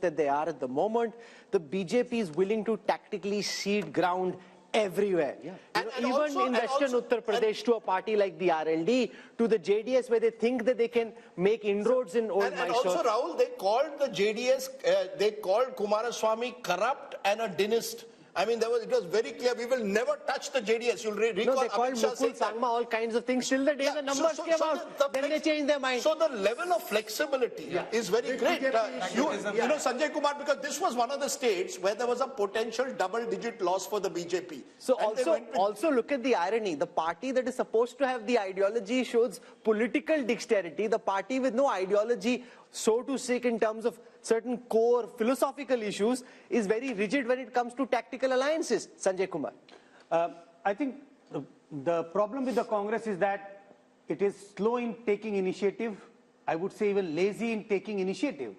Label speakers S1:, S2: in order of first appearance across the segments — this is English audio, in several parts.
S1: that they are at the moment, the BJP is willing to tactically cede ground everywhere. Yeah. Even also, in Western Uttar Pradesh, to a party like the RLD, to the JDS, where they think that they can make inroads in old Mysore.
S2: And also, Rahul, they called the JDS, they called Kumaraswamy corrupt and a dynast. I mean, it was very clear, we will never touch the JDS. You'll recall
S1: they called Mukul Sangma all kinds of things. Till the day the numbers came out, then they changed their mind.
S2: So the level of flexibility is very great. You know, Sanjay Kumar, because this was one of the states where there was a potential double-digit loss for the BJP.
S1: So also look at the irony. The party that is supposed to have the ideology shows political dexterity. The party with no ideology, so to speak, in terms of certain core philosophical issues, is very rigid when it comes to tactical alliances. Sanjay Kumar.
S3: I think the problem with the Congress is that it is slow in taking initiative. I would say even lazy in taking initiative.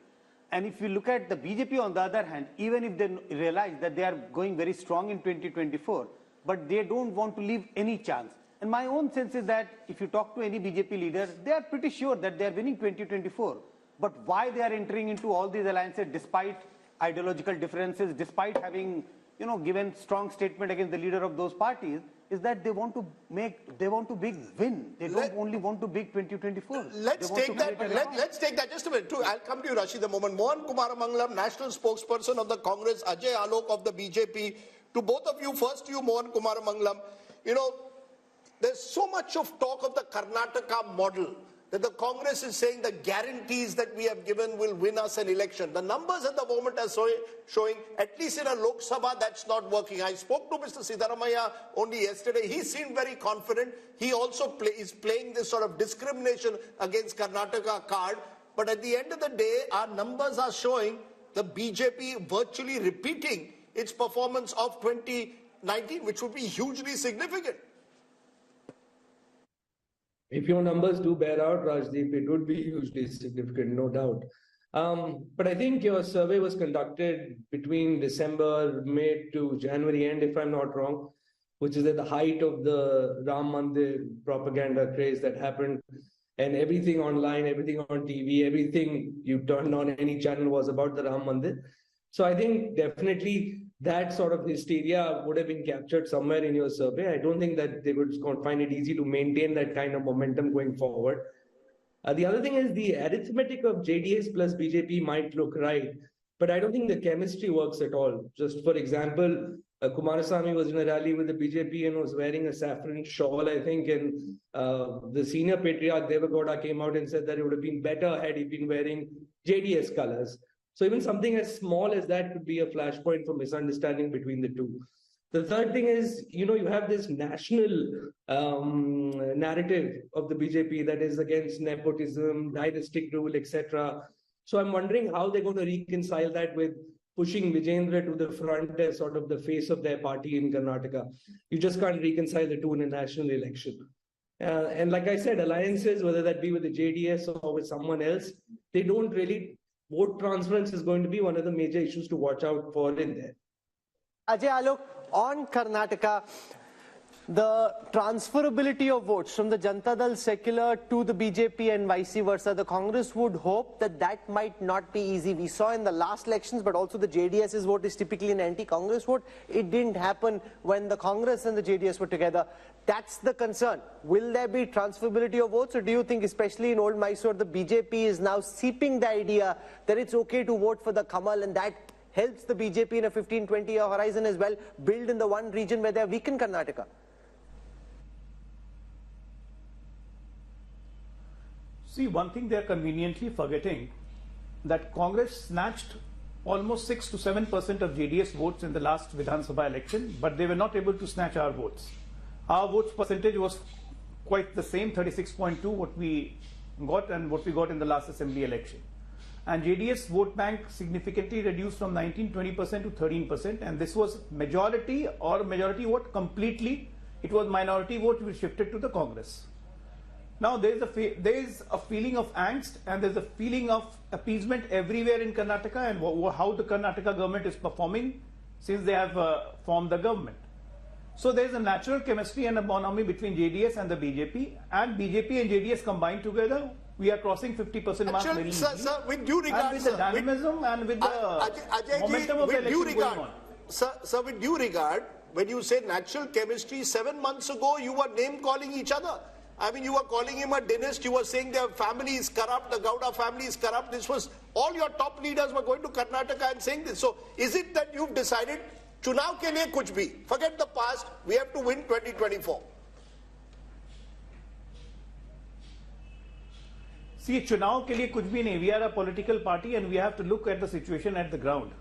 S3: And if you look at the BJP on the other hand, even if they realize that they are going very strong in 2024, but they don't want to leave any chance. And my own sense is that if you talk to any BJP leader, they are pretty sure that they are winning 2024. But why they are entering into all these alliances despite ideological differences, despite having, given strong statement against the leader of those parties, is that they want to big win. They don't only want to big 2024.
S2: Let's take that just a minute. I'll come to you, Rashid, a moment. Mohan Kumaramangalam, national spokesperson of the Congress, Ajay Alok of the BJP. To both of you, first to you, Mohan Kumaramangalam. There's so much of talk of the Karnataka model, that the Congress is saying the guarantees that we have given will win us an election. The numbers at the moment are showing, at least in a Lok Sabha, that's not working. I spoke to Mr. Siddaramaiah only yesterday. He seemed very confident. He also is playing this sort of discrimination against Karnataka card. But at the end of the day, our numbers are showing the BJP virtually repeating its performance of 2019, which would be hugely significant.
S4: If your numbers do bear out, Rajdeep, it would be hugely significant, no doubt. But I think your survey was conducted between December, May to January end, if I'm not wrong, which is at the height of the Ram Mandir propaganda craze that happened. And everything online, everything on TV, everything you turned on any channel was about the Ram Mandir. So I think definitely that sort of hysteria would have been captured somewhere in your survey. I don't think that they would find it easy to maintain that kind of momentum going forward. The other thing is the arithmetic of JDS plus BJP might look right, but I don't think the chemistry works at all. Just for example, Kumaraswamy was in a rally with the BJP and was wearing a saffron shawl, I think, and the senior patriarch Devagowda came out and said that it would have been better had he been wearing JDS colors. So even something as small as that could be a flashpoint for misunderstanding between the two. The third thing is, you have this national narrative of the BJP that is against nepotism, dynastic rule, etc. So I'm wondering how they're going to reconcile that with pushing Vijayendra to the front as sort of the face of their party in Karnataka. You just can't reconcile the two in a national election. And like I said, alliances, whether that be with the JDS or with someone else, they don't really. Vote transference is going to be one of the major issues to watch out for in there.
S1: Ajay Alok, on Karnataka, the transferability of votes from the Janata Dal secular to the BJP and vice versa, the Congress would hope that that might not be easy. We saw in the last elections, but also the JDS's vote is typically an anti-Congress vote. It didn't happen when the Congress and the JDS were together. That's the concern. Will there be transferability of votes, or do you think, especially in old Mysore, the BJP is now seeping the idea that it's okay to vote for the Kamal, and that helps the BJP in a 15-20 year horizon as well, build in the one region where they are weak in Karnataka?
S5: See, one thing they are conveniently forgetting, that Congress snatched almost 6 to 7% of JDS votes in the last Vidhan Sabha election, but they were not able to snatch our votes. Our votes percentage was quite the same, 36.2, what we got and what we got in the last assembly election. And JDS vote bank significantly reduced from 19-20% to 13%, and this was majority or majority vote completely. It was minority vote which shifted to the Congress. Now there is a feeling of angst and there is a feeling of appeasement everywhere in Karnataka, and how the Karnataka government is performing since they have formed the government. So there is a natural chemistry and a bonhomie between JDS and the BJP, and BJP and JDS combined together We are crossing 50% mark very easily.
S2: Sir, with due regard,
S5: and with the dynamism and with the
S2: Ajay
S5: momentum of the election going on.
S2: Sir, with due regard, when you say natural chemistry, 7 months ago you were name calling each other. I mean, you were calling him a dynast. You were saying their family is corrupt, the Gowda family is corrupt. This was, all your top leaders were going to Karnataka and saying this. So, is it that you've decided, chunav ke liye kuch bhi, forget the past, we have to win 2024?
S5: See, chunav ke liye kuch bhi nahi. We are a political party and we have to look at the situation at the ground.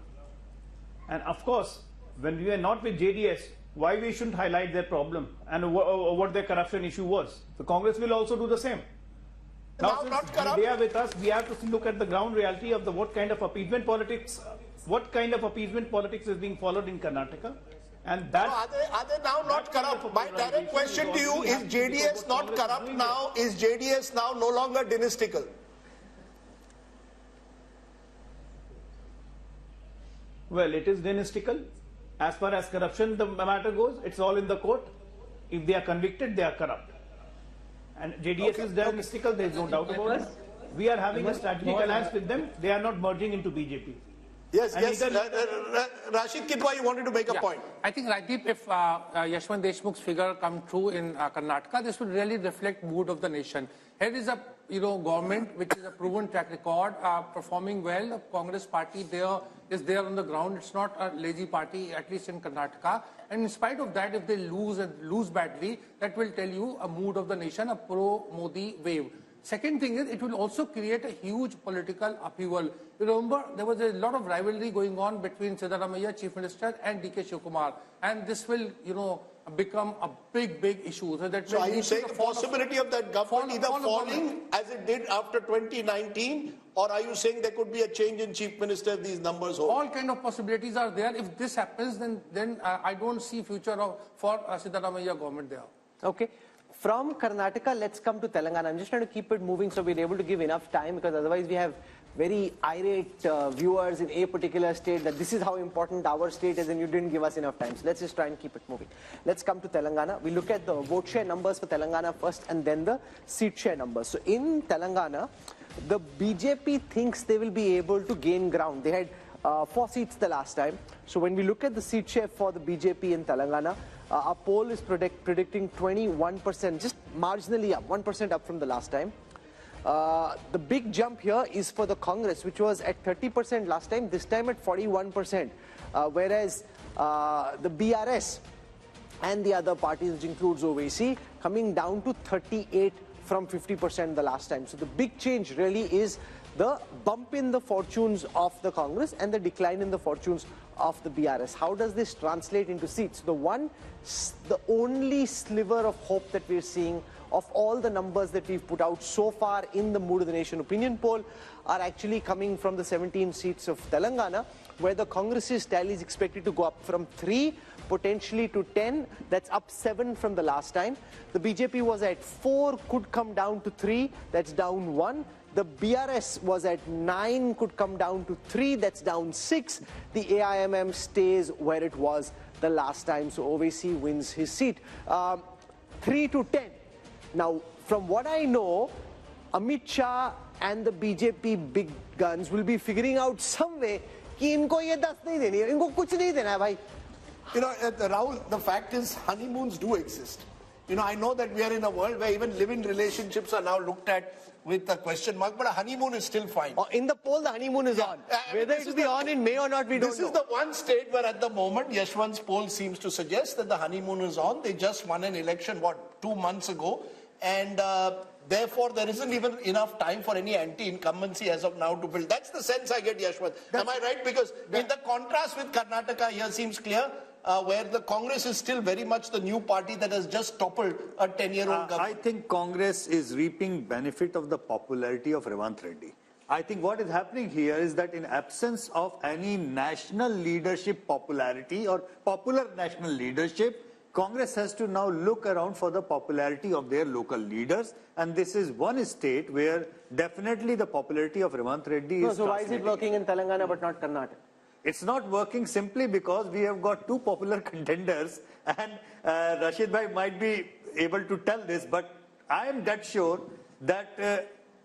S5: And of course, when we were not with JDS, why we shouldn't highlight their problem and what their corruption issue was. The Congress will also do the same. Now, since they are with us, we have to look at the ground reality of what kind of appeasement politics is being followed in Karnataka. And that
S2: are they now not corrupt? My direct question to you is, JDS not corrupt now? Is JDS now no longer dynastical?
S5: Well, it is dynastical. As far as corruption the matter goes, it's all in the court. If they are convicted, they are corrupt. And JDS is dynastical, there is no doubt about it. We are having a strategic alliance with them. They are not merging into BJP.
S2: Yes, yes. Rashid Kidwai, you wanted to make a point.
S6: I think, Rajdeep, if Yashwant Deshmukh's figure come true in Karnataka, this would really reflect mood of the nation. Here is a government which is a proven track record, performing well. The Congress party is there on the ground. It's not a lazy party, at least in Karnataka. And in spite of that, if they lose badly, that will tell you a mood of the nation, a pro-Modi wave. Second thing is, it will also create a huge political upheaval. You remember, there was a lot of rivalry going on between Siddaramaiah, Chief Minister, and DK Shivakumar. And this will, become a big issue.
S2: So are you saying the possibility of that government either falling as it did after 2019, or are you saying there could be a change in Chief Minister if these numbers hold?
S6: All kind of possibilities are there. If this happens, then I don't see future for Siddaramaiah government there.
S1: Okay. From Karnataka, let's come to Telangana. I'm just trying to keep it moving so we're able to give enough time, because otherwise we have very irate viewers in a particular state that this is how important our state is and you didn't give us enough time. So let's just try and keep it moving. Let's come to Telangana. We look at the vote share numbers for Telangana first and then the seat share numbers. So in Telangana, the BJP thinks they will be able to gain ground. They had 4 seats the last time. So when we look at the seat share for the BJP in Telangana, our poll is predicting 21%, just marginally up, 1% up from the last time. The big jump here is for the Congress, which was at 30% last time, this time at 41%, whereas the BRS and the other parties, which includes OVC, coming down to 38 from 50% the last time. So the big change really is the bump in the fortunes of the Congress and the decline in the fortunes of the BRS. How does this translate into seats? The only sliver of hope that we're seeing of all the numbers that we've put out so far in the Mood of the Nation opinion poll are actually coming from the 17 seats of Telangana, where the Congress's tally is expected to go up from 3 potentially to 10. That's up 7 from the last time. The BJP was at 4, could come down to 3. That's down 1. The BRS was at 9, could come down to 3. That's down 6. The AIMM stays where it was the last time. So OVC wins his seat. 3 to 10. Now, from what I know, Amit Shah and the BJP big guns will be figuring out some way कि इनको ये 10 नहीं देनी है, इनको कुछ नहीं देना है भाई.
S2: Rahul, the fact is honeymoons do exist. I know that we are in a world where even live-in relationships are now looked at with a question mark, but a honeymoon is still fine.
S1: In the poll, the honeymoon is on. Whether it will be on in May or not, we don't know.
S2: This is the one state where at the moment, Yashwant's poll seems to suggest that the honeymoon is on. They just won an election, 2 months ago? And therefore, there isn't even enough time for any anti-incumbency as of now to build. That's the sense I get, Yashwant. Am I right? Because in the contrast with Karnataka here seems clear, where the Congress is still very much the new party that has just toppled a 10-year-old government.
S7: I think Congress is reaping benefit of the popularity of Revanth Reddy. I think what is happening here is that in absence of any national leadership popularity or popular national leadership, Congress has to now look around for the popularity of their local leaders, and this is one state where definitely the popularity of Revanth Reddy is.
S1: So why is it working in Telangana but not Karnataka?
S7: It's not working simply because we have got 2 popular contenders, and Rashid bhai might be able to tell this, but I am dead sure that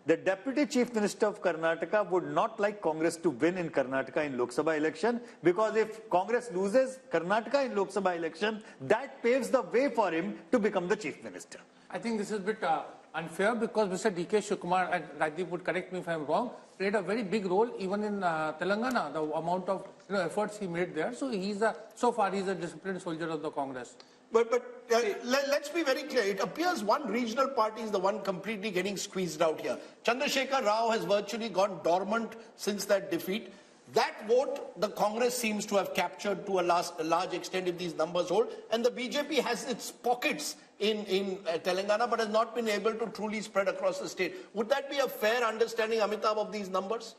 S7: the Deputy Chief Minister of Karnataka would not like Congress to win in Karnataka in Lok Sabha election, because if Congress loses Karnataka in Lok Sabha election, that paves the way for him to become the Chief Minister.
S6: I think this is a bit unfair, because Mr. D.K. Shivkumar, and Rajdeep would correct me if I'm wrong, played a very big role even in Telangana, the amount of efforts he made there. So so far he's a disciplined soldier of the Congress.
S2: But let's be very clear. It appears one regional party is the one completely getting squeezed out here. Chandrasekhar Rao has virtually gone dormant since that defeat. That vote, the Congress seems to have captured to a large extent if these numbers hold. And the BJP has its pockets in Telangana, but has not been able to truly spread across the state. Would that be a fair understanding, Amitabh, of these numbers?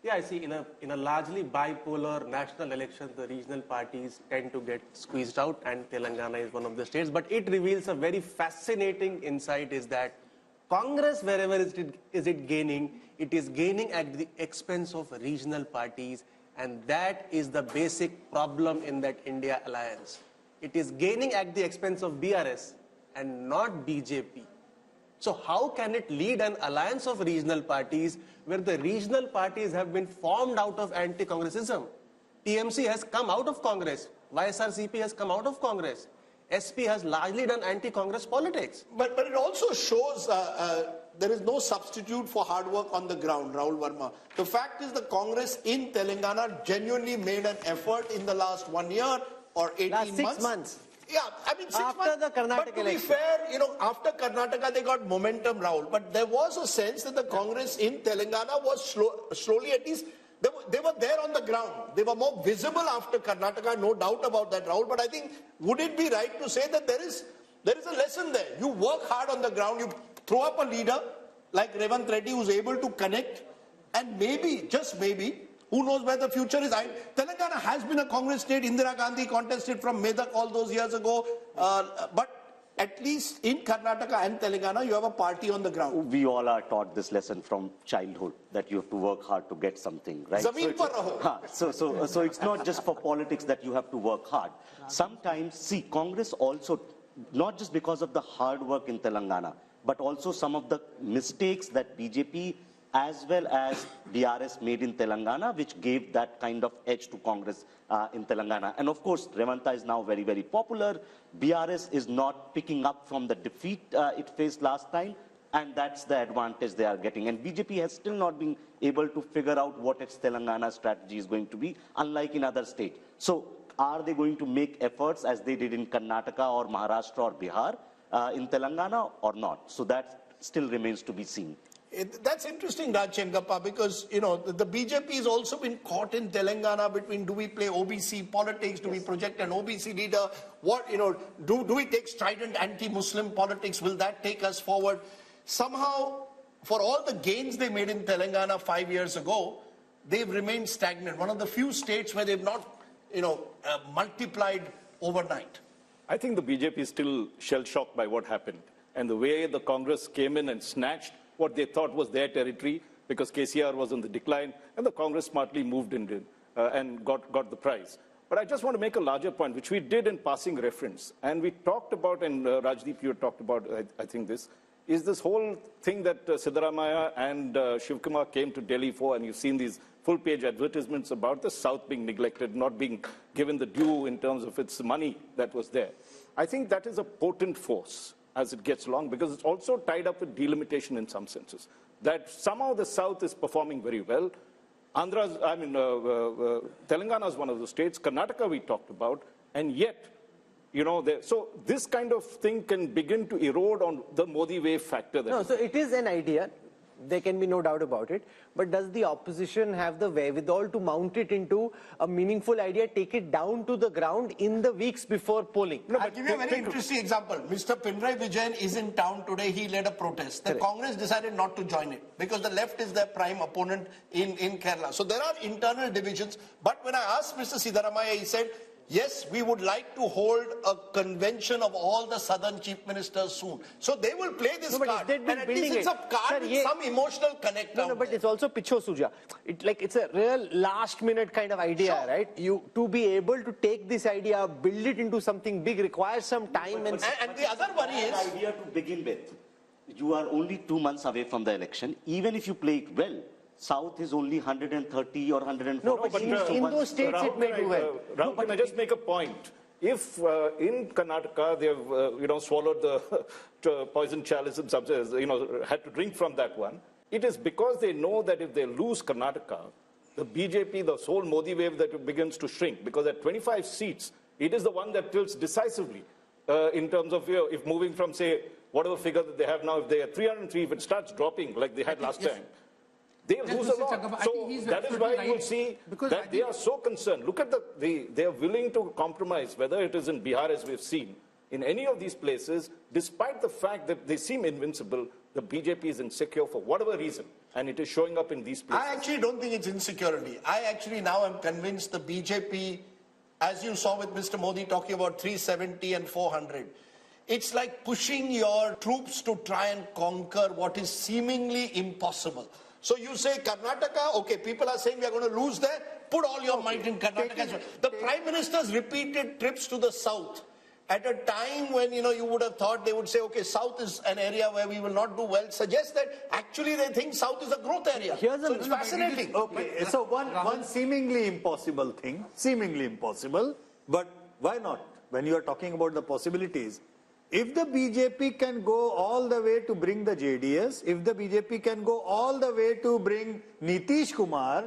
S8: Yeah, I see. In a largely bipolar national election, the regional parties tend to get squeezed out, and Telangana is one of the states. But it reveals a very fascinating insight: is that Congress, wherever is it gaining, it is gaining at the expense of regional parties, and that is the basic problem in that India alliance. It is gaining at the expense of BRS and not BJP. So how can it lead an alliance of regional parties where the regional parties have been formed out of anti-Congressism? TMC has come out of Congress. YSRCP has come out of Congress. SP has largely done anti-Congress politics.
S2: But it also shows there is no substitute for hard work on the ground, Rahul Verma. The fact is the Congress in Telangana genuinely made an effort in the last 1 year or 18
S1: last
S2: months.
S1: 6 months.
S2: Yeah, I mean 6
S1: After
S2: months.
S1: the Karnataka
S2: but to
S1: election.
S2: be fair, after Karnataka they got momentum, Rahul. But there was a sense that the Congress in Telangana was slowly, at least, they were there on the ground. They were more visible after Karnataka, no doubt about that, Rahul. But I think, would it be right to say that there is a lesson there? You work hard on the ground, you throw up a leader like Revanth Reddy who's able to connect, and maybe, just maybe, who knows where the future is? Telangana has been a Congress state. Indira Gandhi contested from Medak all those years ago. But at least in Karnataka and Telangana, you have a party on the ground.
S9: We all are taught this lesson from childhood, that you have to work hard to get something, right?
S2: Zameen par raho.
S9: So it's not just for politics that you have to work hard. Sometimes, see, Congress also, not just because of the hard work in Telangana, but also some of the mistakes that BJP as well as BRS made in Telangana, which gave that kind of edge to Congress in Telangana. And of course, Revanta is now very, very popular. BRS is not picking up from the defeat it faced last time, and that's the advantage they are getting. And BJP has still not been able to figure out what its Telangana strategy is going to be, unlike in other states. So are they going to make efforts as they did in Karnataka or Maharashtra or Bihar in Telangana or not? So that still remains to be seen.
S2: That's interesting, Raj Chengappa, because, the BJP has also been caught in Telangana between, do we play OBC politics, do we project an OBC leader, do we take strident anti-Muslim politics, will that take us forward? Somehow, for all the gains they made in Telangana 5 years ago, they've remained stagnant. One of the few states where they've not, multiplied overnight.
S10: I think the BJP is still shell-shocked by what happened, and the way the Congress came in and snatched what they thought was their territory, because KCR was on the decline, and the Congress smartly moved in and got the prize. But I just want to make a larger point, which we did in passing reference, and we talked about, and Rajdeep, you talked about, I think this whole thing that Siddaramaiah and Shivkumar came to Delhi for, and you've seen these full-page advertisements about the South being neglected, not being given the due in terms of its money that was there. I think that is a potent force as it gets along, because it's also tied up with delimitation in some senses. That somehow the South is performing very well. Telangana is one of the states, Karnataka we talked about, and yet, so this kind of thing can begin to erode on the Modi wave factor.
S1: No, so it is an idea. There can be no doubt about it. But does the opposition have the wherewithal to mount it into a meaningful idea, take it down to the ground in the weeks before polling?
S2: No, I'll give you a very interesting example. Mr. Pinarayi Vijayan is in town today. He led a protest. The Congress decided not to join it because the left is their prime opponent in Kerala. So there are internal divisions. But when I asked Mr. Siddaramaiah, he said, yes, we would like to hold a convention of all the southern chief ministers soon. So they will play this card. And at least it's a card with some emotional connect.
S1: No, but it's also picho suja. It's a real last minute kind of idea, right? To be able to take this idea, build it into something big requires some time. And
S2: the other worry is...
S9: idea to begin with. you are only 2 months away from the election. Even if you play it well, South is only 130 or 140.
S1: No, but in those states
S10: Rahul,
S1: it may do well.
S10: Rahul, can I just make a point? If in Karnataka they have swallowed the poison chalice and had to drink from that one, it is because they know that if they lose Karnataka, the BJP, the whole Modi wave that begins to shrink, because at 25 seats, it is the one that tilts decisively in terms of if moving from, say, whatever figure that they have now, if they are 303, if it starts dropping like they had last time, they lose a lot. So that is why you will see that they are so concerned. Look at they are willing to compromise, whether it is in Bihar, as we've seen, in any of these places, despite the fact that they seem invincible, the BJP is insecure for whatever reason, and it is showing up in these places.
S2: I actually don't think it's insecurity. I actually now am convinced the BJP, as you saw with Mr. Modi talking about 370 and 400, it's like pushing your troops to try and conquer what is seemingly impossible. So you say Karnataka, okay, people are saying we are going to lose there, put all your might in Karnataka. The Prime Minister's repeated trips to the south at a time when, you would have thought they would say, okay, south is an area where we will not do well, suggests that actually they think south is a growth area. It's fascinating.
S7: Okay, so one seemingly impossible thing, but why not? When you are talking about the possibilities, if the BJP can go all the way to bring the JDS, if the BJP can go all the way to bring Nitish Kumar,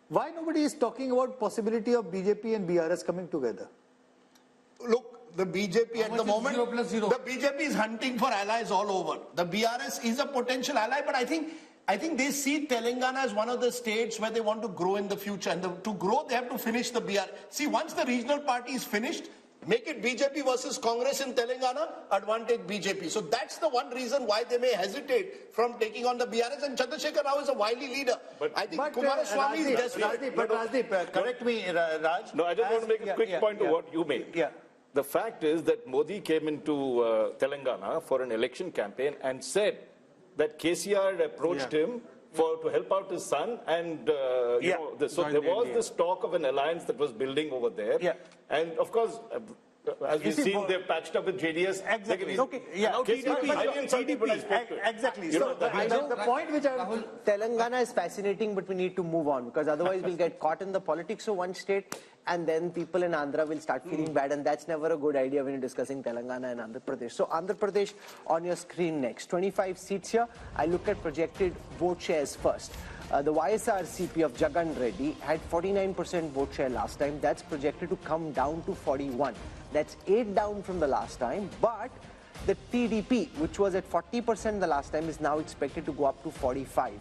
S7: why nobody is talking about possibility of BJP and BRS coming together?
S2: Look, the BJP at the moment, the BJP is hunting for allies all over. The BRS is a potential ally, but I think they see Telangana as one of the states where they want to grow in the future. And to grow, they have to finish the BRS. See, once the regional party is finished, make it BJP versus Congress in Telangana, advantage BJP. So that's the one reason why they may hesitate from taking on the BRS. And Chandrasekhar Rao is a wily leader. I think Kumaraswamy is desperate.
S7: Rajdeep, correct me, Raj.
S10: No, I just want to make a quick point to what you made.
S7: Yeah.
S10: The fact is that Modi came into Telangana for an election campaign and said that KCR had approached him to help out his son, and so there was this talk of an alliance that was building over there. Yeah. And of course, as we've seen, they've patched up with JDS.
S7: Exactly. Okay. Yeah. Exactly. So the point which
S1: Rahul, Telangana is fascinating, but we need to move on, because otherwise we'll get caught in the politics of one state, and then people in Andhra will start feeling bad, and that's never a good idea when you're discussing Telangana and Andhra Pradesh. So Andhra Pradesh on your screen next. 25 seats here. I look at projected vote shares first. The YSRCP of Jagan Reddy had 49% vote share last time. That's projected to come down to 41. That's 8 down from the last time. But the TDP, which was at 40% the last time, is now expected to go up to 45.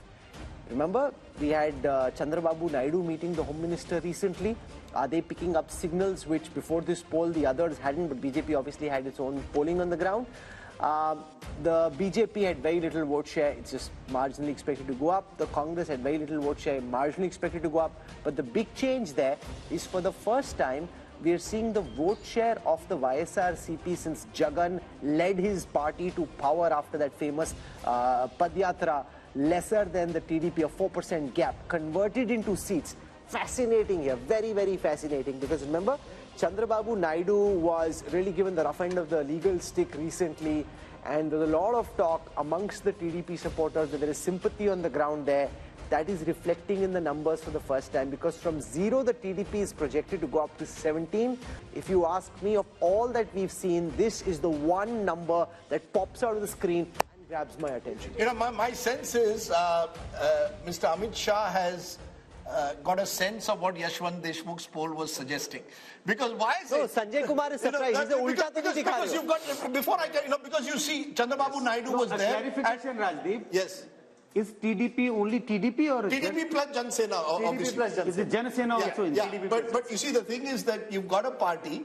S1: Remember, we had Chandrababu Naidu meeting the Home Minister recently. Are they picking up signals which before this poll the others hadn't, but BJP obviously had its own polling on the ground? The BJP had very little vote share, it's just marginally expected to go up. The Congress had very little vote share, marginally expected to go up. But the big change there is, for the first time, we are seeing the vote share of the YSRCP since Jagan led his party to power after that famous Padyatra, lesser than the TDP, a 4% gap, converted into seats. Fascinating here, very, very fascinating, because remember, Chandrababu Naidu was really given the rough end of the legal stick recently, and there's a lot of talk amongst the TDP supporters that there is sympathy on the ground there. That is reflecting in the numbers for the first time, because from 0 the TDP is projected to go up to 17. If you ask me, of all that we've seen, this is the one number that pops out of the screen and grabs my attention.
S2: My sense is Mr. Amit Shah has got a sense of what Yashwant Deshmukh's poll was suggesting. Because why is it?
S1: Sanjay Kumar is surprised. He's ulta
S2: because you've got, before I can, because you see, Chandrababu Naidu was there.
S3: Clarification, Rajdeep.
S2: Yes.
S3: Is TDP only TDP or
S2: TDP plus Jan Sena, obviously.
S3: TDP plus Jan Sena. Is it Jan Sena also in TDP?
S2: But you see, the thing is that you've got a party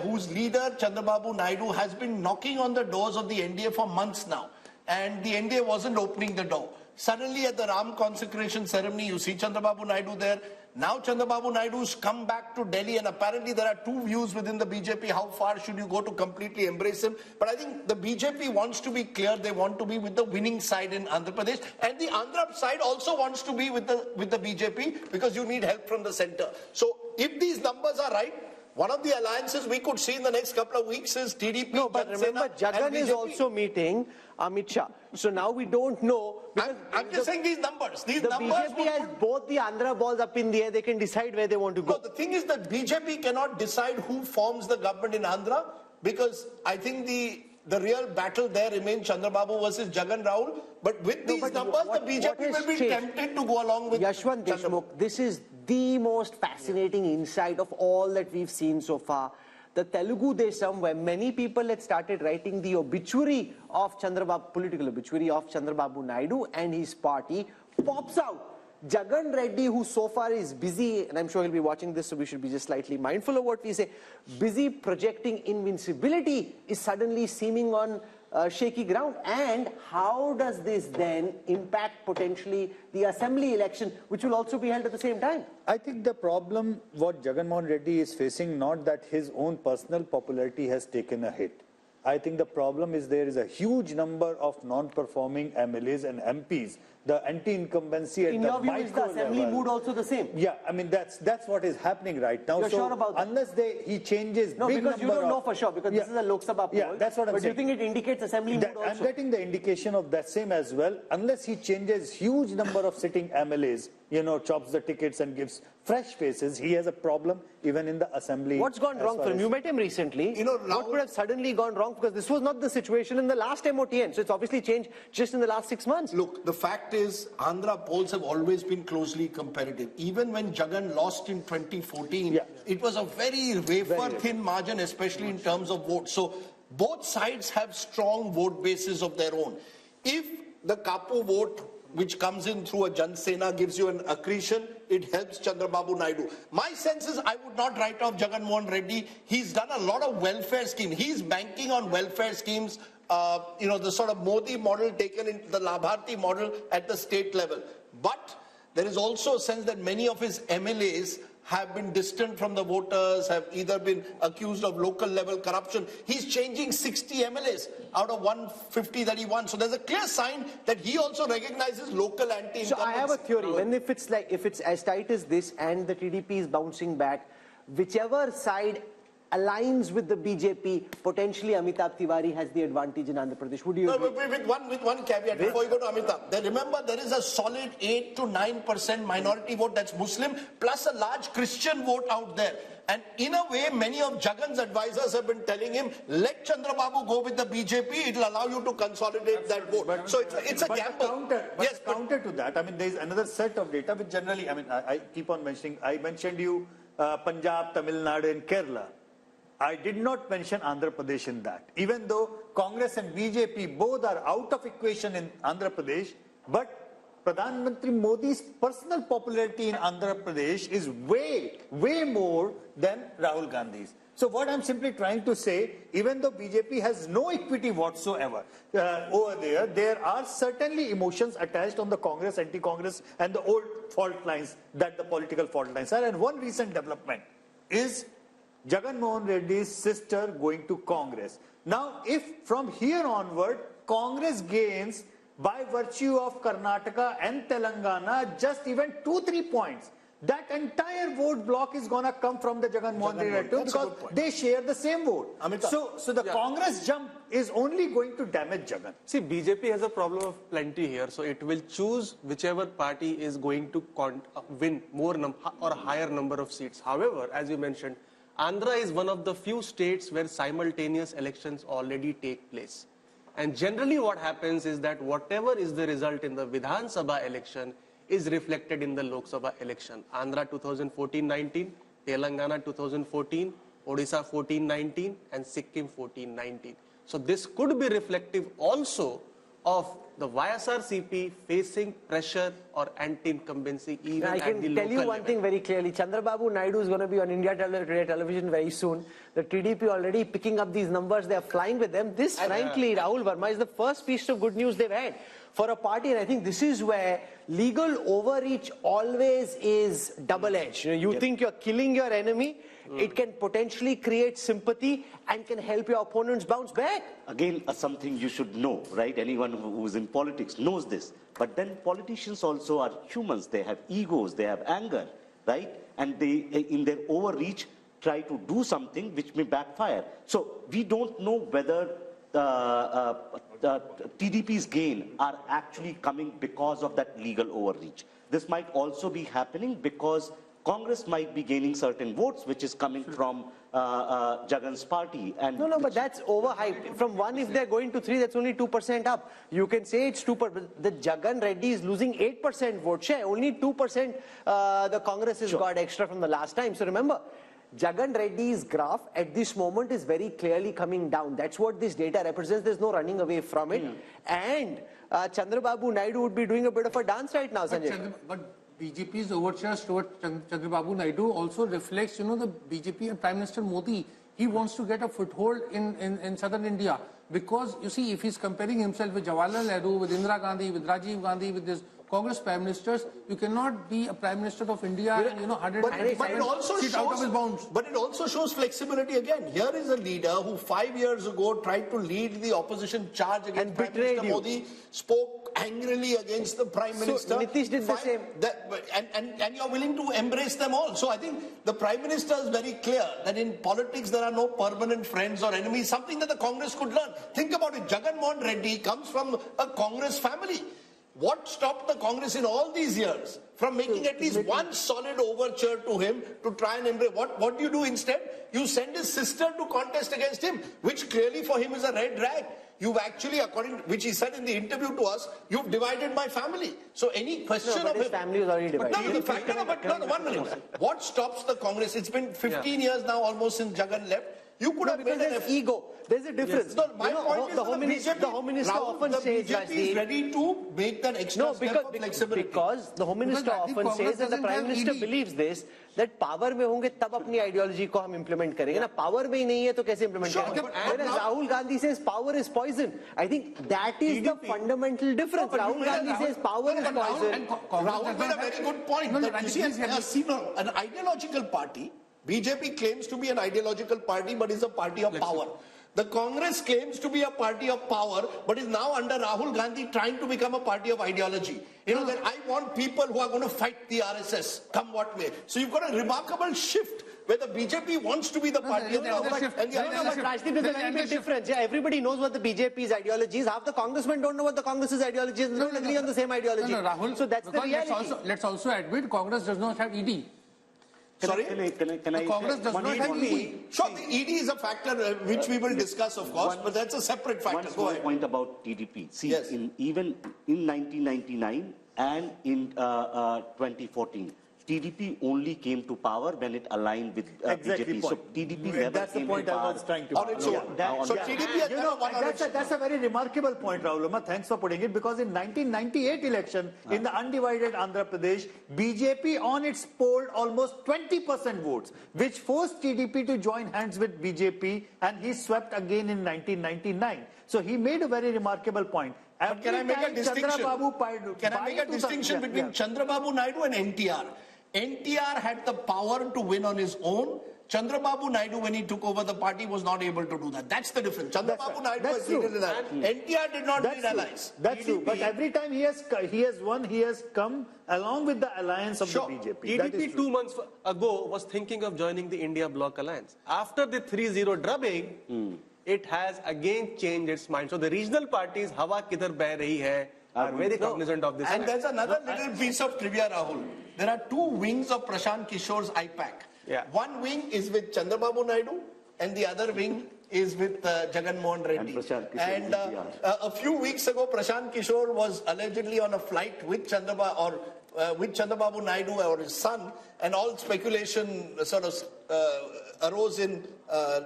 S2: whose leader, Chandrababu Naidu, has been knocking on the doors of the NDA for months now. And the NDA wasn't opening the door. Suddenly at the Ram consecration ceremony, you see Chandrababu Naidu there. Now Chandrababu Naidu's come back to Delhi, and apparently there are two views within the BJP. How far should you go to completely embrace him? But I think the BJP wants to be clear. They want to be with the winning side in Andhra Pradesh. And the Andhra side also wants to be with the BJP, because you need help from the center. So if these numbers are right, One of the alliances we could see in the next couple of weeks is TDP.
S1: No, but remember, Jagan is also meeting Amit Shah. So now we don't know.
S2: I'm just saying these numbers. These
S1: the
S2: numbers
S1: BJP has both the Andhra balls up in the air. They can decide where they want to go.
S2: No, the thing is that BJP cannot decide who forms the government in Andhra, because I think the real battle there remains Chandrababu versus Jagan Rahul. But with these numbers, the BJP will be tempted to go along with
S1: Yashwant Deshmukh. This is the most fascinating insight of all that we've seen so far. The Telugu Desam, where many people had started writing the obituary of Chandrababu, political obituary of Chandrababu Naidu and his party, pops out. Jagan Reddy, who so far is busy, and I'm sure he'll be watching this, so we should be just slightly mindful of what we say, busy projecting invincibility, is suddenly seeming on shaky ground. And how does this then impact potentially the assembly election, which will also be held at the same time?
S7: I think the problem what Jagan Mohan Reddy is facing, not that his own personal popularity has taken a hit. I think the problem is there is a huge number of non-performing MLAs and MPs. The anti-incumbency at the micro level. In your view, is the assembly
S1: mood also the same?
S7: Yeah, I mean that's what is happening right now.
S1: You're sure about that?
S7: Unless he changes,
S1: no, because you don't know for sure, because this is a Lok Sabha poll.
S7: Yeah, that's what I'm saying.
S1: But do you think it indicates assembly mood also?
S7: I'm getting the indication of that same as well. Unless he changes huge number of sitting MLAs, chops the tickets and gives fresh faces, he has a problem even in the assembly.
S1: What's gone wrong for him? You met him recently. What would have suddenly gone wrong? Because this was not the situation in the last MOTN. So it's obviously changed just in the last 6 months.
S2: Look, the fact is, Andhra polls have always been closely competitive. Even when Jagan lost in 2014, it was a very wafer-thin margin, especially in terms of votes. So both sides have strong vote bases of their own. If the Kapu vote, which comes in through a Jan Sena, gives you an accretion, it helps Chandrababu Naidu. My sense is I would not write off Jagan Mohan Reddy. He's done a lot of welfare schemes. He's banking on welfare schemes, the sort of Modi model taken into the Labharti model at the state level. But there is also a sense that many of his MLAs have been distant from the voters, have either been accused of local level corruption. He's changing 60 MLAs out of 150 that he won. So there's a clear sign that he also recognizes local anti-incumbents.
S1: So I have a theory. If it's as tight as this and the TDP is bouncing back, whichever side aligns with the BJP, potentially Amitabh Tiwari has the advantage in Andhra Pradesh. Would you agree?
S2: With one caveat before you go to Amitabh. Remember, there is a solid 8 to 9% minority vote that's Muslim, plus a large Christian vote out there. And in a way, many of Jagan's advisors have been telling him, let Chandrababu go with the BJP, it will allow you to consolidate that vote. So it's a gamble.
S7: Counter to that, I mean, there is another set of data which generally, I mean, I keep on mentioning, I mentioned you Punjab, Tamil Nadu and Kerala. I did not mention Andhra Pradesh in that. Even though Congress and BJP both are out of equation in Andhra Pradesh, but Pradhan Mantri Modi's personal popularity in Andhra Pradesh is way more than Rahul Gandhi's. So what I'm simply trying to say, even though BJP has no equity whatsoever over there, there are certainly emotions attached on the Congress, anti-Congress and the old fault lines that the political fault lines are. And one recent development is Jagan Mohan Reddy's sister going to Congress. Now, if from here onward, Congress gains by virtue of Karnataka and Telangana just even 2-3 points, that entire vote block is going to come from the Jagan Mohan Reddy because they share the same vote. So the Congress jump is only going to damage Jagan.
S8: See, BJP has a problem of plenty here, so it will choose whichever party is going to win more or a higher number of seats. However, as you mentioned, Andhra is one of the few states where simultaneous elections already take place. And generally what happens is that whatever is the result in the Vidhan Sabha election is reflected in the Lok Sabha election. Andhra 2014-19, Telangana 2014, Odisha 14-19 and Sikkim 14-19. So this could be reflective also of the YSRCP facing pressure or anti-incumbency even at the local level. I can tell you one
S1: thing very clearly. Chandrababu Naidu is going to be on India Today television very soon. The TDP already picking up these numbers. They are flying with them. This, frankly, Rahul Verma, is the first piece of good news they've had for a party. And I think this is where legal overreach always is double-edged. You think you're killing your enemy. It can potentially create sympathy and can help your opponents bounce back.
S9: Again, something you should know, right? Anyone who's in politics knows this. But then politicians also are humans. They have egos, they have anger, right? And they, in their overreach, try to do something which may backfire. So we don't know whether TDP's gain are actually coming because of that legal overreach. This might also be happening because Congress might be gaining certain votes, which is coming from Jagan's party. And
S1: no, but that's overhyped. From 1, if they're going to 3, that's only 2% up. You can say it's 2%, but the Jagan Reddy is losing 8% vote share. Only 2% the Congress has got extra from the last time. So remember, Jagan Reddy's graph at this moment is very clearly coming down. That's what this data represents. There's no running away from it. And Chandrababu Naidu would be doing a bit of a dance right now, Sanjay.
S6: But BJP's overtures towards Chandrababu Naidu also reflects, the BJP and Prime Minister Modi. He wants to get a foothold in southern India because, you see, if he's comparing himself with Jawaharlal Nehru, with Indira Gandhi, with Rajiv Gandhi, with this Congress Prime Ministers, you cannot be a Prime Minister of India and, 100
S2: but it also
S6: sit out of his bounds.
S2: But it also shows flexibility again. Here is a leader who 5 years ago tried to lead the opposition charge against Prime Minister Modi, spoke angrily against the Prime Minister.
S1: Nitish did the same.
S2: And you're willing to embrace them all. So I think the Prime Minister is very clear that in politics there are no permanent friends or enemies, something that the Congress could learn. Think about it. Jagan Mohan Reddy comes from a Congress family. What stopped the Congress in all these years from making at least one solid overture to him to try and embrace? What do you do instead? You send his sister to contest against him, which clearly for him is a red rag. You've actually, according to which he said in the interview to us, you've divided my family. So any question of
S1: his family is already divided.
S2: No, 1 minute. What stops the Congress? It's been 15 years now almost since Jagan left. You could have made an
S1: ego. There's a difference.
S2: Yes. No, my point is
S1: the Home Minister often says,
S2: BJP is ready to make that extra step of flexibility.
S1: Because the Home Minister often says, and the Prime Minister believes this, that power में होंगे तब अपनी ideology को हम implement करेंगे ना. Power में ही नहीं है तो कैसे implement करेंगे? Whereas Rahul Gandhi says power is poison. I think that is the fundamental difference. Rahul Gandhi says power is poison.
S2: Rahul made a very good point. That you see, an ideological party. BJP claims to be an ideological party, but is a party of power. The Congress claims to be a party of power, but is now under Rahul Gandhi trying to become a party of ideology. That I want people who are going to fight the RSS, come what may. So you've got a remarkable shift where the BJP wants to be the party of power.
S1: But Rajdeep, there's a very big difference. Yeah, everybody knows what the BJP's ideology is. Half the congressmen don't know what the Congress's ideology is. They don't agree on the same ideology.
S6: Rahul,
S1: so that's the reality.
S6: Let's also admit Congress does not have ED.
S2: Sorry?
S9: Can I
S6: Congress does not have ED.
S2: Sure, the ED is a factor which we will discuss, of course, but that's a separate factor.
S9: One point about TDP. See,
S2: yes.
S9: Even in 1999 and in 2014, TDP only came to power when it aligned with BJP. So TDP never
S7: That's the
S9: came
S7: point
S9: to
S7: I
S9: power
S7: was trying to
S2: on its own. So TDP has never won on its own.
S7: That's a very remarkable point, Rahul. Thanks for putting it, because in 1998 election, in the undivided Andhra Pradesh, BJP on its polled almost 20% votes, which forced TDP to join hands with BJP, and he swept again in 1999. So he made a very remarkable point.
S2: But can I make a distinction? Between Chandrababu Naidu and NTR? NTR had the power to win on his own. Chandrababu Naidu, when he took over the party, was not able to do that. That's the difference. Chandrababu Naidu was needed an ally. NTR did not need allies.
S7: That's true. But every time he has won, he has come along with the alliance of the BJP.
S8: TDP 2 months ago was thinking of joining the India Bloc Alliance. After the 3-0 drubbing, it has again changed its mind. So the regional parties, hawa kidhar beh rahi hai, are very cognizant of this.
S2: And there's another little piece of trivia, Rahul. There are two wings of Prashant Kishore's IPAC.
S8: Yeah.
S2: One wing is with Chandrababu Naidu, and the other wing is with Jagan Mohan Reddy. And a few weeks ago, Prashant Kishore was allegedly on a flight with Chandrababu Naidu or his son, and all speculation sort of arose in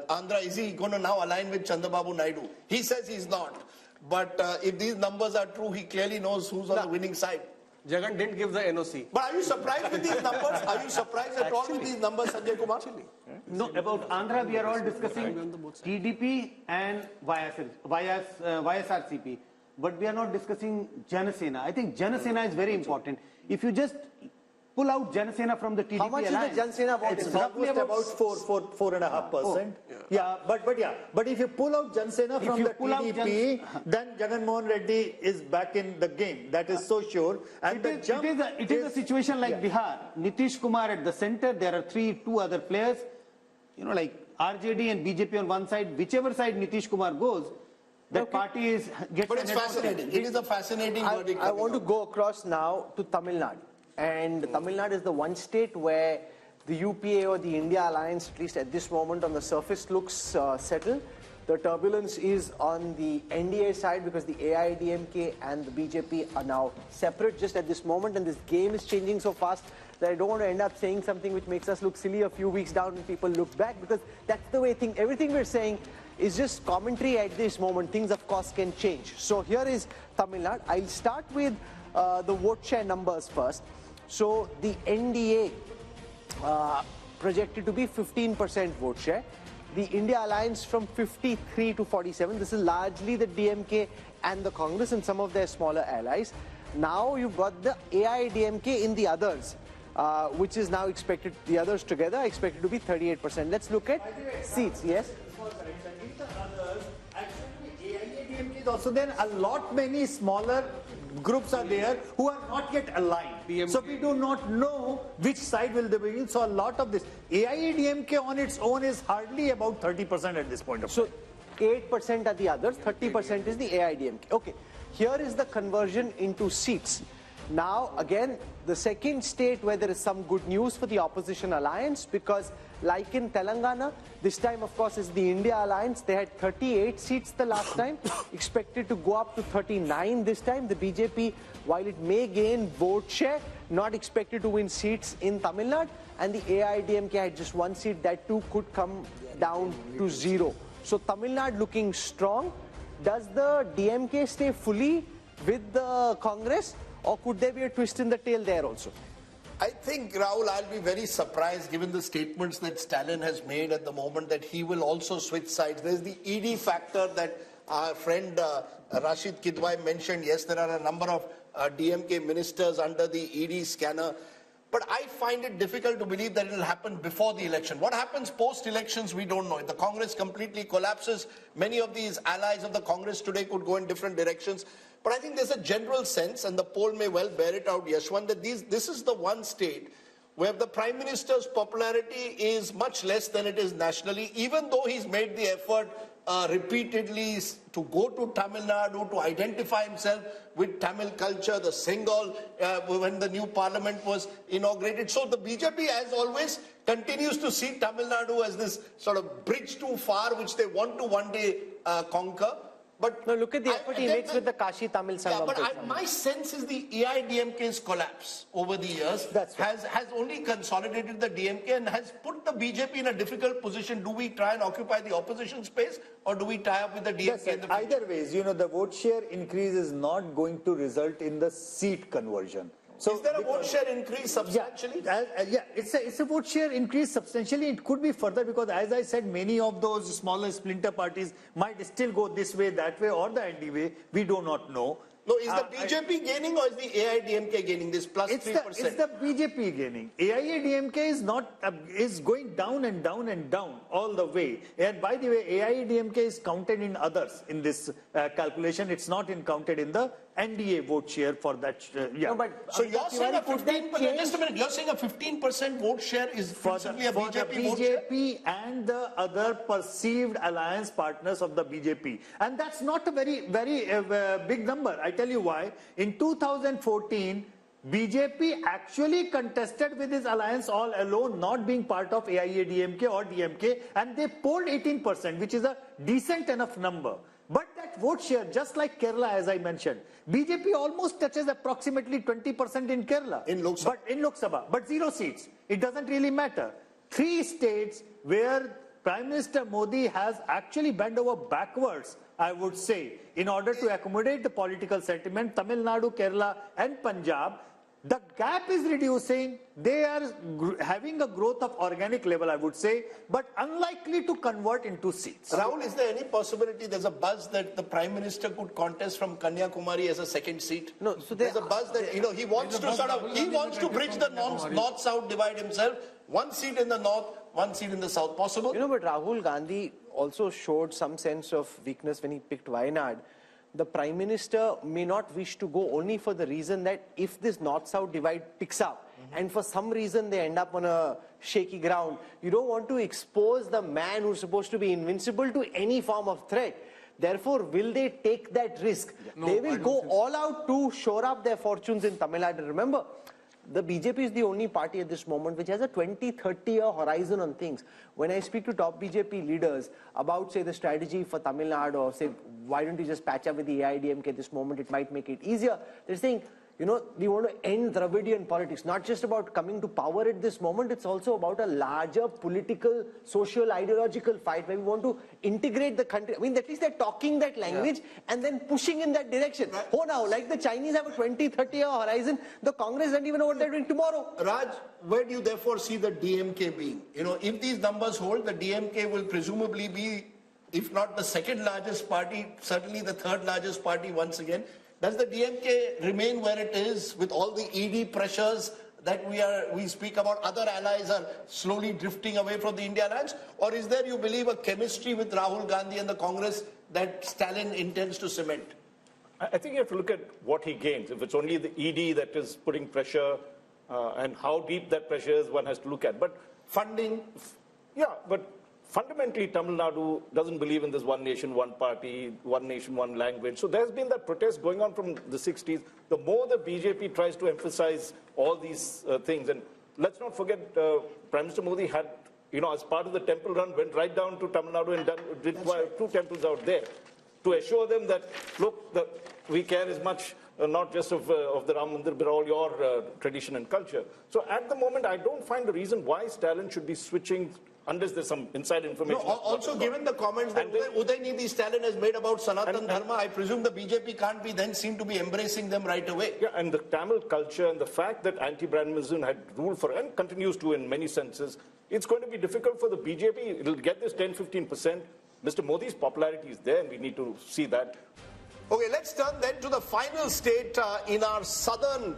S2: Andhra. Is he going to now align with Chandrababu Naidu? He says he's not. But if these numbers are true, he clearly knows who's on the winning side.
S8: Jagan didn't give the NOC.
S2: But are you surprised with these numbers? Are you surprised at all with these numbers, Sanjay Kumar?
S3: No, about Andhra, we are all discussing TDP and YSRCP. But we are not discussing Janasena. I think Janasena is very important. If you just pull out Janasena from the TDP
S1: How much
S3: alliance,
S1: is the Janasena vote?
S7: It's roughly about 4.5%. But if you pull out Janasena from the TDP, then Jagan Mohan Reddy is back in the game. That is so sure. And
S3: it is a situation like Bihar. Nitish Kumar at the center. There are two other players. like RJD and BJP on one side, whichever side Nitish Kumar goes, that party gets.
S2: But it's fascinating. It is a fascinating verdict.
S1: I want to go across now to Tamil Nadu. And Tamil Nadu is the one state where the UPA or the India alliance, at least at this moment on the surface, looks settled. The turbulence is on the NDA side because the AIDMK and the BJP are now separate just at this moment, and this game is changing so fast that I don't want to end up saying something which makes us look silly a few weeks down when people look back, because that's the way everything we're saying is just commentary at this moment. Things, of course, can change. So here is Tamil Nadu. I'll start with the vote share numbers first. So the NDA projected to be 15% vote share. The India Alliance from 53 to 47. This is largely the DMK and the Congress and some of their smaller allies. Now you've got the AIDMK in the others, which is now expected, the others together are expected to be 38%. Let's look at seats. Yes?
S7: In the others, actually AIADMK is also there. A lot many smaller groups are there who are not yet aligned. So we do not know which side will they be in. So a lot of this AIADMK on its own is hardly about 30% at this point of time.
S1: So 8% are the others, 30% is the AIDMK. Okay, here is the conversion into seats. Now again, the second state where there is some good news for the opposition alliance, because like in Telangana, this time of course is the India Alliance. They had 38 seats the last time, expected to go up to 39 this time. The BJP, while it may gain vote share, not expected to win seats in Tamil Nadu, and the AIDMK had just one seat. That too could come down to 0. So Tamil Nadu looking strong. Does the DMK stay fully with the Congress, or could there be a twist in the tail there also?
S2: I think, Rahul, I'll be very surprised given the statements that Stalin has made at the moment that he will also switch sides. There's the ED factor that our friend Rashid Kidwai mentioned. Yes, there are a number of DMK ministers under the ED scanner. But I find it difficult to believe that it will happen before the election. What happens post-elections, we don't know. If the Congress completely collapses, many of these allies of the Congress today could go in different directions. But I think there's a general sense, and the poll may well bear it out, Yashwant, that this is the one state where the Prime Minister's popularity is much less than it is nationally, even though he's made the effort repeatedly to go to Tamil Nadu, to identify himself with Tamil culture, the Singal, when the new parliament was inaugurated. So the BJP, as always, continues to see Tamil Nadu as this sort of bridge too far, which they want to one day conquer. But
S1: no, look at the effort he makes with the Kashi Tamil Sangam.
S2: Yeah, but my sense is the AIDMK's collapse over the years has only consolidated the DMK and has put the BJP in a difficult position. Do we try and occupy the opposition space, or do we tie up with the DMK?
S7: Either ways, the vote share increase is not going to result in the seat conversion.
S2: So is there a vote share increase substantially?
S7: Yeah, it's a vote share increase substantially. It could be further because, as I said, many of those smaller splinter parties might still go this way, that way, or the ND way. We do not know.
S2: No, is the BJP gaining or is the AIDMK gaining this plus 3%?
S7: It's the BJP gaining. AIADMK is going down and down and down all the way. And by the way, AIADMK is counted in others in this calculation. It's not counted in the NDA vote share for that.
S1: No, but
S2: so you're saying a 15%, just a minute, you're saying a 15% vote share is principally a BJP vote share?
S7: BJP and the other perceived alliance partners of the BJP. And that's not a very big number. I tell you why. In 2014, BJP actually contested with his alliance all alone, not being part of AIADMK or DMK, and they polled 18%, which is a decent enough number. But that vote share, just like Kerala, as I mentioned, BJP almost touches approximately 20% in Kerala.
S2: In Lok
S7: Sabha. But 0 seats. It doesn't really matter. 3 states where Prime Minister Modi has actually bent over backwards, I would say, in order to accommodate the political sentiment, Tamil Nadu, Kerala and Punjab. The gap is reducing. They are having a growth of organic level, I would say, but unlikely to convert into seats.
S2: Rahul, is there any possibility there's a buzz that the Prime Minister could contest from Kanyakumari as a second seat?
S1: No, so
S2: there's a buzz that he wants to bridge the north-south divide himself. 1 seat in the north, 1 seat in the south. Possible?
S1: But Rahul Gandhi also showed some sense of weakness when he picked Wayanad. The Prime Minister may not wish to go only for the reason that if this north-south divide picks up and for some reason they end up on a shaky ground, you don't want to expose the man who's supposed to be invincible to any form of threat. Therefore, will they take that risk?
S6: No,
S1: they will go all out to shore up their fortunes in Tamil Nadu. Remember, the BJP is the only party at this moment which has a 20-30 year horizon on things. When I speak to top BJP leaders about, say, the strategy for Tamil Nadu, or say, why don't you just patch up with the AIDMK at this moment, it might make it easier. They're saying, you know, we want to end Dravidian politics, not just about coming to power at this moment, it's also about a larger political, social, ideological fight where we want to integrate the country. I mean, at least they're talking that language and then pushing in that direction.
S2: Right.
S1: Oh, now, like the Chinese have a 20-30 year horizon, the Congress doesn't even know what they're doing tomorrow.
S2: Raj, where do you therefore see the DMK being? You know, if these numbers hold, the DMK will presumably be, if not the second largest party, certainly the third largest party once again. Does the DMK remain where it is with all the ED pressures that we speak about? Other allies are slowly drifting away from the India alliance? Or is there, you believe, a chemistry with Rahul Gandhi and the Congress that Stalin intends to cement?
S10: I think you have to look at what he gains. If it's only the ED that is putting pressure and how deep that pressure is, one has to look at. But
S2: Funding?
S10: yeah, but fundamentally, Tamil Nadu doesn't believe in this one nation, one party, one nation, one language. So there's been that protest going on from the 60s. The more the BJP tries to emphasize all these things, and let's not forget, Prime Minister Modi had, you know, as part of the temple run, went right down to Tamil Nadu and did two temples out there to assure them that, look, we care as much not just of the Ram Mandir, but all your tradition and culture. So at the moment, I don't find a reason why Stalin should be switching unless there's some inside information.
S2: No, also, given the comments that Udaynidhi Stalin has made about Sanatan Dharma, I presume the BJP can't be then seen to be embracing them right away.
S10: Yeah, and the Tamil culture and the fact that anti-Brahmanism had ruled for, and continues to in many senses, it's going to be difficult for the BJP. It'll get this 10-15%. Mr. Modi's popularity is there, and we need to see that.
S2: Okay, let's turn then to the final state in our southern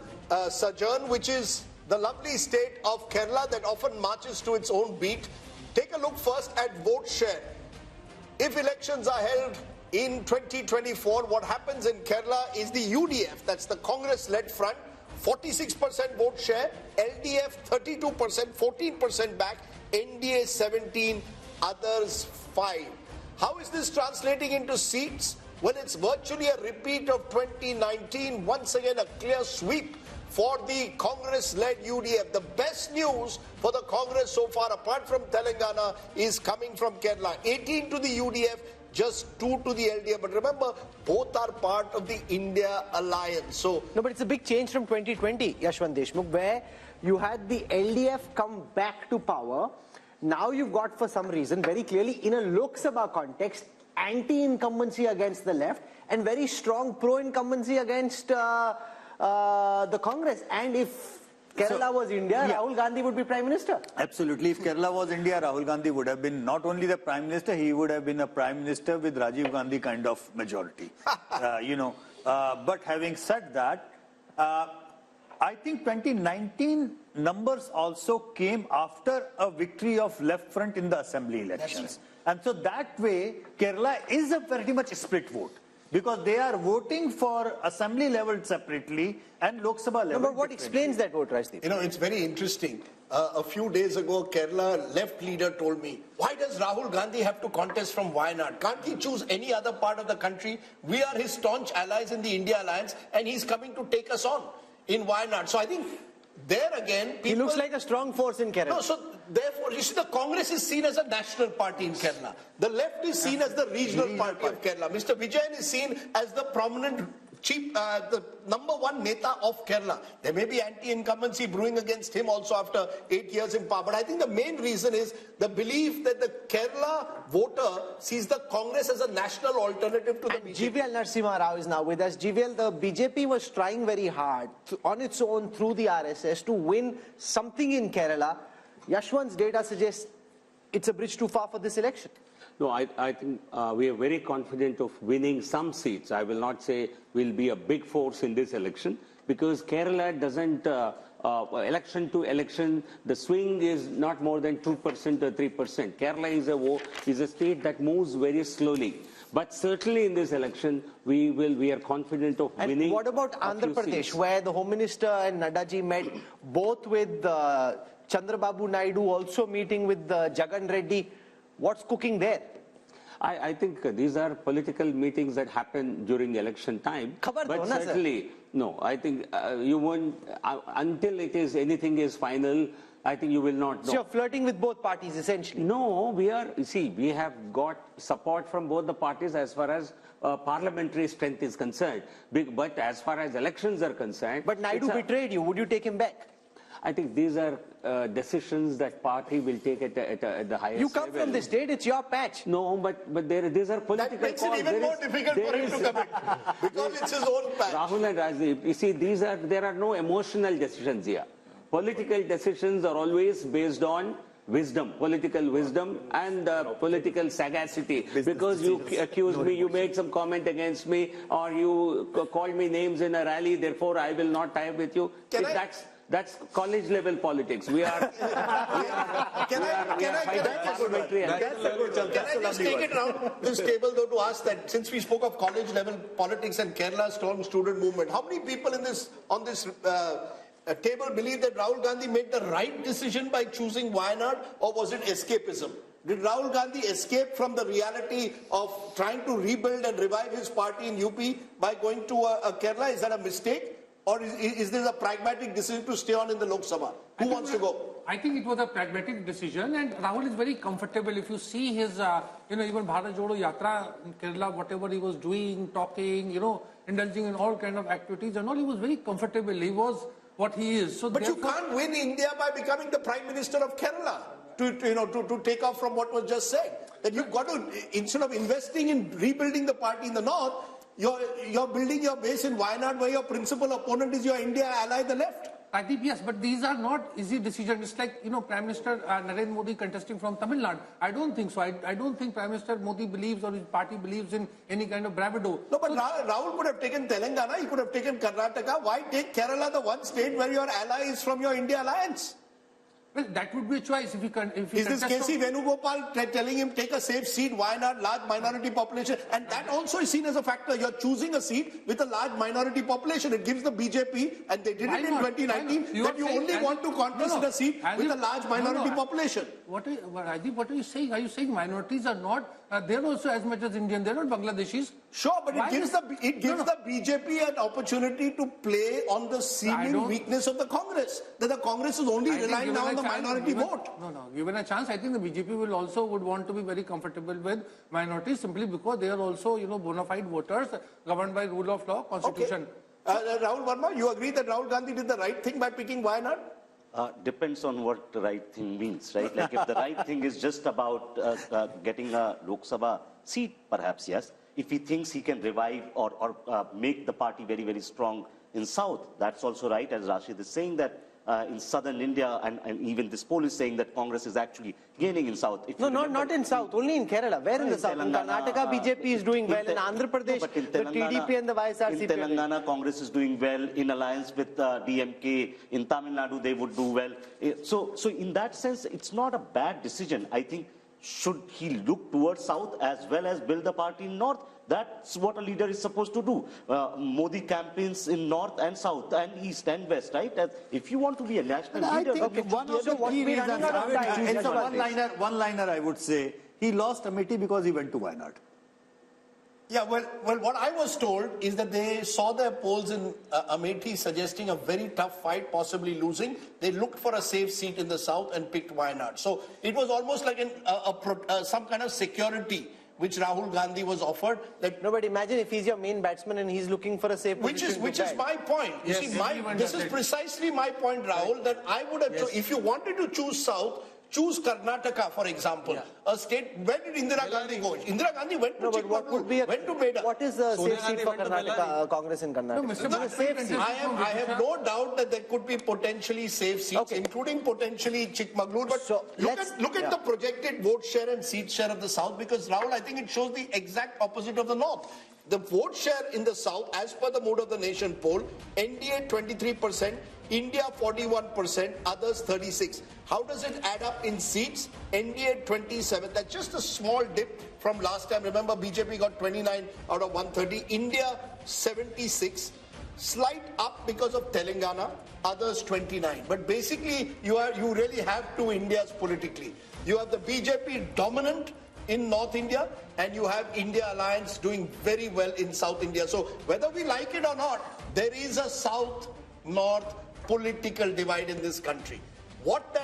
S2: sojourn, which is the lovely state of Kerala that often marches to its own beat. Take a look first at vote share. If elections are held in 2024, what happens in Kerala is the UDF, that's the Congress-led front, 46% vote share, LDF 32%, 14% back, NDA 17, others 5. How is this translating into seats? Well, it's virtually a repeat of 2019. Once again, a clear sweep for the Congress-led UDF. The best news for the Congress so far, apart from Telangana, is coming from Kerala. 18 to the UDF, just 2 to the LDF. But remember, both are part of the India alliance. So
S1: No, but it's a big change from 2020, Yashwant Deshmukh, where you had the LDF come back to power. Now you've got, for some reason, very clearly in a Lok Sabha context, anti-incumbency against the left and very strong pro-incumbency against the Congress. And if Kerala was India, Rahul Gandhi would be Prime Minister.
S7: Absolutely. If Kerala was India, Rahul Gandhi would have been not only the Prime Minister, he would have been a Prime Minister with Rajiv Gandhi kind of majority. But having said that, I think 2019 numbers also came after a victory of left front in the assembly elections. And so that way, Kerala is a pretty much split vote. Because they are voting for assembly level separately and Lok Sabha level.
S1: No, but what explains that vote, Rajdeep?
S2: you know, it's very interesting. A few days ago, Kerala left leader told me, why does Rahul Gandhi have to contest from Wayanad? Can't he choose any other part of the country? We are his staunch allies in the India alliance and he's coming to take us on in Wayanad. So I think there again, people...
S1: He looks like a strong force in Kerala.
S2: No, so therefore, you see, the Congress is seen as a national party in Kerala. The left is seen as the regional party of Kerala. Mr. Vijayan is seen as the prominent chief, the #1 neta of Kerala. There may be anti-incumbency brewing against him also after 8 years in power. But I think the main reason is the belief that the Kerala voter sees the Congress as a national alternative to the BJP.
S1: GVL Narasimha Rao is now with us. GVL, the BJP was trying very hard on its own through the RSS to win something in Kerala. Yashwant's data suggests it's a bridge too far for this election.
S11: No, I think we are very confident of winning some seats. I will not say we'll be a big force in this election because Kerala doesn't election to election, the swing is not more than 2% or 3%. Kerala is a state that moves very slowly. But certainly in this election, we are confident of winning.
S1: And what about Andhra Pradesh, where the Home Minister and Naddaji met both with Chandrababu Naidu, also meeting with Jagan Reddy? What's cooking there?
S11: I think these are political meetings that happen during election time. But certainly, no, I think you won't, until anything is final, I think you will not know.
S1: So you're flirting with both parties, essentially?
S11: No, we have got support from both the parties as far as parliamentary strength is concerned. But as far as elections are concerned...
S1: But Naidu betrayed you. Would you take him back?
S11: I think these are decisions that party will take at the highest level.
S1: You come from the state, it's your patch.
S11: No, but these are political calls.
S2: That makes it even more difficult for him to commit, because it's his own patch.
S11: Rahul and Rajdeep, you see, there are no emotional decisions here. Political decisions are always based on wisdom, political wisdom and political sagacity. Because you accused me, you made some comment against me, or you called me names in a rally, therefore I will not tie up with you. That's college level politics. Can I
S2: just take it around this table though to ask that, since we spoke of college level politics and Kerala's strong student movement, how many people on this table believe that Rahul Gandhi made the right decision by choosing Wayanad, or was it escapism? Did Rahul Gandhi escape from the reality of trying to rebuild and revive his party in UP by going to Kerala? Is that a mistake? Or is this a pragmatic decision to stay on in the Lok Sabha? Who wants to go?
S6: I think it was a pragmatic decision, and Rahul is very comfortable. If you see his, even Bharat Jodo Yatra in Kerala, whatever he was doing, talking, indulging in all kind of activities and all, he was very comfortable. He was what he is. So
S2: but you can't win India by becoming the Prime Minister of Kerala to take off from what was just said. That you've got to, instead of investing in rebuilding the party in the north, you're building your base in Wayanad, where your principal opponent is your India ally, the left.
S6: I think yes, but these are not easy decisions. It's like, Prime Minister Narendra Modi contesting from Tamil Nadu. I don't think so. I don't think Prime Minister Modi believes, or his party believes, in any kind of bravado.
S2: No, but Rahul could have taken Telangana, he could have taken Karnataka. Why take Kerala, the one state where your ally is from your India alliance?
S6: Well, that would be a choice if you can.
S2: Is this KC Venugopal telling him take a safe seat? Wayanad, large minority population, and that also is seen as a factor. You're choosing a seat with a large minority population. It gives the BJP, and they did it in 2019, that you only want to contest a seat with a large minority population.
S6: What are you saying? Are you saying minorities are not? They're also as much as Indian. They're not Bangladeshis.
S2: Sure, but it gives the BJP an opportunity to play on the seeming weakness of the Congress. That the Congress is only relying now on the minority vote.
S6: No. Given a chance, I think the BJP would want to be very comfortable with minorities, simply because they are also, bona fide voters governed by rule of law, constitution.
S2: Okay. Rahul Verma, you agree that Rahul Gandhi did the right thing by picking Wayanad?
S9: Depends on what the right thing means, right? Like if the right thing is just about getting a Lok Sabha seat, perhaps yes. If he thinks he can revive or make the party very, very strong in South, that's also right. As Rashid is saying that in southern India, and even this poll is saying that Congress is actually gaining in South.
S1: Not in South, only in Kerala. Where in the South? In Karnataka, BJP is doing well. In Andhra Pradesh, the TDP and the YSRCP.
S9: In Telangana, Congress is doing well in alliance with DMK. In Tamil Nadu, they would do well. So in that sense, it's not a bad decision. I think, should he look towards South as well as build the party in North? That's what a leader is supposed to do. Modi campaigns in North and South and East and West, right? If you want to be a national leader...
S7: One of the key reasons, one-liner I would say, he lost Amethi because he went to Wayanad.
S2: Yeah, well, what I was told is that they saw their polls in Amethi suggesting a very tough fight, possibly losing. They looked for a safe seat in the south and picked Wayanad. So it was almost like some kind of security which Rahul Gandhi was offered.
S1: No, but imagine if he's your main batsman and he's looking for a safe position.
S2: Which is my point. You see, this is precisely my point, Rahul, that I would have, if you wanted to choose South, choose Karnataka, for example, a state. Where did Indira Gandhi go? Indira Gandhi went to Chikmagalur, went to Beda.
S1: What is the safe seat for Karnataka Congress in Karnataka?
S2: I have no doubt that there could be potentially safe seats, including potentially Chikmagalur. But look at the projected vote share and seat share of the South, because Rahul, I think it shows the exact opposite of the North. The vote share in the South, as per the Mood of the Nation poll, NDA 23%, India 41%, others 36. How does it add up in seats? NDA 27. That's just a small dip from last time. Remember, BJP got 29 out of 130. India 76. Slight up because of Telangana, others 29. But basically, you really have two Indias politically. You have the BJP dominant in North India, and you have India Alliance doing very well in South India. So whether we like it or not, there is a South-North political divide in this country. What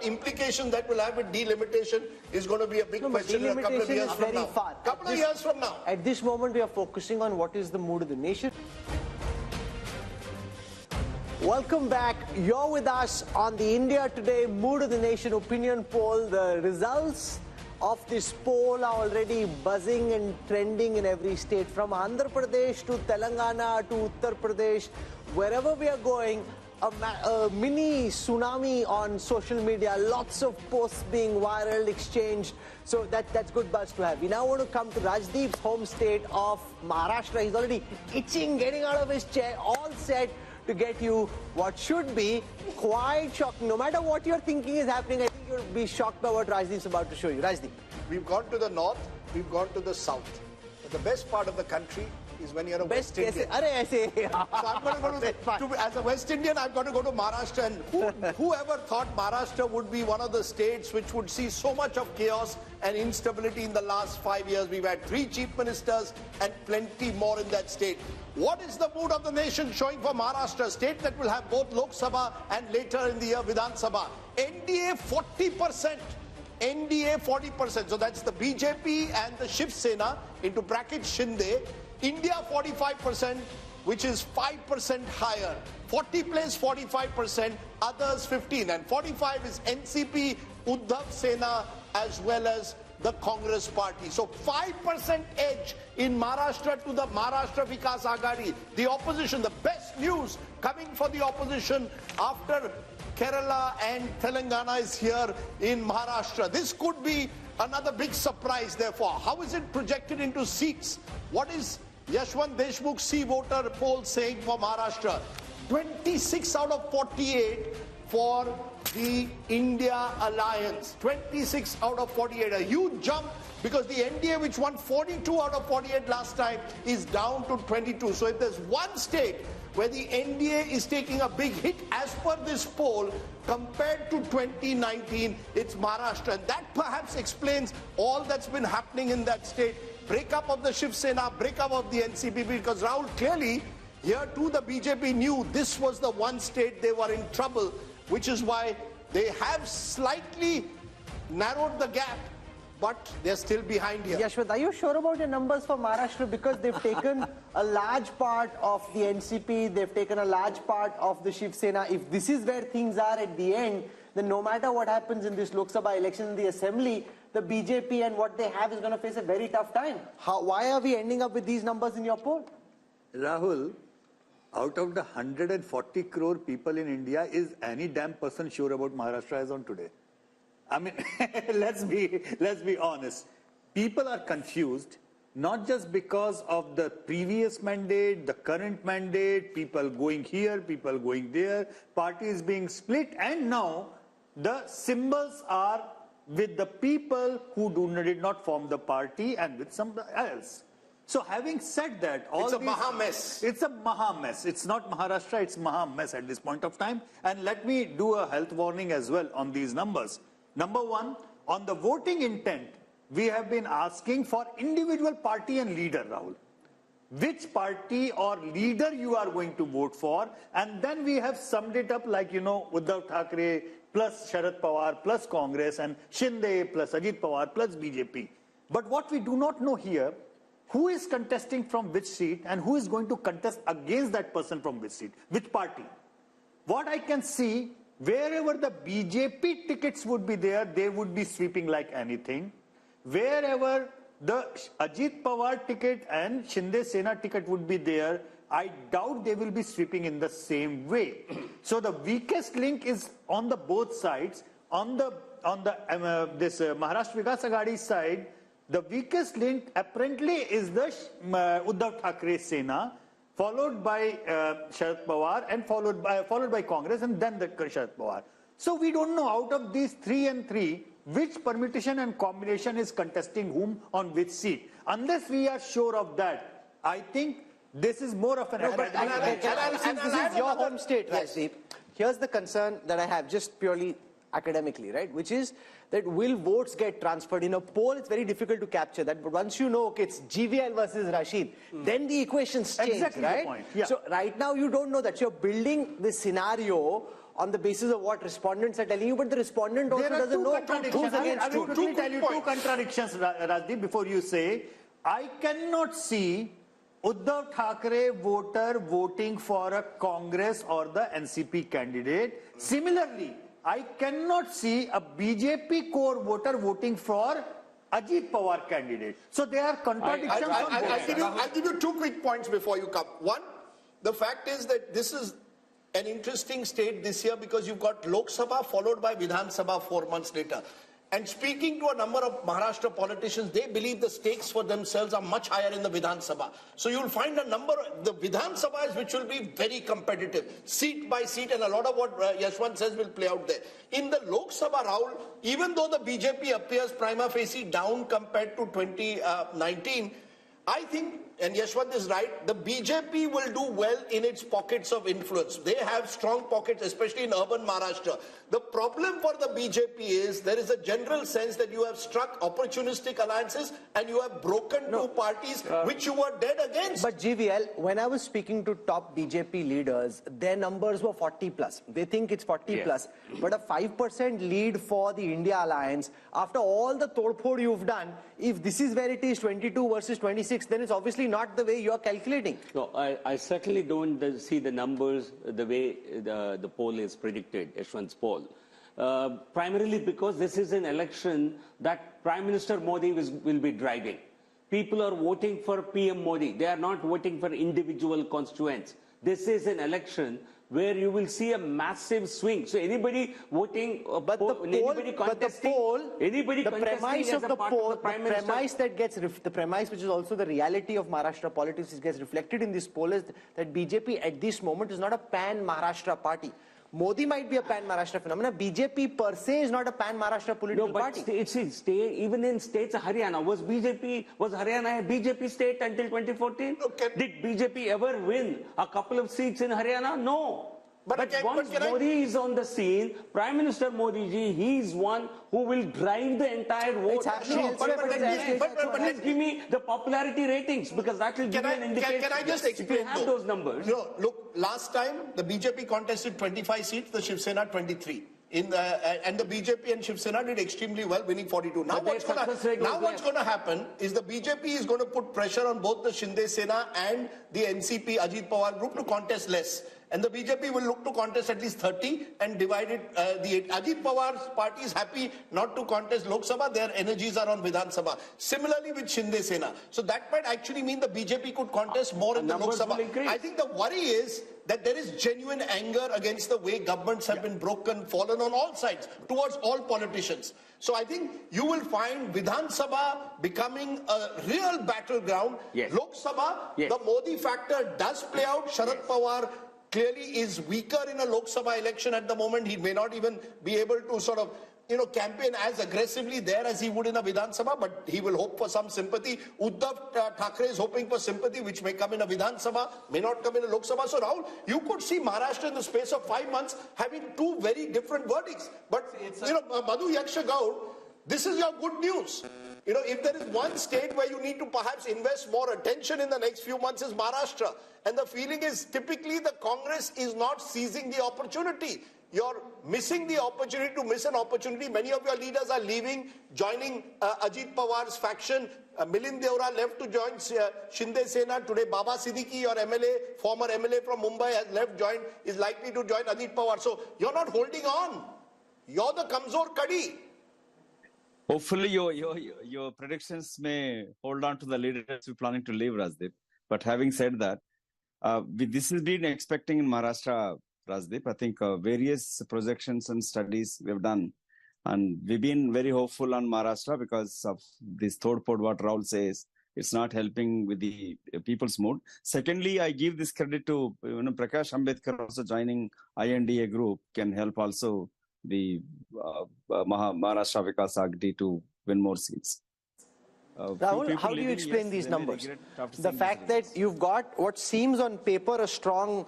S2: implication that will have with delimitation is going to be a big question in a couple of years from now. Couple of years from now.
S1: At this moment, we are focusing on what is the mood of the nation. Welcome back. You're with us on the India Today Mood of the Nation opinion poll. The results of this poll are already buzzing and trending in every state, from Andhra Pradesh to Telangana to Uttar Pradesh. Wherever we are going, a mini tsunami on social media, lots of posts being viral, exchanged. So that's good buzz to have. We now want to come to Rajdeep's home state of Maharashtra. He's already itching, getting out of his chair, all set to get you what should be quite shocking. No matter what you're thinking is happening, I think you'll be shocked by what Rajdeep's about to show you. Rajdeep.
S2: We've gone to the north, we've gone to the south. But the best part of the country is when you're a West Indian. So I'm going to go as a West Indian, I've got to go to Maharashtra. And whoever thought Maharashtra would be one of the states which would see so much of chaos and instability in the last 5 years? We've had 3 chief ministers and plenty more in that state. What is the mood of the nation showing for Maharashtra, state that will have both Lok Sabha and later in the year Vidhan Sabha? NDA 40%. NDA 40%. So that's the BJP and the Shiv Sena into bracket Shinde. India 45%, which is 5% higher. 40 plays 45%, others 15. And 45 is NCP, Uddhav Sena, as well as the Congress party. So 5% edge in Maharashtra to the Maharashtra Vikas Aghadi. The opposition, the best news coming for the opposition after Kerala and Telangana is here in Maharashtra. This could be another big surprise, therefore. How is it projected into seats? What is Yashwant Deshmukh C voter poll saying for Maharashtra? 26 out of 48 for the India Alliance. 26 out of 48. A huge jump because the NDA, which won 42 out of 48 last time, is down to 22. So if there's one state where the NDA is taking a big hit as per this poll compared to 2019, it's Maharashtra. And that perhaps explains all that's been happening in that state. Breakup of the Shiv Sena, breakup of the NCP, because Rahul, clearly here too the BJP knew this was the one state they were in trouble, which is why they have slightly narrowed the gap, but they're still behind here.
S1: Yashwant, are you sure about your numbers for Maharashtra? Because they've taken a large part of the NCP, they've taken a large part of the Shiv Sena. If this is where things are at the end, then no matter what happens in this Lok Sabha election in the assembly, the BJP and what they have is going to face a very tough time. Why are we ending up with these numbers in your poll?
S7: Rahul, out of the 140 crore people in India, is any damn person sure about Maharashtra as on today? I mean, let's be honest. People are confused, not just because of the previous mandate, the current mandate, people going here, people going there, parties being split, and now the symbols are with the people who did not form the party and with somebody else. So having said that,
S2: it's a maha mess.
S7: It's a maha mess. It's not Maharashtra, it's maha mess at this point of time. And let me do a health warning as well on these numbers. Number one, on the voting intent, we have been asking for individual party and leader, Rahul. Which party or leader you are going to vote for, and then we have summed it up like, Uddhav Thackeray plus Sharad Pawar plus Congress and Shinde plus Ajit Pawar plus BJP. But what we do not know here, who is contesting from which seat and who is going to contest against that person from which seat, which party. What I can see, wherever the BJP tickets would be there, they would be sweeping like anything. Wherever the Ajit Pawar ticket and Shinde Sena ticket would be there, I doubt they will be sweeping in the same way. So the weakest link is on the both sides. On the Maharashtra Vikas Aghadi side, the weakest link apparently is the Uddhav Thackeray Sena. followed by Sharad Pawar, and followed by Congress, and then the Sharad Pawar. So we don't know out of these 3 and 3, which permutation and combination is contesting whom on which seat. Unless we are sure of that, I think this is more of an
S1: Since this is your home state, Rajdeep, here's the concern that I have, just purely academically, right? Which is that will votes get transferred? In a poll, it's very difficult to capture that. But once you know, okay, it's GVL versus Rashid, then the equations change,
S7: exactly
S1: right?
S7: the point. Yeah.
S1: So right now, you don't know that. You're building this scenario on the basis of what respondents are telling you, but the respondent also doesn't know who's against
S7: I will quickly tell you two contradictions, Rajdeep, before you say. I cannot see Uddhav Thackeray voter voting for a Congress or the NCP candidate. Similarly, I cannot see a BJP core voter voting for Ajit Pawar candidate. So there are contradictions on both.
S2: I'll give you 2 quick points before you come. One, the fact is that this is an interesting state this year because you've got Lok Sabha followed by Vidhan Sabha 4 months later. And speaking to a number of Maharashtra politicians, they believe the stakes for themselves are much higher in the Vidhan Sabha. So you'll find a number of the Vidhan Sabhas which will be very competitive, seat by seat, and a lot of what Yashwant says will play out there. In the Lok Sabha, Rahul, even though the BJP appears prima facie down compared to 2019, I think, and Yashwant is right, the BJP will do well in its pockets of influence. They have strong pockets, especially in urban Maharashtra. The problem for the BJP is there is a general sense that you have struck opportunistic alliances and you have broken two parties which you were dead against.
S1: But GVL, when I was speaking to top BJP leaders, their numbers were 40 plus. They think it's 40 plus. But a 5% lead for the India alliance, after all the todphod you've done, if this is where it is 22 versus 26, then it's obviously not the way you're calculating.
S11: No, I certainly don't see the numbers the way the poll is predicted, Yashwant's poll. Primarily because this is an election that Prime Minister Modi will be driving. People are voting for PM Modi. They are not voting for individual constituents. This is an election where you will see a massive swing. So anybody voting, anybody contesting,
S1: the premise of the poll, the premise which is also the reality of Maharashtra politics, which gets reflected in this poll, is that BJP at this moment is not a pan-Maharashtra party. Modi might be a pan-Maharashtra phenomenon. BJP per se is not a pan-Maharashtra political party.
S11: Even in states, Haryana, was Haryana a BJP state until 2014? Okay. Did BJP ever win a couple of seats in Haryana? No. But once Modi is on the scene, Prime Minister Modi ji, he is one who will drive the entire vote.
S1: It's happening
S11: Please give me the popularity ratings, because that will give me an indication.
S2: Can I just explain?
S11: If you have those numbers.
S2: No, look, last time the BJP contested 25 seats, the Shiv Sena 23. And the BJP and Shiv Sena did extremely well, winning 42. Now what's going to happen is the BJP is going to put pressure on both the Shinde Sena and the NCP Ajit Pawar group to contest less. And the BJP will look to contest at least 30 and divide it. The Ajit Pawar's party is happy not to contest Lok Sabha. Their energies are on Vidhan Sabha. Similarly with Shinde Sena. So that might actually mean the BJP could contest more in the Lok Sabha. I think the worry is that there is genuine anger against the way governments have been broken, fallen on all sides, towards all politicians. So I think you will find Vidhan Sabha becoming a real battleground. Lok Sabha, the Modi factor does play out. Sharad Pawar clearly is weaker in a Lok Sabha election at the moment. He may not even be able to sort of, campaign as aggressively there as he would in a Vidhan Sabha, but he will hope for some sympathy. Uddhav Thackeray is hoping for sympathy, which may come in a Vidhan Sabha, may not come in a Lok Sabha. So Rahul, you could see Maharashtra in the space of 5 months having two very different verdicts. But, Madhu Yaksha Gaur, this is your good news. If there is one state where you need to perhaps invest more attention in the next few months is Maharashtra. And the feeling is typically the Congress is not seizing the opportunity. You're missing the opportunity to miss an opportunity. Many of your leaders are leaving, joining Ajit Pawar's faction. Milind Deora left to join Shinde Sena. Today, Baba Siddiqui, your MLA, former MLA from Mumbai, has left, is likely to join Ajit Pawar. So you're not holding on. You're the Kamzor Kadi.
S12: Hopefully, your predictions may hold on to the leaders we're planning to leave, Rajdeep. But having said that, this has been expecting in Maharashtra, Rajdeep. I think various projections and studies we've done. And we've been very hopeful on Maharashtra because of this todphod, what Rahul says. It's not helping with the people's mood. Secondly, I give this credit to Prakash Ambedkar also joining INDA group can help also the Maharashtra Vikas Agdi to win more seats.
S1: Rahul, how do you explain these numbers? The fact that you've got what seems on paper a strong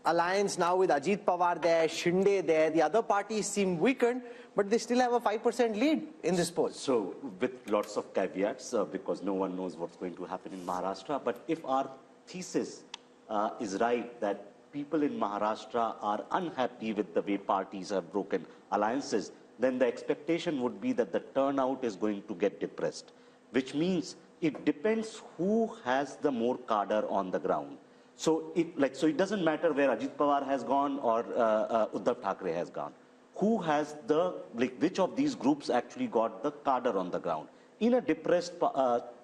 S1: alliance now with Ajit Pawar there, Shinde there, the other parties seem weakened, but they still have a 5% lead in this poll.
S9: So, with lots of caveats, because no one knows what's going to happen in Maharashtra, but if our thesis is right that people in Maharashtra are unhappy with the way parties have broken alliances, then the expectation would be that the turnout is going to get depressed, which means it depends who has the more cadre on the ground. So it doesn't matter where Ajit Pawar has gone or Uddhav Thackeray has gone. Who has which of these groups actually got the cadre on the ground? In a depressed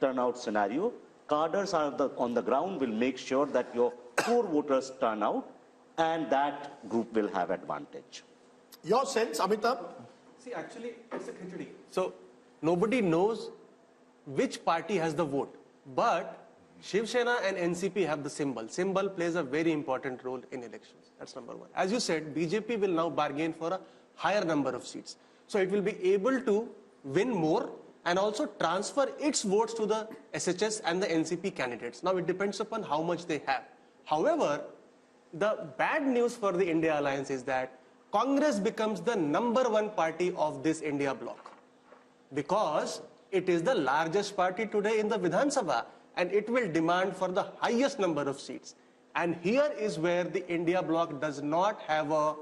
S9: turnout scenario, cadres on the ground will make sure that your core voters turn out, and that group will have advantage.
S2: Your sense, Amitabh?
S8: See, actually, it's a khichdi. So nobody knows which party has the vote, but Shiv Sena and NCP have the symbol. Symbol plays a very important role in elections. That's number one. As you said, BJP will now bargain for a higher number of seats. So it will be able to win more and also transfer its votes to the SHS and the NCP candidates. Now it depends upon how much they have. However, the bad news for the India Alliance is that Congress becomes the #1 party of this India bloc, because it is the largest party today in the Vidhan Sabha, and it will demand for the highest number of seats. And here is where the India bloc does not have a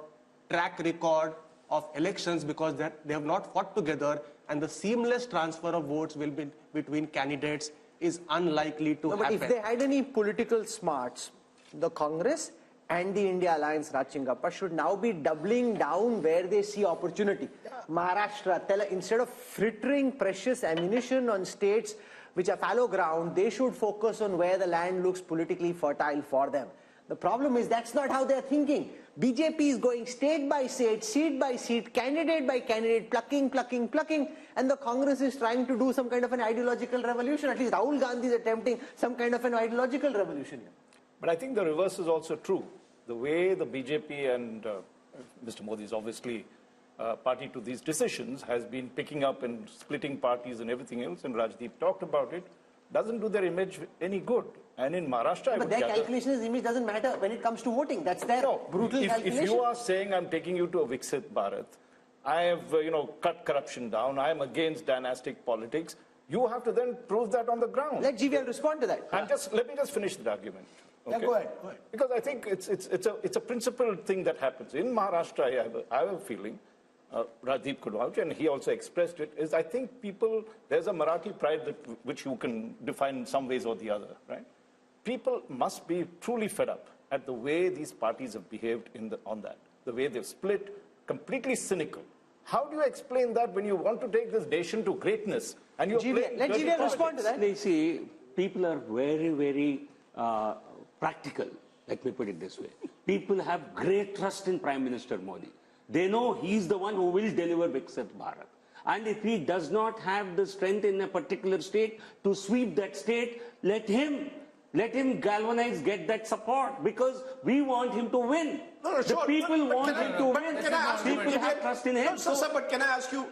S8: track record of elections, because they have not fought together, and the seamless transfer of votes will be between candidates is unlikely to happen.
S1: But if they had any political smarts, the Congress and the India Alliance, Rachingappa, should now be doubling down where they see opportunity. Maharashtra, instead of frittering precious ammunition on states which are fallow ground, they should focus on where the land looks politically fertile for them. The problem is that's not how they're thinking. BJP is going state by state, seat by seat, candidate by candidate, plucking, and the Congress is trying to do some kind of an ideological revolution. At least Rahul Gandhi is attempting some kind of an ideological revolution here.
S10: But I think the reverse is also true. The way the BJP and Mr. Modi is obviously party to these decisions has been picking up and splitting parties and everything else, and Rajdeep talked about it, doesn't do their image any good. And in Maharashtra,
S1: but their calculation is image doesn't matter when it comes to voting. That's their brutal calculation.
S10: If you are saying I'm taking you to a Viksit Bharat, I have cut corruption down, I am against dynastic politics, you have to then prove that on the ground.
S1: Let GVL respond to that.
S10: Let me just finish the argument. Okay?
S2: Yeah, go ahead.
S10: Because I think it's a principled thing that happens. In Maharashtra, I have a feeling, Rajdeep could vouch, and he also expressed it, is I think there's a Marathi pride which you can define in some ways or the other, right? People must be truly fed up at the way these parties have behaved on that, the way they've split, completely cynical. How do you explain that when you want to take this nation to greatness and you're playing
S1: let GVL respond to that.
S11: They see, people are very, very practical, let me put it this way. People have great trust in Prime Minister Modi. They know he's the one who will deliver Viksit Bharat. And if he does not have the strength in a particular state to sweep that state, let him galvanize, get that support, because we want him to win. The people want him to win. People have trust in him.
S2: Sir, but can I ask you,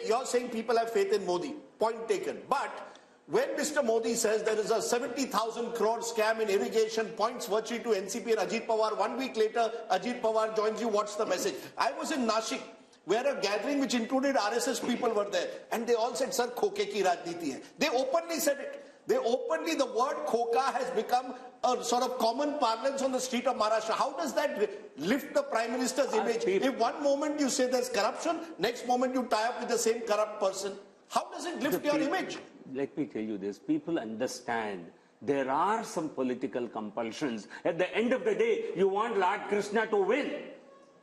S2: you're saying people have faith in Modi. Point taken. But when Mr. Modi says there is a 70,000 crore scam in irrigation, points virtually to NCP and Ajit Pawar, 1 week later, Ajit Pawar joins you, what's the message? I was in Nashik, where a gathering which included RSS people were there, and they all said, sir, khoke ki rajniti hai. They openly said it. The word khoka has become a sort of common parlance on the street of Maharashtra. How does that lift the Prime Minister's image? If one moment you say there's corruption, next moment you tie up with the same corrupt person, how does it lift your image?
S11: Let me tell you this, people understand there are some political compulsions. At the end of the day, you want Lord Krishna to win.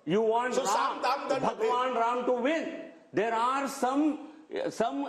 S11: You want Bhagwan Ram to win. There are some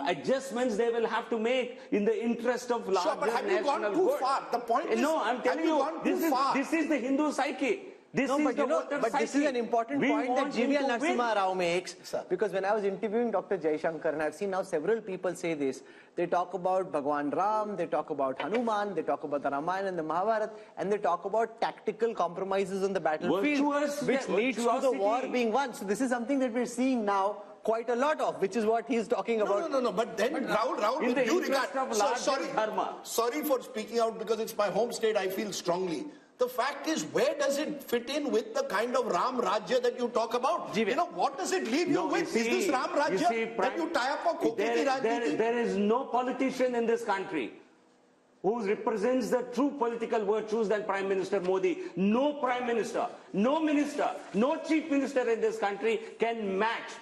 S11: adjustments they will have to make in the interest of larger national good.
S2: Sure, but have you gone too far? The point is,
S11: no, I'm telling you, this is the Hindu psyche. This
S1: No,
S11: is
S1: but
S11: the
S1: you know,
S11: voter
S1: but this is
S11: psyche.
S1: an important
S11: We
S1: point that
S11: want him
S1: GVL
S11: to win.
S1: Narasimha Rao makes. Because when I was interviewing Dr. Jaishankar, and I've seen now several people say this, they talk about Bhagwan Ram, they talk about Hanuman, they talk about the Ramayana and the Mahabharata, and they talk about tactical compromises on the battlefield, which leads to the war being won. So this is something that we're seeing now quite a lot of, which is what he's talking about.
S2: No. But then, Rahul,
S11: in
S2: with
S11: the
S2: due
S11: interest
S2: regard,
S11: of larger dharma.
S2: sorry for speaking out because it's my home state, I feel strongly. The fact is, where does it fit in with the kind of Ram Rajya that you talk about? You know, what does it leave you with? Is this Ram Rajya that you tie up for Khoketi Rajniti?
S11: There is no politician in this country who represents the true political virtues than Prime Minister Modi. No Prime Minister, no Minister, no Chief Minister in this country can match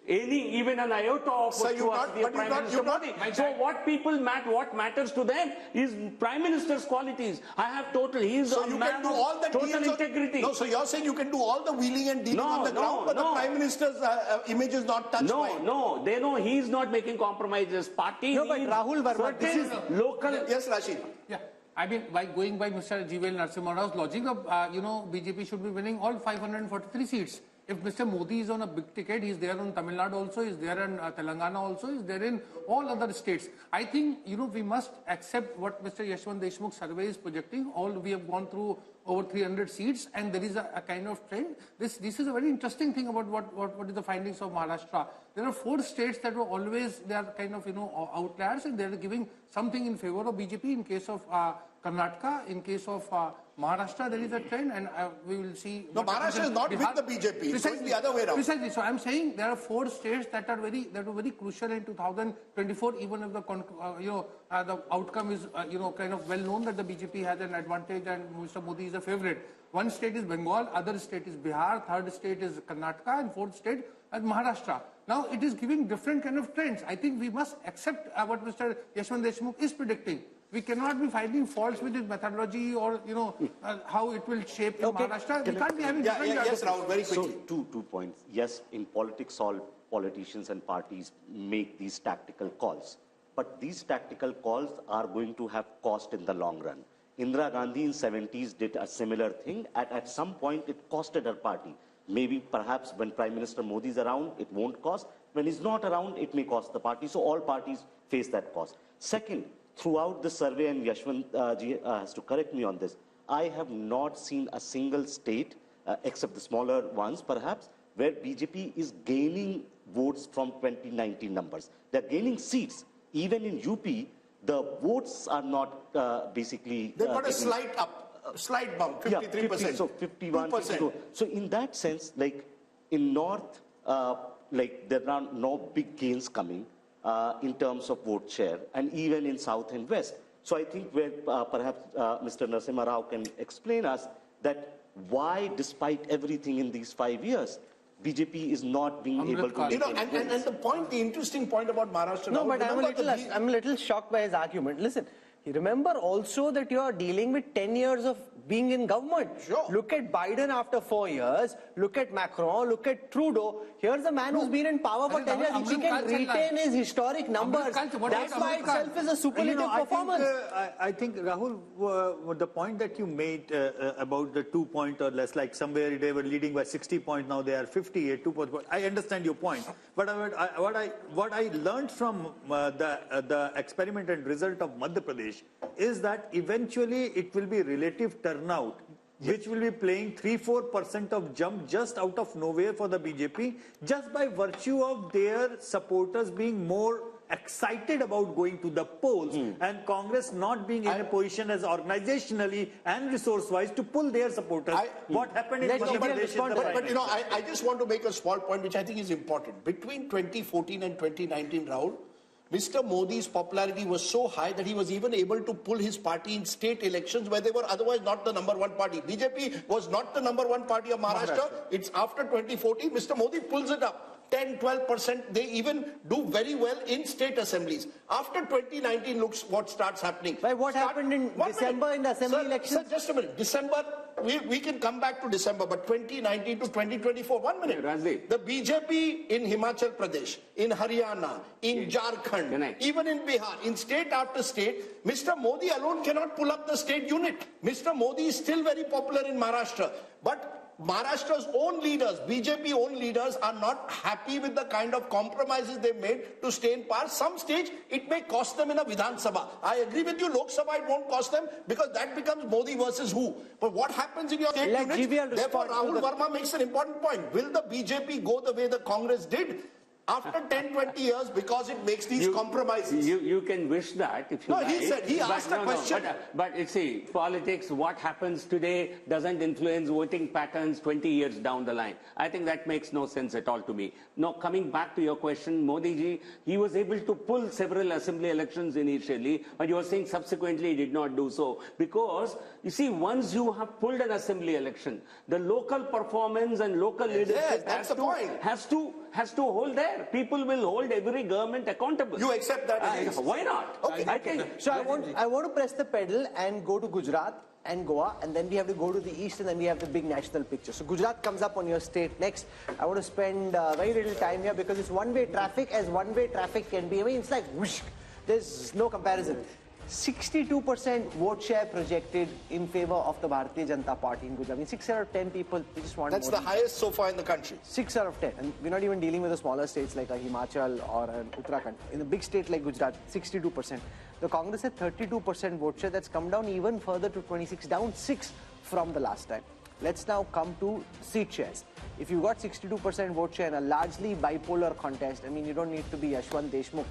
S11: even an iota of virtuosity of Prime Minister Modi. So what matters to them is Prime Minister's qualities. I have he's
S2: so
S11: a
S2: you
S11: man
S2: can do all the
S11: total
S2: deals
S11: integrity.
S2: No, so you're saying you can do all the wheeling and dealing on the ground, but the Prime Minister's image is not touched by it.
S11: No, they know he's not making compromises. Party
S1: No, but Rahul Verma, this is
S11: local.
S2: Yes, Rashid.
S6: Yeah. I mean, by going by Mr. GVL Narasimha Rao's logic, BJP should be winning all 543 seats. If Mr. Modi is on a big ticket, he's there on Tamil Nadu also, he's there in Telangana also, he's there in all other states. I think, we must accept what Mr. Yashwant Deshmukh survey is projecting. We have gone through over 300 seats and there is a kind of trend. This is a very interesting thing about what is the findings of Maharashtra. There are 4 states that were always, they are kind of, outliers, and they are giving something in favor of BJP. In case of Karnataka, in case of Maharashtra, there is a trend, and we will see.
S2: No, Maharashtra is not
S6: Bihar.
S2: with the BJP. It's going the other way around.
S6: Precisely. So I'm saying there are 4 states that were very crucial in 2024. Even if the outcome is kind of well known that the BJP has an advantage and Mr. Modi is a favorite. One state is Bengal, other state is Bihar, third state is Karnataka, and fourth state is Maharashtra. Now it is giving different kind of trends. I think we must accept what Mr. Yashwant Deshmukh is predicting. We cannot be finding faults with his methodology or, how it will shape in Maharashtra. We can't be having different...
S2: Yes, Rahul, very quickly.
S9: So, two points. Yes, in politics, all politicians and parties make these tactical calls. But these tactical calls are going to have cost in the long run. Indira Gandhi in 70s did a similar thing. At some point, it costed her party. Maybe, perhaps, when Prime Minister Modi is around, it won't cost. When he's not around, it may cost the party. So all parties face that cost. Second, throughout the survey, and Yashwant ji has to correct me on this, I have not seen a single state, except the smaller ones perhaps, where BJP is gaining votes from 2019 numbers. They're gaining seats. Even in UP, the votes are not basically...
S2: They've got a slight bump, 53%.
S9: Yeah, 50, so 51%. So in that sense, like in North, there are no big gains coming. In terms of vote share, and even in South and West. So I think where perhaps Mr. Narasimha Rao can explain us that why, despite everything in these 5 years, BJP is not being able to...
S2: And the interesting point about Maharashtra...
S1: No, but I'm a little shocked by his argument. Listen, remember also that you are dealing with 10 years of being in government.
S2: Sure.
S1: Look at Biden after 4 years. Look at Macron. Look at Trudeau. Here's a man who's been in power for 10 years. If he can retain his historic numbers, that by itself is a superlative performance.
S7: I think, Rahul, the point that you made about the 2 point or less, like somewhere they were leading by 60 points, now they are 58, 2 points. I understand your point. But what I learned from the experiment and result of Madhya Pradesh is that eventually it will be relative turnout, which will be playing 3-4% of jump just out of nowhere for the BJP, just by virtue of their supporters being more excited about going to the polls and Congress not being in a position as organizationally and resource-wise to pull their supporters. What happened in Madhya Pradesh?
S2: But I just want to make a small point which I think is important. Between 2014 and 2019, Rahul, Mr. Modi's popularity was so high that he was even able to pull his party in state elections where they were otherwise not the #1 party. BJP was not the #1 party of Maharashtra. It's after 2014, Mr. Modi pulls it up. 10-12%, they even do very well in state assemblies. After 2019, looks what starts happening.
S1: What happened in December in the assembly elections?
S2: Sir, just a minute. December, we can come back to December, but 2019 to 2024, 1 minute.
S11: Rajdeep.
S2: The BJP in Himachal Pradesh, in Haryana, in Jharkhand, even in Bihar, in state after state, Mr. Modi alone cannot pull up the state unit. Mr. Modi is still very popular in Maharashtra. But Maharashtra's own leaders, BJP own leaders, are not happy with the kind of compromises they've made to stay in power. Some stage, it may cost them in a Vidhan Sabha. I agree with you, Lok Sabha, it won't cost them because that becomes Modi versus who. But what happens in your state units? Therefore, Rahul Verma makes an important point. Will the BJP go the way the Congress did? After 10, 20 years, because it makes these compromises.
S11: You can wish that if you like.
S2: He said, he asked a question.
S11: But you see, politics, what happens today doesn't influence voting patterns 20 years down the line. I think that makes no sense at all to me. Now, coming back to your question, Modi ji, he was able to pull several assembly elections initially, but you are saying subsequently he did not do so. Because, you see, once you have pulled an assembly election, the local performance and local leadership has to hold there. People will hold every government accountable.
S2: You accept that?
S11: Why not?
S2: Okay.
S11: I think.
S1: So I want to press the pedal and go to Gujarat and Goa, and then we have to go to the east, and then we have the big national picture. So Gujarat comes up on your state next. I want to spend very little time here because it's one-way traffic, as one-way traffic can be. I mean, it's like whoosh. There's no comparison. 62% vote share projected in favor of the Bharatiya Janata Party in Gujarat. I mean, 6 out of 10 people just want.
S2: That's the highest so far in the country.
S1: 6 out of 10. And we're not even dealing with the smaller states like a Himachal or an Uttarakhand. In a big state like Gujarat, 62%. The Congress had 32% vote share. That's come down even further to 26, down 6 from the last time. Let's now come to seat shares. If you've got 62% vote share in a largely bipolar contest, I mean, you don't need to be Yashwant Deshmukh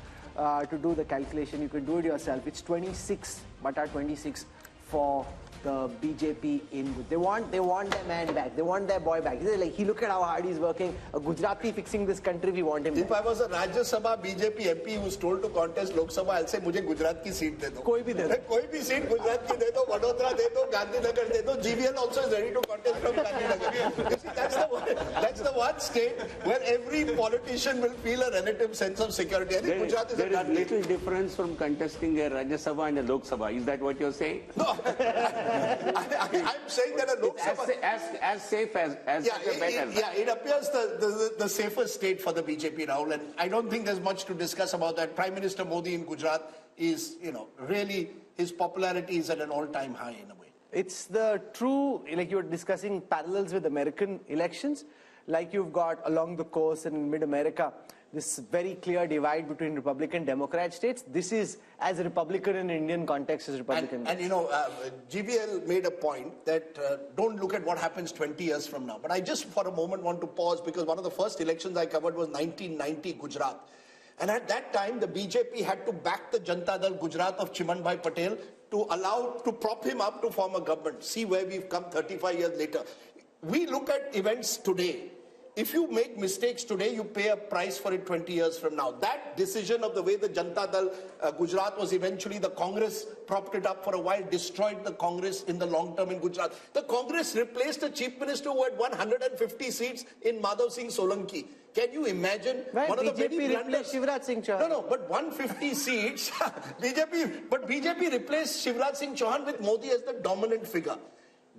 S1: to do the calculation. You can do it yourself. It's 26/26 for the BJP in. They want their man back. They want their boy back. They're like, look at how hard he's working. A Gujarati fixing this country. We want him.
S2: If I was a Rajya Sabha BJP MP who's told to contest Lok Sabha, I'll say, "मुझे गुजरात की seat दे दो."
S1: कोई भी दे दो.
S2: कोई भी seat Gujarat की दे दो, वडोदरा दे दो, गांधीनगर दे दो. GVL also is ready to contest from Gandhinagar. You see, that's the one state where every politician will feel a relative sense of security. I think Gujarat is
S11: there is little difference from contesting a Rajya Sabha and a Lok Sabha. Is that what you're saying?
S2: No. I'm saying that a Lok Sabha...
S11: As safe as better.
S2: It appears the safest state for the BJP, Rahul, and I don't think there's much to discuss about that. Prime Minister Modi in Gujarat is, really, his popularity is at an all-time high in a way.
S1: It's the true, like you were discussing parallels with American elections, like you've got along the coast and in mid-America, this very clear divide between Republican Democrat states. This is as Republican in Indian context as Republican.
S2: And GVL made a point that don't look at what happens 20 years from now. But I just for a moment want to pause because one of the first elections I covered was 1990 Gujarat. And at that time, the BJP had to back the Janata Dal Gujarat of Chimanbhai Patel to prop him up to form a government. See where we've come 35 years later. We look at events today. If you make mistakes today, you pay a price for it 20 years from now. That decision of the way the Janata Dal Gujarat was eventually, the Congress propped it up for a while, destroyed the Congress in the long term in Gujarat. The Congress replaced a chief minister who had 150 seats in Madhav Singh Solanki. Can you imagine?
S1: Right,
S2: one of the
S1: BJP replaced Shivraj Singh Chauhan.
S2: No, but 150 seats, BJP replaced Shivraj Singh Chauhan with Modi as the dominant figure.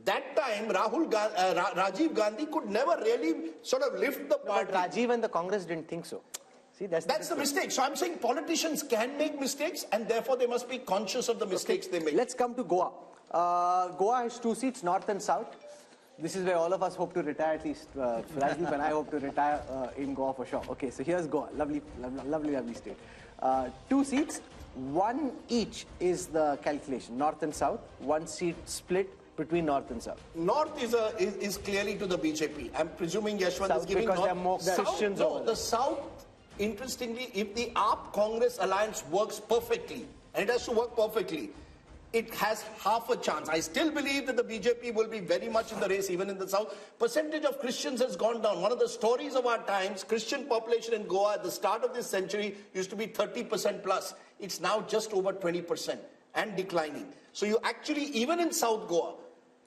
S2: That time, Rajiv Gandhi could never really sort of lift the party.
S1: But Rajiv and the Congress didn't think so. See, that's
S2: the mistake. So I'm saying politicians can make mistakes and therefore they must be conscious of the mistakes they make.
S1: Let's come to Goa. Goa has 2 seats, north and south. This is where all of us hope to retire, at least Rajdeep and I hope to retire in Goa for sure. Okay, so here's Goa, lovely state. 2 seats, 1 each is the calculation, north and south, 1 seat split between north and south.
S2: North is clearly to the BJP. I'm presuming Yashwant
S1: south
S2: is giving
S1: because
S2: north.
S1: there are more Christians
S2: over there. The south, interestingly, if the AAP-Congress alliance works perfectly, and it has to work perfectly, it has half a chance. I still believe that the BJP will be very much in the race, even in the south. Percentage of Christians has gone down. One of the stories of our times, Christian population in Goa at the start of this century used to be 30% plus. It's now just over 20% and declining. So you actually, even in South Goa,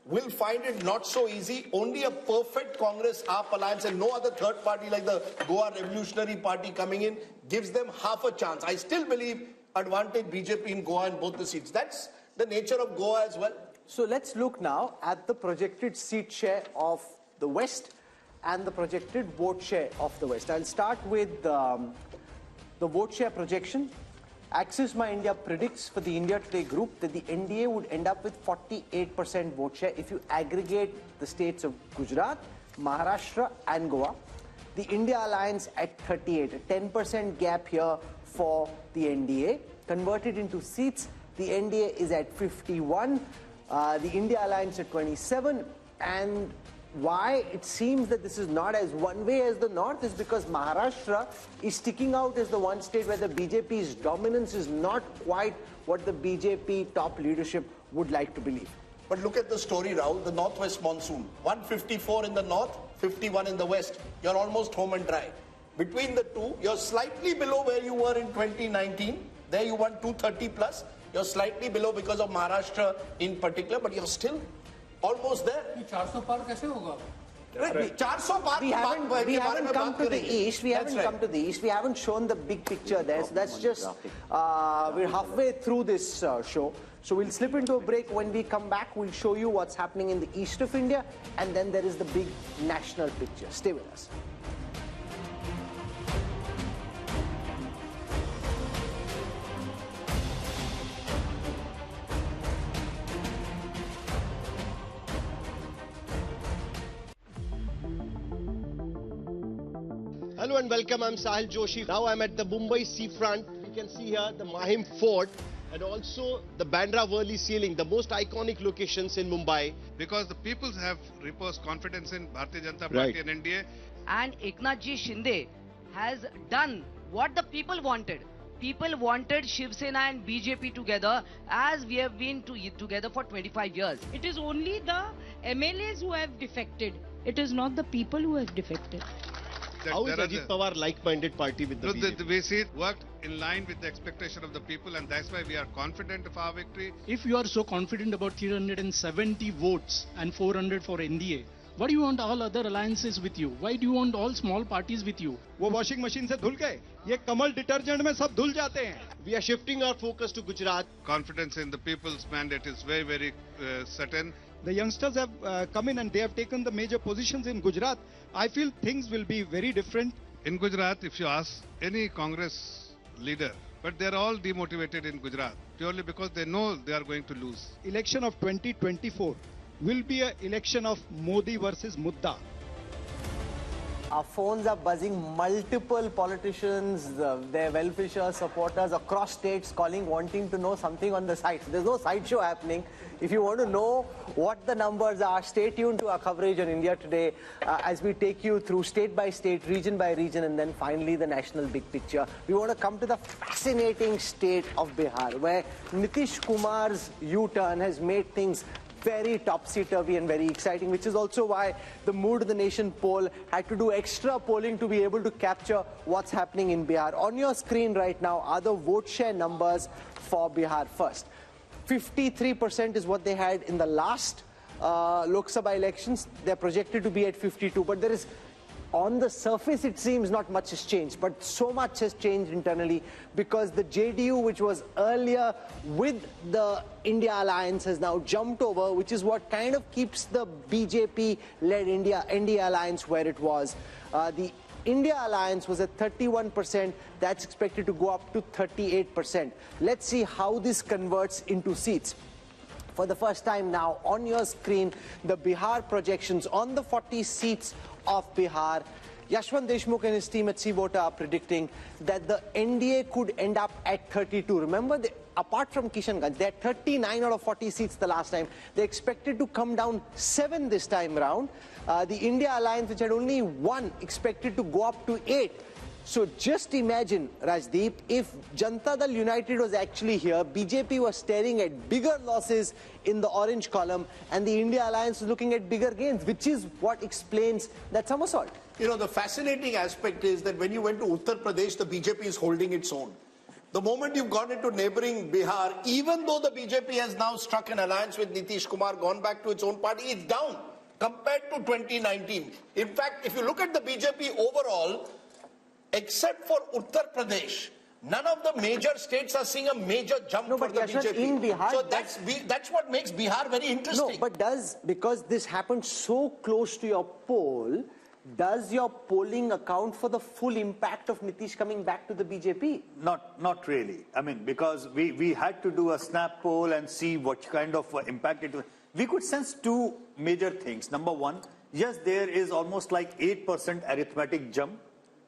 S2: will find it not so easy. Only a perfect Congress AAP alliance and no other third party like the Goa Revolutionary Party coming in gives them half a chance. I still believe advantage BJP in Goa in both the seats. That's the nature of Goa as well.
S1: So let's look now at the projected seat share of the West and the projected vote share of the West. I'll start with the vote share projection. Axis My India predicts for the India Today group that the NDA would end up with 48% vote share if you aggregate the states of Gujarat, Maharashtra and Goa. The India Alliance at 38, a 10% gap here for the NDA. Converted into seats, the NDA is at 51, the India Alliance at 27, and why it seems that this is not as one way as the North is because Maharashtra is sticking out as the one state where the BJP's dominance is not quite what the BJP top leadership would like to believe.
S2: But look at the story, Rahul, the northwest monsoon. 154 in the north, 51 in the west. You're almost home and dry. Between the two, you're slightly below where you were in 2019. There you won 230 plus. You're slightly below because of Maharashtra in particular, but you're still almost there.
S6: 400 par kaise hoga?
S1: We haven't come to the east. We haven't come to the east. We haven't shown the big picture there. So that's just, we're halfway through this show. So we'll slip into a break. When we come back, we'll show you what's happening in the east of India. And then there is the big national picture. Stay with us.
S13: Hello and welcome, I'm Sahil Joshi. Now I'm at the Mumbai seafront. You can see here the Mahim Fort and also the Bandra Worli ceiling, the most iconic locations in Mumbai.
S14: Because the people have reposed confidence in Bharatiya Janata Party and NDA.
S15: And Eknath Ji Shinde has done what the people wanted. People wanted Shiv Sena and BJP together as we have been together for 25 years.
S16: It is only the MLAs who have defected. It is not the people who have defected.
S13: How is Ajit Pawar like-minded party with the BJP?
S14: The way it worked in line with the expectation of the people, and that's why we are confident of our victory.
S17: If you are so confident about 370 votes and 400 for NDA, why do you want all other alliances with you? Why do you want all small parties with you?
S13: वो washing machine से धुल गए, ये कमल detergent में सब धुल जाते हैं. We are shifting our focus to Gujarat.
S14: Confidence in the people's mandate is very, very certain.
S18: The youngsters have come in and they have taken the major positions in Gujarat. I feel things will be very different.
S14: In Gujarat, if you ask any Congress leader, but they're all demotivated in Gujarat purely because they know they are going to lose.
S18: Election of 2024 will be an election of Modi versus Mudda.
S1: Our phones are buzzing, multiple politicians, their well-wisher supporters across states calling, wanting to know something on the site. There's no sideshow happening. If you want to know what the numbers are, stay tuned to our coverage on India Today as we take you through state by state, region by region, and then finally the national big picture. We want to come to the fascinating state of Bihar, where Nitish Kumar's U-turn has made things very topsy-turvy and very exciting, which is also why the Mood of the Nation poll had to do extra polling to be able to capture what's happening in Bihar. On your screen right now are the vote share numbers for Bihar first. 53% is what they had in the last Lok Sabha elections. They're projected to be at 52, but there is, on the surface, it seems not much has changed, but so much has changed internally because the JDU, which was earlier with the India Alliance, has now jumped over, which is what kind of keeps the BJP-led India Alliance where it was. The India Alliance was at 31%. That's expected to go up to 38%. Let's see how this converts into seats. For the first time now, on your screen, the Bihar projections on the 40 seats of Bihar. Yashwant Deshmukh and his team at C-Vota are predicting that the NDA could end up at 32. Remember, apart from Kishanganj, they had 39 out of 40 seats the last time. They're expected to come down 7 this time around. The India Alliance, which had only 1, expected to go up to 8. So just imagine, Rajdeep, if Janata Dal United was actually here, BJP was staring at bigger losses in the orange column, and the India Alliance is looking at bigger gains, which is what explains that somersault.
S2: You know, the fascinating aspect is that when you went to Uttar Pradesh, the BJP is holding its own. The moment you've gone into neighboring Bihar, even though the BJP has now struck an alliance with Nitish Kumar, gone back to its own party, it's down compared to 2019. In fact, if you look at the BJP overall, except for Uttar Pradesh, none of the major states are seeing a major jump for the BJP.
S1: In Bihar,
S2: so that's what makes Bihar very interesting.
S1: No, but because this happened so close to your poll, does your polling account for the full impact of Nitish coming back to the BJP?
S7: Not really. I mean, because we had to do a snap poll and see what kind of impact it was. We could sense two major things. Number one, yes, there is almost like 8% arithmetic jump,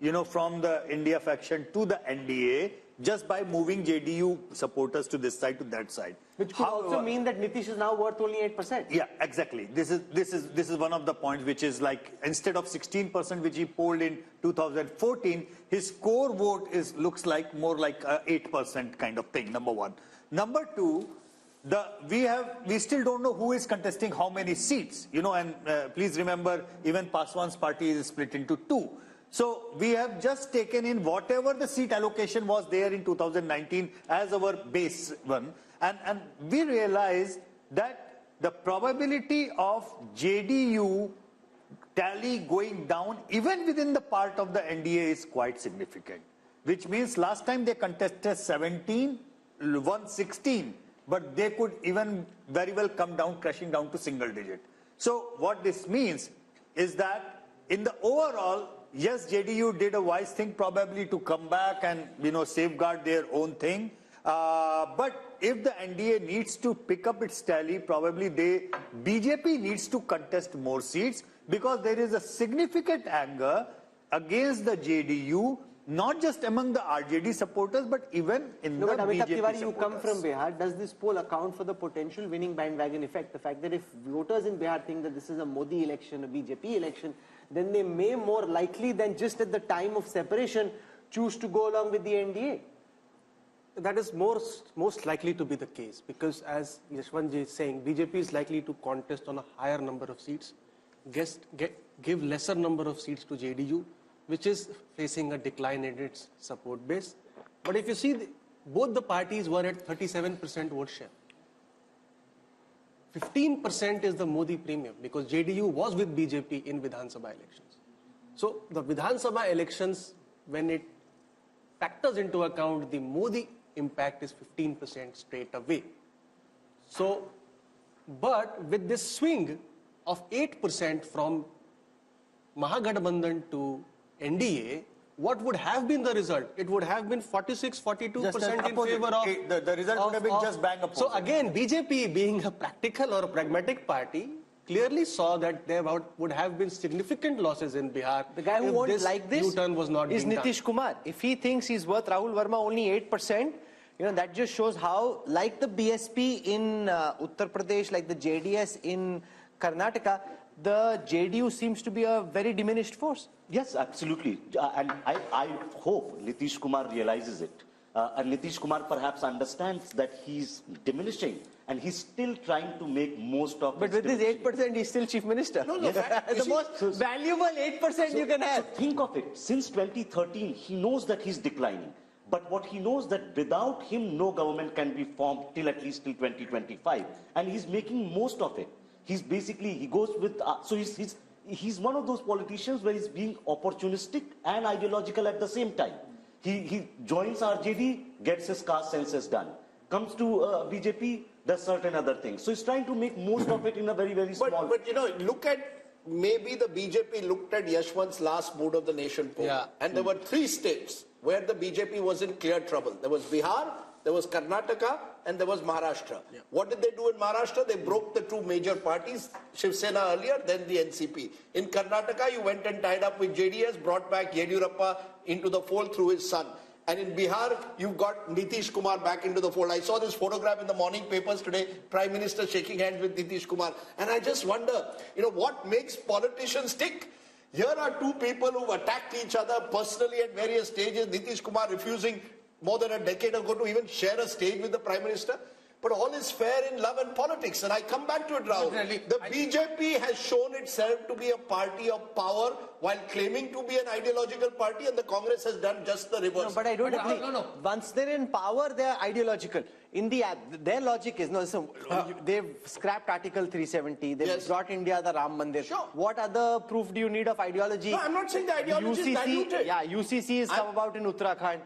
S7: you know, from the India faction to the NDA, just by moving JDU supporters to this side to that side.
S1: Which could also mean that Nitish is now worth only 8%.
S7: Yeah, exactly. This is one of the points which is like, instead of 16% which he polled in 2014, his core vote looks like more like a 8% kind of thing, number one. Number two, we still don't know who is contesting how many seats, you know, and please remember, even Paswan's party is split into two. So we have just taken in whatever the seat allocation was there in 2019 as our base one. And we realize that the probability of JDU tally going down even within the part of the NDA is quite significant. Which means last time they contested 17, won 16, but they could even very well come down, crashing down to single digit. So what this means is that in the overall, yes, JDU did a wise thing probably to come back and, you know, safeguard their own thing. But if the NDA needs to pick up its tally, probably BJP needs to contest more seats, because there is a significant anger against the JDU, not just among the RJD supporters, but even in the BJP supporters.
S1: You come from Bihar. Does this poll account for the potential winning bandwagon effect? The fact that if voters in Bihar think that this is a Modi election, a BJP election, then they may more likely than just at the time of separation choose to go along with the NDA.
S8: That is most likely to be the case, because as Yashwantji is saying, BJP is likely to contest on a higher number of seats, give lesser number of seats to JDU, which is facing a decline in its support base. But if you see, both the parties were at 37% vote share. 15% is the Modi premium, because JDU was with BJP in Vidhan Sabha elections. So the Vidhan Sabha elections, when it factors into account the Modi impact, is 15% straight away. So, but with this swing of 8% from Mahagathbandhan to NDA, what would have been the result? It would have been 46-42% in favor of...
S7: The result would have been just bang opposite.
S8: So again, BJP, being a practical or a pragmatic party, clearly saw that there would have been significant losses in Bihar.
S1: The guy who won't like this
S8: U-turn was not
S1: is
S8: being
S1: Nitish Kumar. If he thinks he's worth Rahul Verma only 8%, you know, that just shows how, like the BSP in Uttar Pradesh, like the JDS in Karnataka, the JDU seems to be a very diminished force.
S9: Yes, absolutely. And I hope Nitish Kumar realizes it. And Nitish Kumar perhaps understands that he's diminishing, and he's still trying to make most of it.
S1: But with this 8%, he's still chief minister.
S9: No,
S1: the most valuable 8% you can have.
S9: So think of it. Since 2013, he knows that he's declining. But what he knows that without him, no government can be formed till at least till 2025. And he's making most of it. He's basically, he goes with, so he's one of those politicians where he's being opportunistic and ideological at the same time. He joins RJD, gets his caste census done. Comes to BJP, does certain other things. So he's trying to make most of it in a very, very small...
S2: But you know, look at, maybe the BJP looked at Yashwant's last Mood of the Nation poll. Yeah. And there were 3 states where the BJP was in clear trouble. There was Bihar, there was Karnataka, and there was Maharashtra. Yeah. What did they do in Maharashtra? They broke the 2 major parties, Shiv Sena earlier, then the NCP. In Karnataka, you went and tied up with JDS, brought back Yediyurappa into the fold through his son. And in Bihar, you got Nitish Kumar back into the fold. I saw this photograph in the morning papers today, Prime Minister shaking hands with Nitish Kumar. And I just wonder, you know, what makes politicians tick? Here are 2 people who've attacked each other personally at various stages. Nitish Kumar refusing more than a decade ago to even share a stage with the Prime Minister. But all is fair in love and politics. And I come back to it, Rahul. The BJP has shown itself to be a party of power while claiming to be an ideological party, and the Congress has done just the reverse.
S1: No, but I don't agree. Once they're in power, they're ideological. In their logic is, they've scrapped Article 370, they've brought India the Ram Mandir. Sure. What other proof do you need of ideology?
S2: No, I'm not saying the ideology is diluted.
S1: Yeah, UCC has come about in Uttarakhand.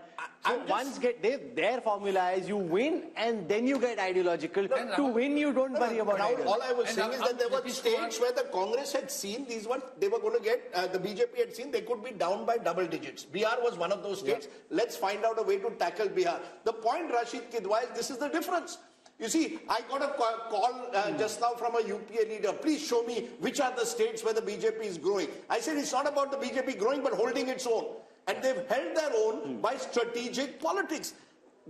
S1: So once their formula is you win and then you get ideological. To win, you don't worry about ideology.
S2: All I was saying is that there were states where the Congress had seen they were going to get, the BJP had seen, they could be down by double digits. Bihar was one of those states. Let's find out a way to tackle Bihar. The point, Rashid Kidwai, is this is the difference. You see, I got a call just now from a UPA leader. Please show me which are the states where the BJP is growing. I said it's not about the BJP growing, but holding its own. And they've held their own by strategic politics.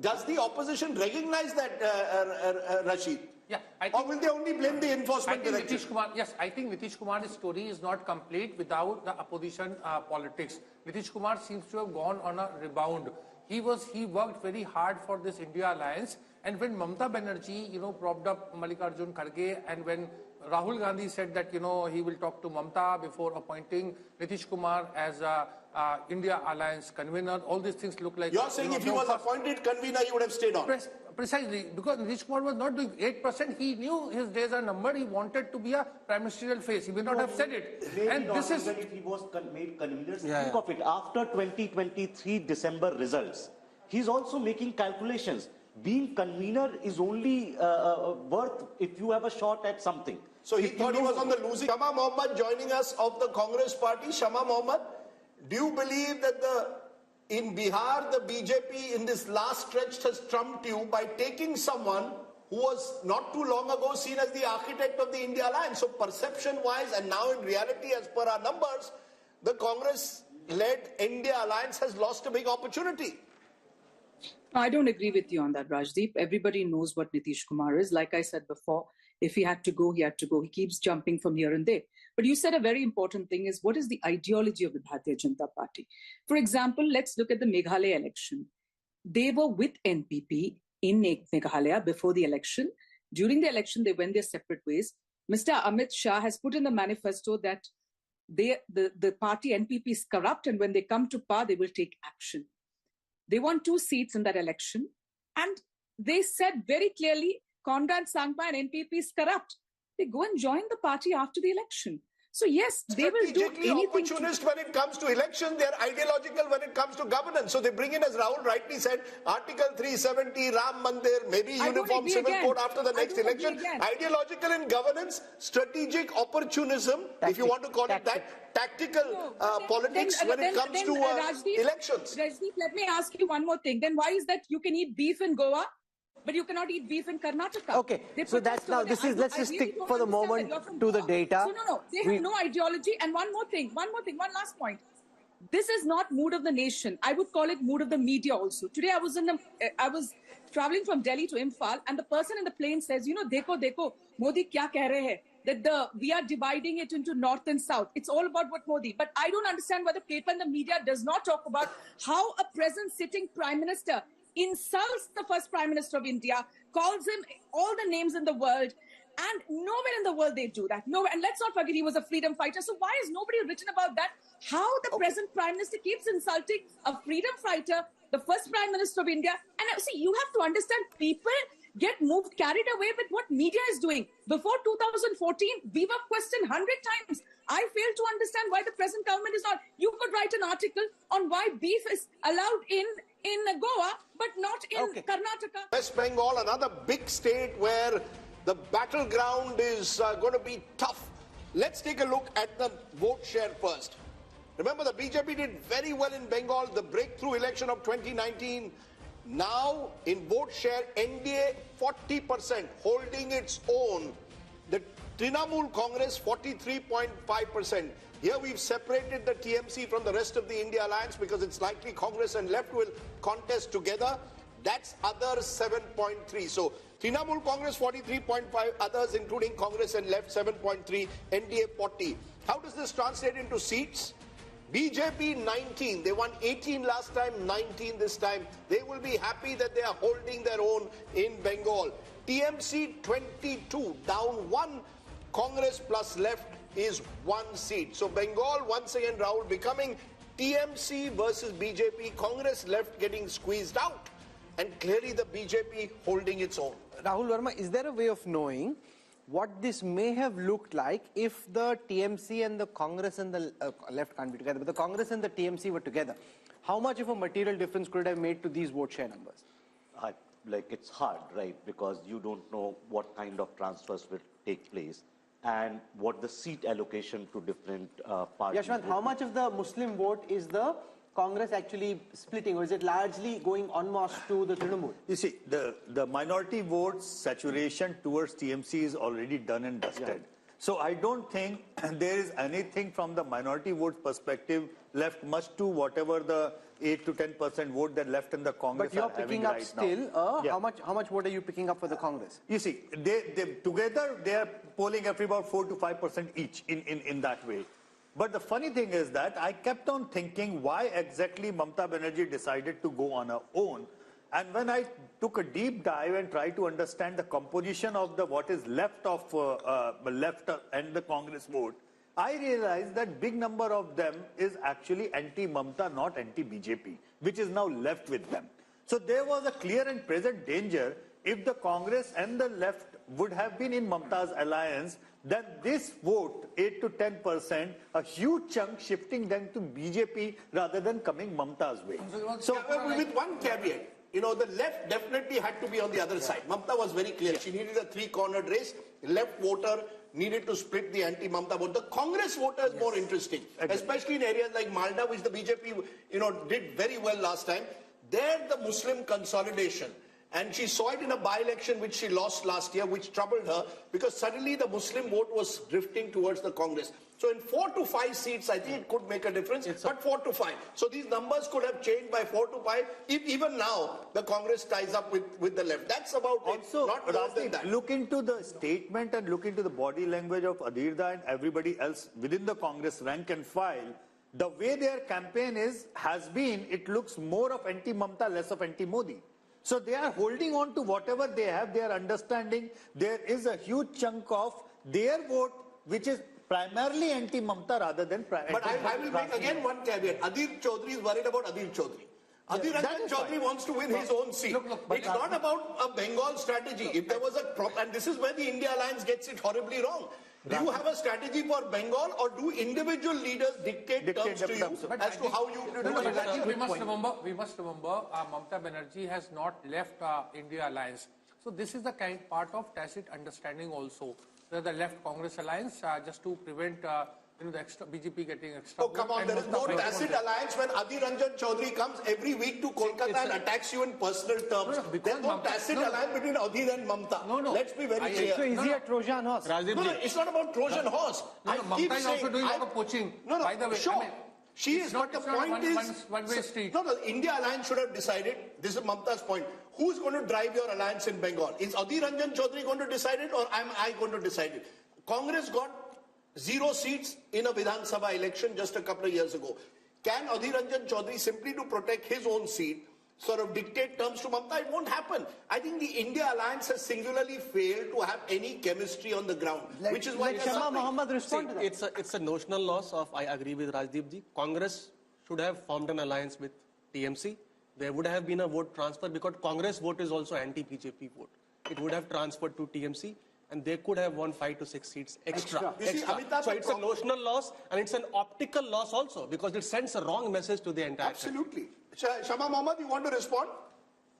S2: Does the opposition recognize that, Rashid?
S6: Yeah,
S2: or will they only blame the enforcement director?
S6: Yes, I think Nitish Kumar's story is not complete without the opposition politics. Nitish Kumar seems to have gone on a rebound. He worked very hard for this India alliance, and when Mamata Banerjee, propped up Mallikarjun Kharge, and when Rahul Gandhi said that, he will talk to Mamata before appointing Nitish Kumar as a India alliance convener, all these things look like...
S2: You're saying if he was appointed convener, he would have stayed on?
S6: Precisely, because Nitish Kumar was not doing 8%. He knew his days are numbered. He wanted to be a prime ministerial face. He may not have said it.
S9: And this is... If he was made convener, think of it. After 2023 December results, he's also making calculations. Being convener is only worth if you have a shot at something.
S2: So he thought he was on the losing. Shama Mohammed joining us of the Congress party. Shama Mohammed, do you believe that in Bihar, the BJP in this last stretch has trumped you by taking someone who was not too long ago seen as the architect of the India alliance? So perception-wise and now in reality, as per our numbers, the Congress-led India alliance has lost a big opportunity.
S19: I don't agree with you on that, Rajdeep. Everybody knows what Nitish Kumar is. Like I said before, if he had to go, he had to go. He keeps jumping from here and there. But you said a very important thing is, what is the ideology of the Bharatiya Janata Party? For example, let's look at the Meghalaya election. They were with NPP in Meghalaya before the election. During the election, they went their separate ways. Mr. Amit Shah has put in the manifesto that the party NPP is corrupt, and when they come to power, they will take action. They won 2 seats in that election, and they said very clearly, Conrad Sangma and NPP is corrupt. They go and join the party after the election. So yes, they will do anything.
S2: Opportunist when it comes to election, they are ideological when it comes to governance. So they bring in, as Rahul rightly said, Article 370, Ram Mandir, maybe uniform civil code after the next election. Ideological in governance, strategic opportunism, if you want to call it that, tactical politics when it comes to elections.
S19: Rajdeep, let me ask you one more thing. Then why is that you can eat beef in Goa, but you cannot eat beef in Karnataka?
S1: Okay, so that's now, let's just stick for the moment to the data.
S19: So no, they have no ideology. And one last point. This is not mood of the nation. I would call it mood of the media also. Today I was traveling from Delhi to Imphal, and the person in the plane says, dekho, Modi kya keh rahe hai? That we are dividing it into north and south. It's all about what Modi. But I don't understand why the paper and the media does not talk about how a present sitting prime minister insults the first prime minister of India, calls him all the names in the world, and nowhere in the world they do that. Nowhere. And let's not forget he was a freedom fighter. So why is nobody written about that? How the present prime minister keeps insulting a freedom fighter, the first prime minister of India. And see, you have to understand, people get carried away with what media is doing. Before 2014, we were questioned 100 times. I fail to understand why the present government is not. You could write an article on why beef is allowed in Goa, but not in Karnataka.
S2: West Bengal, another big state where the battleground is going to be tough. Let's take a look at the vote share first. Remember, the BJP did very well in Bengal, the breakthrough election of 2019. Now, in vote share, NDA 40%, holding its own. The Trinamool Congress 43.5%. Here we've separated the TMC from the rest of the India alliance because it's likely Congress and left will contest together. That's others 7.3. So Trinamool Congress 43.5, others including Congress and left 7.3, NDA 40. How does this translate into seats? BJP 19, they won 18 last time, 19 this time. They will be happy that they are holding their own in Bengal. TMC 22, down 1. Congress plus left is 1 seat. So Bengal, once again, Rahul, becoming TMC versus BJP, Congress left getting squeezed out, and clearly the BJP holding its own.
S1: Rahul Verma, is there a way of knowing what this may have looked like if the TMC and the Congress and the left can't be together, but the Congress and the TMC were together? How much of a material difference could it have made to these vote share numbers?
S9: It's hard, right? Because you don't know what kind of transfers will take place. and what the seat allocation to different parties.
S1: Yashwant, how much of the Muslim vote is the Congress actually splitting, or is it largely going en masse to the Trinamool?
S7: You see, the minority vote saturation towards TMC is already done and dusted. Yeah. So I don't think there is anything from the minority vote perspective left much to whatever the 8 to 10% vote that left in the Congress.
S1: But you're picking up still. How much vote are you picking up for the Congress?
S7: You see, they together they are polling every about 4 to 5% each in that way. But the funny thing is that I kept on thinking why exactly Mamata Banerjee decided to go on her own. And when I took a deep dive and tried to understand the composition of what is left of left and the Congress vote, I realized that big number of them is actually anti-Mamata, not anti-BJP, which is now left with them. So there was a clear and present danger if the Congress and the left would have been in Mamata's alliance, then this vote, 8 to 10%, a huge chunk shifting them to BJP rather than coming Mamata's way.
S2: So with one caveat, you know, the left definitely had to be on the other side. Mamata was very clear. She needed a three-cornered race. Left voter needed to split the anti-Mamata vote. The Congress voter is more interesting, especially in areas like Malda, which the BJP, you know, did very well last time. There, the Muslim consolidation. And she saw it in a by-election which she lost last year, which troubled her because suddenly the Muslim vote was drifting towards the Congress. So in 4 to 5 seats, I think it could make a difference, but 4 to 5. So these numbers could have changed by 4 to 5 if even now the Congress ties up with the left. That's about
S7: also,
S2: it, not more than that.
S7: Look into the statement and look into the body language of Adhirda and everybody else within the Congress rank and file. The way their campaign has been, it looks more of anti-Mamata, less of anti-Modi. So they are holding on to whatever they have, they are understanding there is a huge chunk of their vote which is primarily anti-Mamata rather than
S2: But I will make again one caveat. Adhir Chaudhary is worried about Adhir Chaudhary. Adhir Chaudhary wants to win his own seat. It's not about a Bengal strategy. If there was and this is where the India Alliance gets it horribly wrong. Do you have a strategy for Bengal or do individual leaders dictate terms to you as to how you do it?
S6: We must remember Mamata Banerjee has not left India Alliance. So this is the part of tacit understanding also. The left Congress alliance just to prevent the extra BJP getting extra.
S2: Oh, come on, there is no tacit alliance when Adhir Ranjan Chaudhary comes every week to Kolkata and attacks you in personal terms. There's no tacit alliance between Adhir and Mamata.
S6: No.
S2: Let's be very clear.
S1: So is he a Trojan horse?
S2: No, it's not about Trojan horse.
S6: Mamata is also doing a lot of poaching. By the way,
S2: sure. She is, but the point is,
S6: one-way street.
S2: No, the India Alliance should have decided, this is Mamata's point, who's going to drive your alliance in Bengal? Is Adhir Ranjan Chaudhary going to decide it or am I going to decide it? Congress got 0 seats in a Vidhan Sabha election just a couple of years ago. Can Adhir Ranjan Chaudhary, simply to protect his own seat, sort of dictate terms to Mamata? It won't happen. I think the India Alliance has singularly failed to have any chemistry on the ground, which is why
S1: Mohammed respond to that.
S8: It's a notional loss of, I agree with Rajdeep ji. Congress should have formed an alliance with TMC. There would have been a vote transfer because Congress vote is also anti-BJP vote. It would have transferred to TMC and they could have won 5 to 6 seats extra. So it's a notional loss and it's an optical loss also because it sends a wrong message to the entire
S2: Absolutely. Shama Mohammed, you want to respond?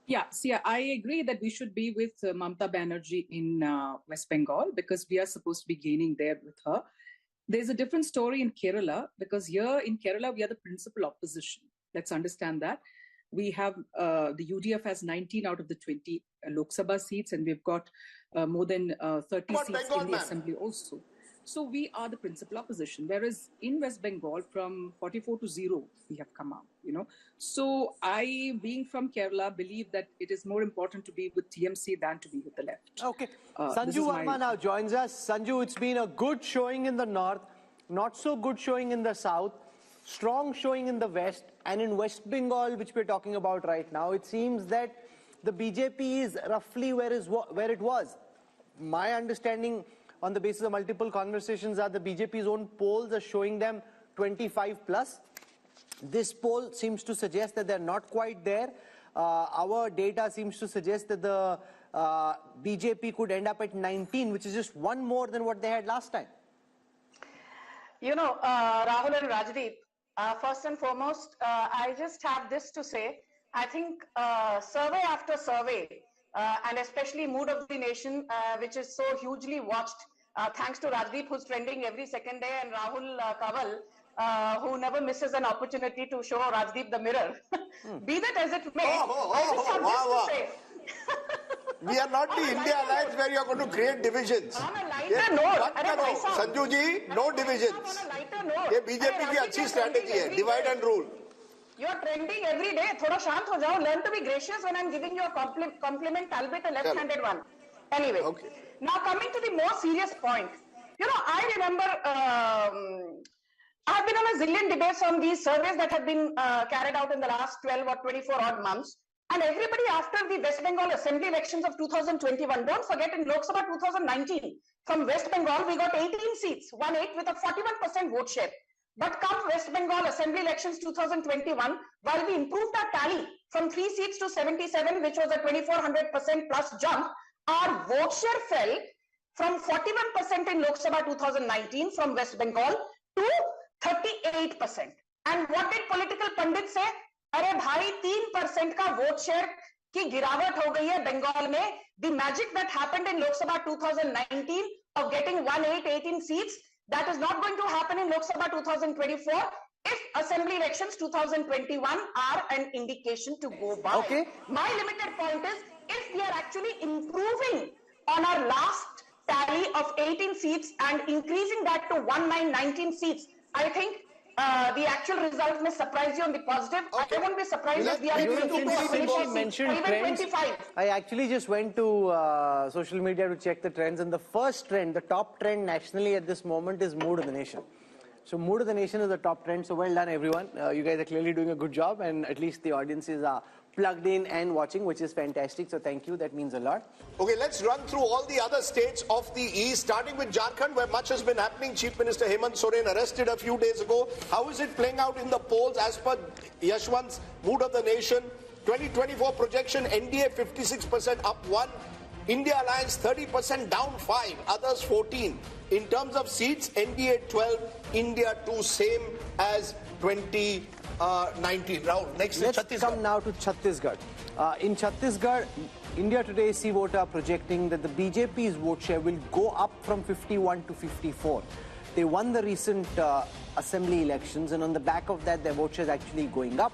S19: Yeah, see, I agree that we should be with Mamata Banerjee in West Bengal because we are supposed to be gaining there with her. There's a different story in Kerala because here in Kerala, we are the principal opposition. Let's understand that. We have, the UDF has 19 out of the 20 Lok Sabha seats and we've got more than 30 seats in the assembly also. So we are the principal opposition, whereas in West Bengal, from 44 to 0, we have come out, you know. So I, being from Kerala, believe that it is more important to be with TMC than to be with the left.
S1: Okay. Sanju Verma now joins us. Sanju, it's been a good showing in the north, not so good showing in the south, strong showing in the west, and in West Bengal, which we're talking about right now, it seems that the BJP is roughly where it was. My understanding on the basis of multiple conversations are the BJP's own polls are showing them 25 plus. This poll seems to suggest that they're not quite there. Our data seems to suggest that the BJP could end up at 19, which is just one more than what they had last time.
S20: You know, Rahul and Rajdeep, first and foremost, I just have this to say. I think survey after survey, and especially Mood of the Nation, which is so hugely watched Thanks to Rajdeep, who's trending every second day, and Rahul Kanwal, who never misses an opportunity to show Rajdeep the mirror. Be that as it may, I just have this to say.
S2: We are not the India Alliance where you are going to create divisions.
S20: On a lighter note,
S2: Sanju ji, no divisions.
S20: On a lighter note,
S2: ये BJP की अच्छी strategy है, divide and rule.
S20: You are trending every day. थोड़ा शांत हो जाओ. Learn to be gracious when I'm giving you a compliment, albeit a left-handed one. Anyway, now coming to the more serious point. You know, I remember I've been on a zillion debates on these surveys that have been carried out in the last 12 or 24 odd months. And everybody after the West Bengal Assembly elections of 2021, don't forget in Lok Sabha 2019, from West Bengal we got 18 seats, 1-8 with a 41% vote share. But come West Bengal Assembly elections 2021, while we improved our tally from 3 seats to 77, which was a 2400% plus jump, our vote share fell from 41% in Lok Sabha 2019 from West Bengal to 38%. And what did political pundits say? अरे भाई 3% का vote share की गिरावट हो गई है बंगाल में. The magic that happened in Lok Sabha 2019 of getting 18 seats, that is not going to happen in Lok Sabha 2024 if Assembly elections 2021 are an indication to go by.
S1: Okay.
S20: My limited point is, if we are actually improving on our last tally of 18 seats and increasing that to 19 seats, I think the actual result may surprise you on the positive. I won't be surprised if we are able to
S1: mentioned trends.
S20: 25.
S1: I actually just went to social media to check the trends, and the first trend, the top trend nationally at this moment is Mood of the Nation. So Mood of the Nation is the top trend. So well done, everyone. You guys are clearly doing a good job, and at least the audiences are plugged in and watching, which is fantastic. So thank you. That means a lot.
S2: Okay, let's run through all the other states of the East, starting with Jharkhand, where much has been happening. Chief Minister Hemant Soren arrested a few days ago. How is it playing out in the polls as per Yashwant's Mood of the Nation? 2024 projection, NDA 56% up 1, India Alliance 30% down 5, others 14. In terms of seats, NDA 12, India 2, same as 2019. Rahul, next is Chhattisgarh.
S1: Let's come now to Chhattisgarh. In Chhattisgarh, India Today C vote are projecting that the BJP's vote share will go up from 51 to 54. They won the recent assembly elections, and on the back of that, their vote share is actually going up.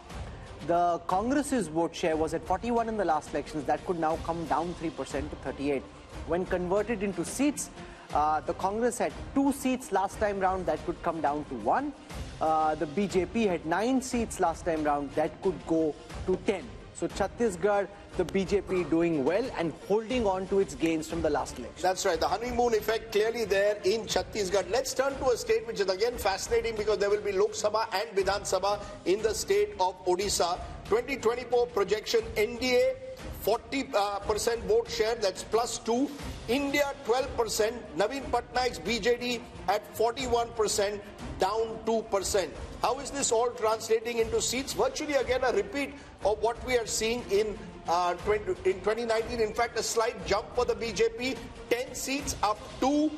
S1: The Congress's vote share was at 41 in the last elections. That could now come down 3% to 38. When converted into seats, the Congress had 2 seats last time round. That could come down to 1. The BJP had 9 seats last time round. That could go to 10. So Chhattisgarh, the BJP doing well and holding on to its gains from the last election.
S2: That's right. The honeymoon effect clearly there in Chhattisgarh. Let's turn to a state which is again fascinating because there will be Lok Sabha and Vidhan Sabha in the state of Odisha. 2024 projection, NDA 40% vote share, that's +2. India 12%. Naveen Patnaik's BJD at 41%, down 2%. How is this all translating into seats? Virtually again a repeat of what we are seeing in 2019. In fact, a slight jump for the BJP, 10 seats up 2.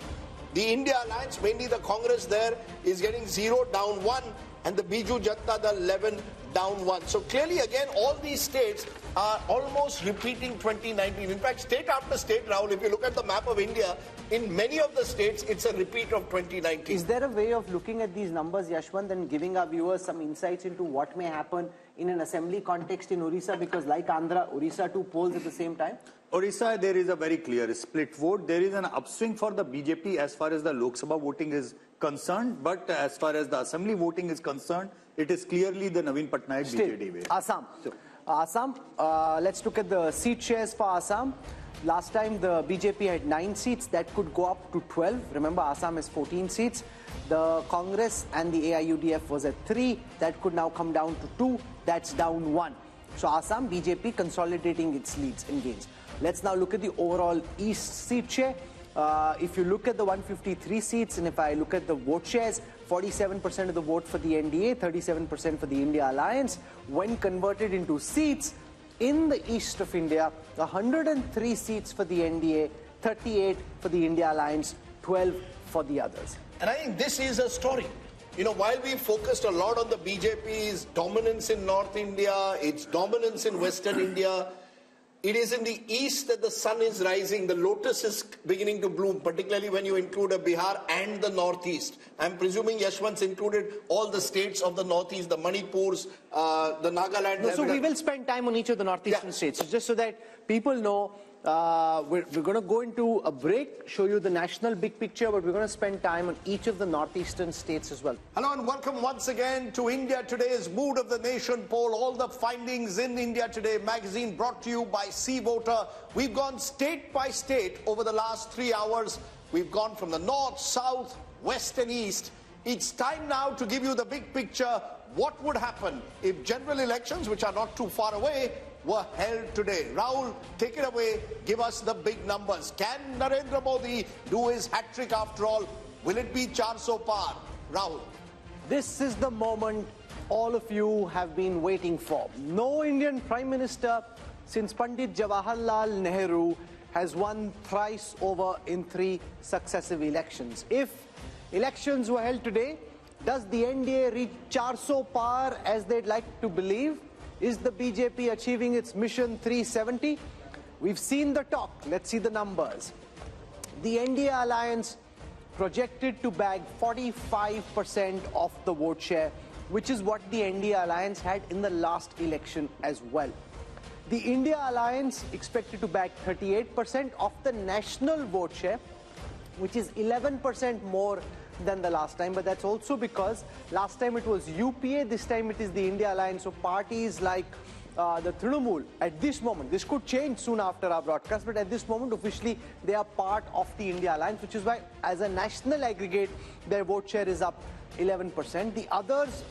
S2: The India Alliance, mainly the Congress there, is getting 0, down 1. And the Biju Janata Dal 11, down 1. So clearly again all these states are almost repeating 2019. In fact, state after state, Rahul, if you look at the map of India, in many of the states, it's a repeat of 2019.
S1: Is there a way of looking at these numbers, Yashwant, and giving our viewers some insights into what may happen in an assembly context in Orissa? Because like Andhra, Orissa too polls at the same time?
S7: Orissa, there is a very clear split vote. There is an upswing for the BJP as far as the Lok Sabha voting is concerned. But as far as the assembly voting is concerned, it is clearly the Naveen Patnaik BJD way.
S1: Assam. Assam, let's look at the seat shares for Assam. Last time the BJP had 9 seats, that could go up to 12. Remember, Assam has 14 seats. The Congress and the AIUDF was at 3. That could now come down to 2. That's down 1. So Assam, BJP consolidating its leads and gains. Let's now look at the overall East seat share. If you look at the 153 seats, and if I look at the vote shares, 47% of the vote for the NDA, 37% for the India Alliance. When converted into seats, in the east of India, 103 seats for the NDA, 38 for the India Alliance, 12 for the others.
S2: And I think this is a story. You know, while we focused a lot on the BJP's dominance in North India, its dominance in Western India, It is in the east that the sun is rising. The lotus is beginning to bloom, particularly when you include a Bihar and the northeast. I'm presuming Yashwant's included all the states of the northeast, the Manipurs, the Nagaland.
S1: No, so we will spend time on each of the northeastern states, just so that people know. We're going to go into a break, show you the national big picture, but we're going to spend time on each of the northeastern states as well.
S2: Hello and welcome once again to India Today's Mood of the Nation poll. All the findings in India Today magazine brought to you by Sea Voter. We've gone state by state over the last 3 hours. We've gone from the north, south, west and east. It's time now to give you the big picture. What would happen if general elections, which are not too far away, were held today? Rahul, take it away. Give us the big numbers. Can Narendra Modi do his hat-trick after all? Will it be 400 par? Rahul.
S1: This is the moment all of you have been waiting for. No Indian Prime Minister since Pandit Jawaharlal Nehru has won thrice over in 3 successive elections. If elections were held today, does the NDA reach 400 par as they'd like to believe? Is the BJP achieving its mission 370? We've seen the talk. Let's see the numbers. The NDA alliance projected to bag 45% of the vote share, which is what the NDA alliance had in the last election as well. The India alliance expected to bag 38% of the national vote share, which is 11% more than the last time, but that's also because last time it was UPA, this time it is the India Alliance. So parties like the Trinamool, at this moment, this could change soon after our broadcast, but at this moment officially they are part of the India Alliance, which is why as a national aggregate their vote share is up 11%. The others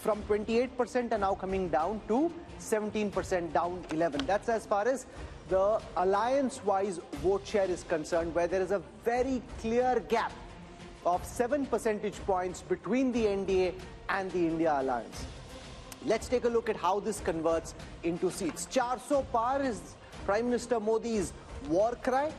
S1: from 28% are now coming down to 17%, down 11. That's as far as the alliance-wise vote share is concerned, where there is a very clear gap of 7 percentage points between the NDA and the India Alliance. Let's take a look at how this converts into seats. 400 par is Prime Minister Modi's war cry.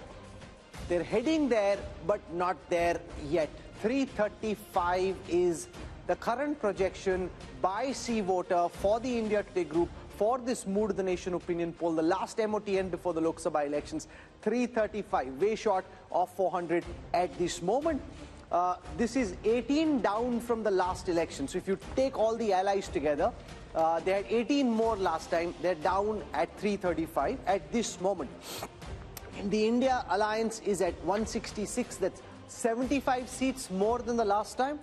S1: They're heading there, but not there yet. 335 is the current projection by Sea Voter for the India Today group for this Mood of the Nation opinion poll, the last MOTN before the Lok Sabha elections. 335, way short of 400 at this moment. This is 18 down from the last election. So if you take all the allies together, they had 18 more last time. They're down at 335 at this moment. The India Alliance is at 166. That's 75 seats more than the last time.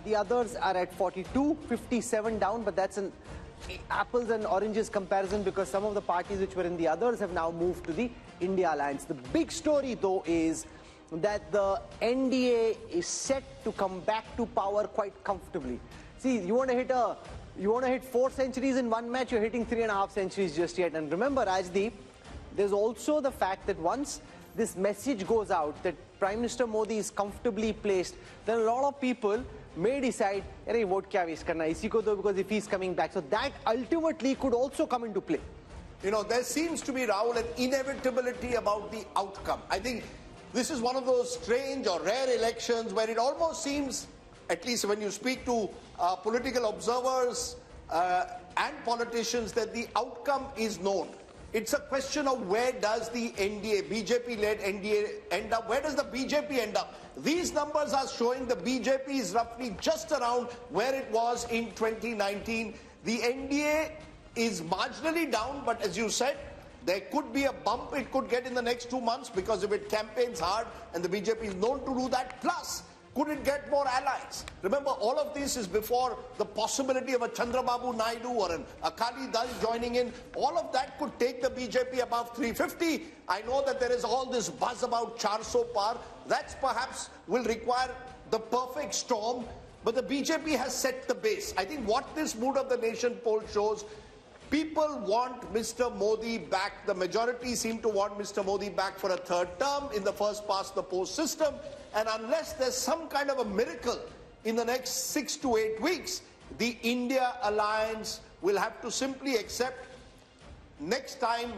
S1: The others are at 42, 57 down, but that's an apples and oranges comparison because some of the parties which were in the others have now moved to the India Alliance. The big story though is that the NDA is set to come back to power quite comfortably. See, you want to hit 4 centuries in one match, you're hitting 3.5 centuries just yet. And remember, Rajdeep, there's also the fact that once this message goes out that Prime Minister Modi is comfortably placed, then a lot of people may decide, "Arey, vote kya waste karna, isi ko do," because if he's coming back. So that ultimately could also come into play.
S2: You know, there seems to be, Rahul, an inevitability about the outcome. I think this is one of those strange or rare elections where it almost seems, at least when you speak to political observers and politicians, that the outcome is known. It's a question of where does the NDA, BJP-led NDA end up? Where does the BJP end up? These numbers are showing the BJP is roughly just around where it was in 2019. The NDA is marginally down, but as you said, there could be a bump it could get in the next 2 months because if it campaigns hard and the BJP is known to do that. Plus, could it get more allies? Remember, all of this is before the possibility of a Chandrababu Naidu or an Akali Dal joining in. All of that could take the BJP above 350. I know that there is all this buzz about 400 par. That perhaps will require the perfect storm. But the BJP has set the base. I think what this Mood of the Nation poll shows, people want Mr. Modi back. The majority seem to want Mr. Modi back for a 3rd term in the first past the post system. And unless there's some kind of a miracle in the next 6 to 8 weeks, the India Alliance will have to simply accept next time,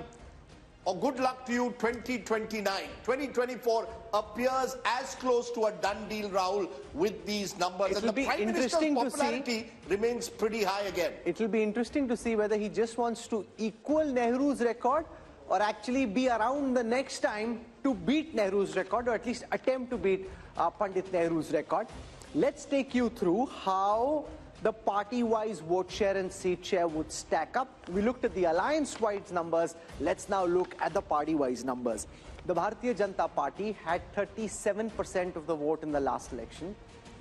S2: or good luck to you, 2029. 2024 appears as close to a done deal, Rahul, with these numbers. And the Prime Minister's popularity remains pretty high again.
S1: It will be interesting to see whether he just wants to equal Nehru's record or actually be around the next time to beat Nehru's record, or at least attempt to beat Pandit Nehru's record. Let's take you through how the party-wise vote share and seat share would stack up. We looked at the alliance-wise numbers. Let's now look at the party-wise numbers. The Bharatiya Janata Party had 37% of the vote in the last election.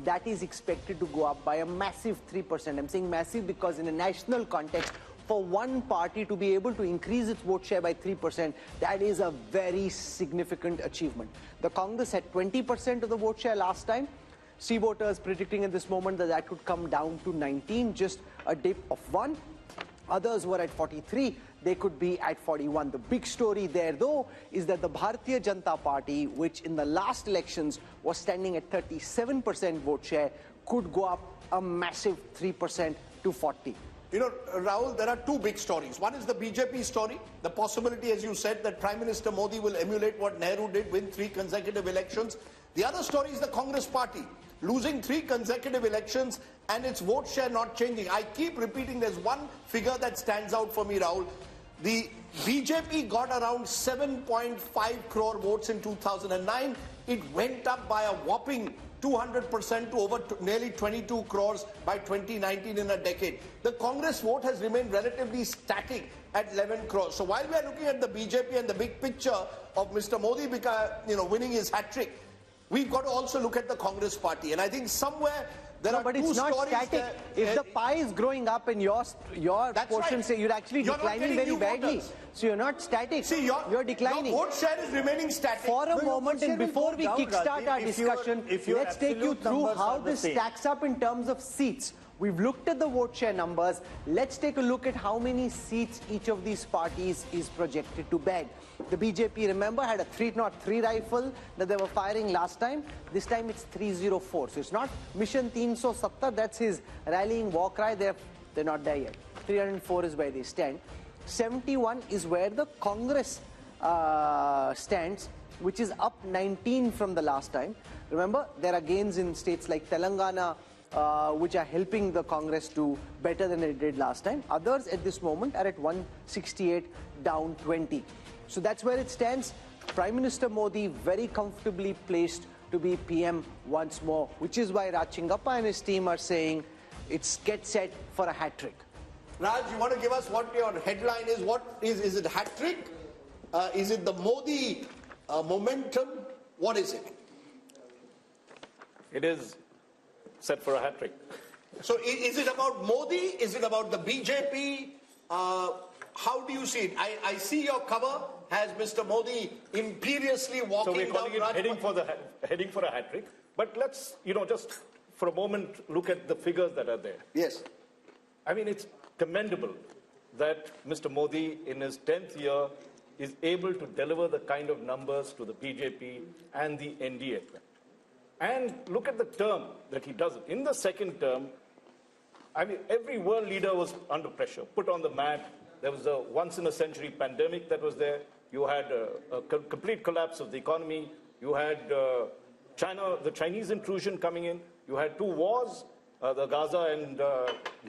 S1: That is expected to go up by a massive 3%. I'm saying massive because in a national context, for one party to be able to increase its vote share by 3%, that is a very significant achievement. The Congress had 20% of the vote share last time. See voters predicting at this moment that that could come down to 19, just a dip of 1. Others were at 43, they could be at 41. The big story there though is that the Bharatiya Janata Party, which in the last elections was standing at 37% vote share, could go up a massive 3% to 40.
S2: You know, Rahul, there are two big stories. One is the BJP story, the possibility, as you said, that Prime Minister Modi will emulate what Nehru did, win 3 consecutive elections. The other story is the Congress Party, losing 3 consecutive elections and its vote share not changing. I keep repeating, there's one figure that stands out for me, Rahul. The BJP got around 7.5 crore votes in 2009. It went up by a whopping 200% to over nearly 22 crores by 2019 in a decade. The Congress vote has remained relatively static at 11 crores. So while we are looking at the BJP and the big picture of Mr. Modi winning his hat-trick, we've got to also look at the Congress Party. And I think somewhere there are
S1: but
S2: two
S1: it's not
S2: stories
S1: static.
S2: there.
S1: If the pie is growing up and your portion,
S2: right.
S1: say you're actually
S2: You're not
S1: declining
S2: getting
S1: very
S2: new
S1: badly.
S2: voters.
S1: So you're not static.
S2: See,
S1: you're declining.
S2: Your vote share is remaining static.
S1: For a moment, and before we kickstart our discussion, let's take you through how this stacks up in terms of seats. We've looked at the vote share numbers. Let's take a look at how many seats each of these parties is projected to bag. The BJP, remember, had a 303 rifle that they were firing last time. This time it's 304. So it's not Mission 370. That's his rallying war cry. They're not there yet. 304 is where they stand. 71 is where the Congress stands, which is up 19 from the last time. Remember, there are gains in states like Telangana, which are helping the Congress do better than it did last time. Others at this moment are at 168, down 20. So that's where it stands. Prime Minister Modi very comfortably placed to be PM once more, which is why Raj Chingappa and his team are saying it's get set for a hat-trick.
S2: Raj, you want to give us what your headline is? What is it hat-trick? Is it the Modi momentum? What is it?
S10: It is set for a hat-trick.
S2: So is it about Modi? Is it about the BJP? How do you see it? I see your cover has Mr. Modi imperiously walking down.
S10: So we're calling it heading for a hat-trick. But let's, just for a moment look at the figures that are there.
S2: Yes.
S10: I mean, it's commendable that Mr. Modi, in his 10th year, is able to deliver the kind of numbers to the BJP and the NDA. And look at the term that he does it. In the second term, I mean, every world leader was under pressure, put on the mat. There was a once-in-a-century pandemic that was there. You had a complete collapse of the economy. You had the Chinese intrusion coming in. You had 2 wars, the Gaza and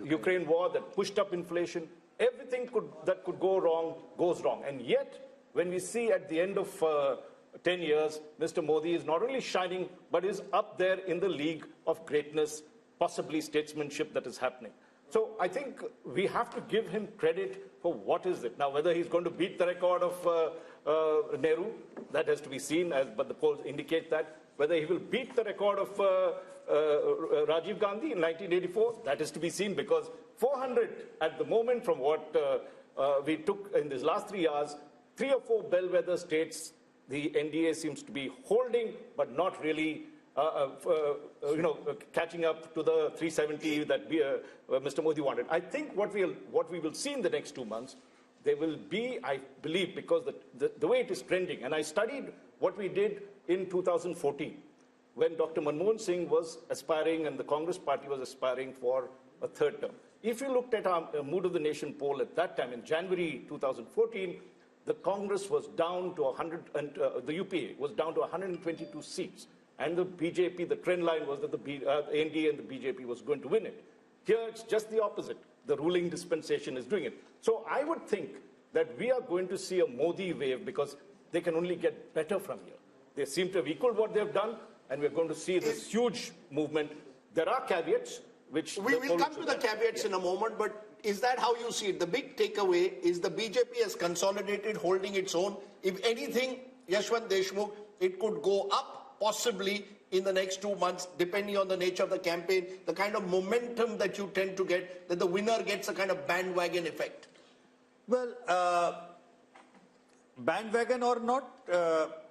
S10: Ukraine war that pushed up inflation. Everything that could go wrong goes wrong. And yet, when we see at the end of 10 years, Mr. Modi is not only shining, but is up there in the league of greatness, possibly statesmanship that is happening. So I think we have to give him credit for what is it. Now, whether he's going to beat the record of Nehru, that has to be seen, but the polls indicate that. Whether he will beat the record of Rajiv Gandhi in 1984, that is to be seen, because 400 at the moment from what we took in these last 3 years, 3 or 4 bellwether states, the NDA seems to be holding, but not really catching up to the 370 that Mr. Modi wanted. I think what we will see in the next 2 months, there will be, I believe, because the way it is trending, and I studied what we did in 2014, when Dr. Manmohan Singh was aspiring and the Congress party was aspiring for a 3rd term. If you looked at our Mood of the Nation poll at that time, in January 2014, the Congress was down to 100, and the UPA was down to 122 seats. And the BJP, the trend line was that the NDA and the BJP was going to win it. Here, it's just the opposite. The ruling dispensation is doing it. So I would think that we are going to see a Modi wave because they can only get better from here. They seem to have equaled what they've done, and we're going to see this huge movement. There are caveats, which...
S2: We will come to the caveats in a moment, but is that how you see it? The big takeaway is the BJP has consolidated, holding its own. If anything, Yashwant Deshmukh, it could go up, possibly, in the next 2 months, depending on the nature of the campaign, the kind of momentum that you tend to get, that the winner gets a kind of bandwagon effect.
S7: Well, bandwagon or not,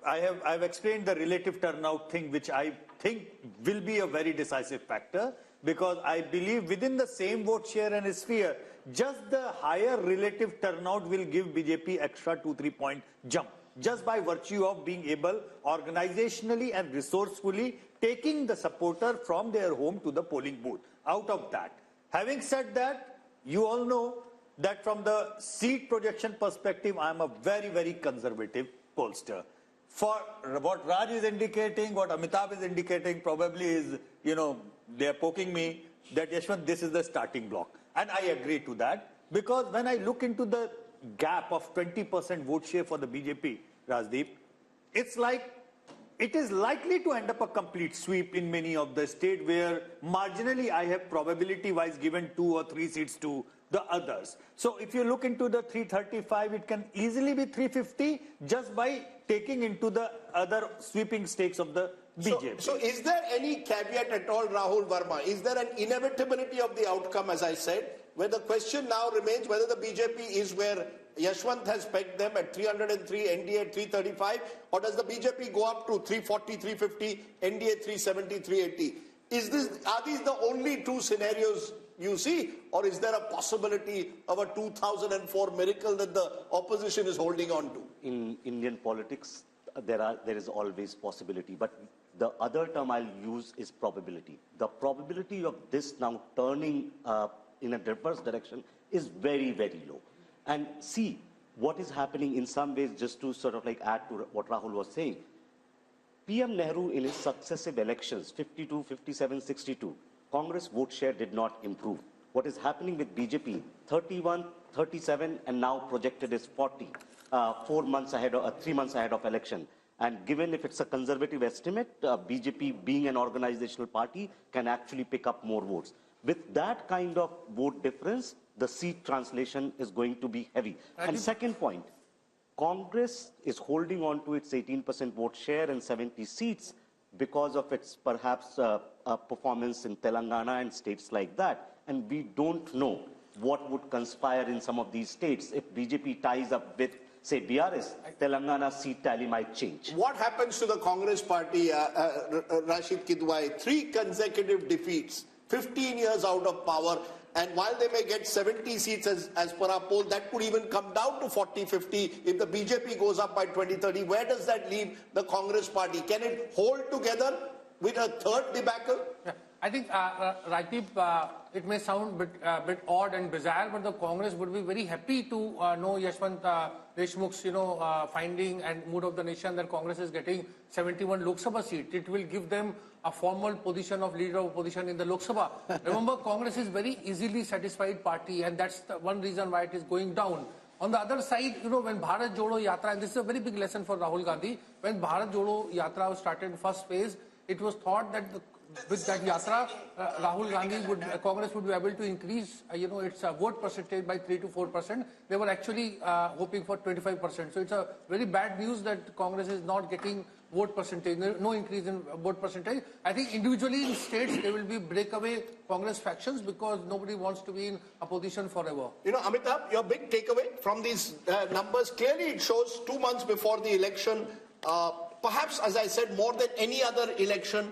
S7: I've explained the relative turnout thing, which I think will be a very decisive factor, because I believe within the same vote share and sphere, just the higher relative turnout will give BJP extra 2-3 point jump, just by virtue of being able organizationally and resourcefully taking the supporter from their home to the polling booth. Out of that, having said that, you all know that from the seat projection perspective, I am a very, very conservative pollster. For what Raj is indicating, what Amitabh is indicating, probably is, they are poking me that, Yashwant, this is the starting block. And I agree to that, because when I look into the gap of 20% vote share for the BJP, Rajdeep, it's like it is likely to end up a complete sweep in many of the states where marginally I have probability-wise given 2 or 3 seats to the others. So if you look into the 335, it can easily be 350 just by taking into the other sweeping stakes of the BJP.
S2: So is there any caveat at all, Rahul Verma? Is there an inevitability of the outcome, as I said, where the question now remains whether the BJP is where Yashwant has pegged them at 303, NDA at 335, or does the BJP go up to 340, 350, NDA 370, 380? Are these the only two scenarios you see, or is there a possibility of a 2004 miracle that the opposition is holding on to?
S9: In Indian politics, there is always possibility, but the other term I'll use is probability. The probability of this now turning in a reverse direction is very, very low. And see what is happening in some ways, just to sort of like add to what Rahul was saying. PM Nehru in his successive elections, 52, 57, 62, Congress vote share did not improve. What is happening with BJP, 31, 37, and now projected is 40, 4 months ahead or 3 months ahead of election. And given if it's a conservative estimate, BJP being an organizational party can actually pick up more votes. With that kind of vote difference, the seat translation is going to be heavy. And second point, Congress is holding on to its 18% vote share and 70 seats because of its perhaps performance in Telangana and states like that. And we don't know what would conspire in some of these states. If BJP ties up with, say, BRS, Telangana seat tally might change.
S2: What happens to the Congress party, Rashid Kidwai? 3 consecutive defeats, 15 years out of power. And while they may get 70 seats as per our poll, that could even come down to 40, 50 if the BJP goes up by 20, 30. Where does that leave the Congress party? Can it hold together with a third debacle?
S6: Yeah. I think, Rajdeep, it may sound a bit odd and bizarre, but the Congress would be very happy to know Yashwant Deshmukh's, finding and mood of the nation that Congress is getting 71 Lok Sabha seats. It will give them a formal position of leader of opposition in the Lok Sabha. Remember, Congress is very easily satisfied party, and that's the one reason why it is going down. On the other side, when Bharat Jodo Yatra, and this is a very big lesson for Rahul Gandhi, when Bharat Jodo Yatra was started in first phase, it was thought that with that yatra, Rahul Gandhi Congress would be able to increase, its vote percentage by 3 to 4%. They were actually hoping for 25%. So it's a very bad news that Congress is not getting vote percentage, no increase in vote percentage. I think individually in states there will be breakaway Congress factions because nobody wants to be in opposition forever.
S2: Amitabh, your big takeaway from these numbers, clearly it shows 2 months before the election, perhaps, as I said, more than any other election,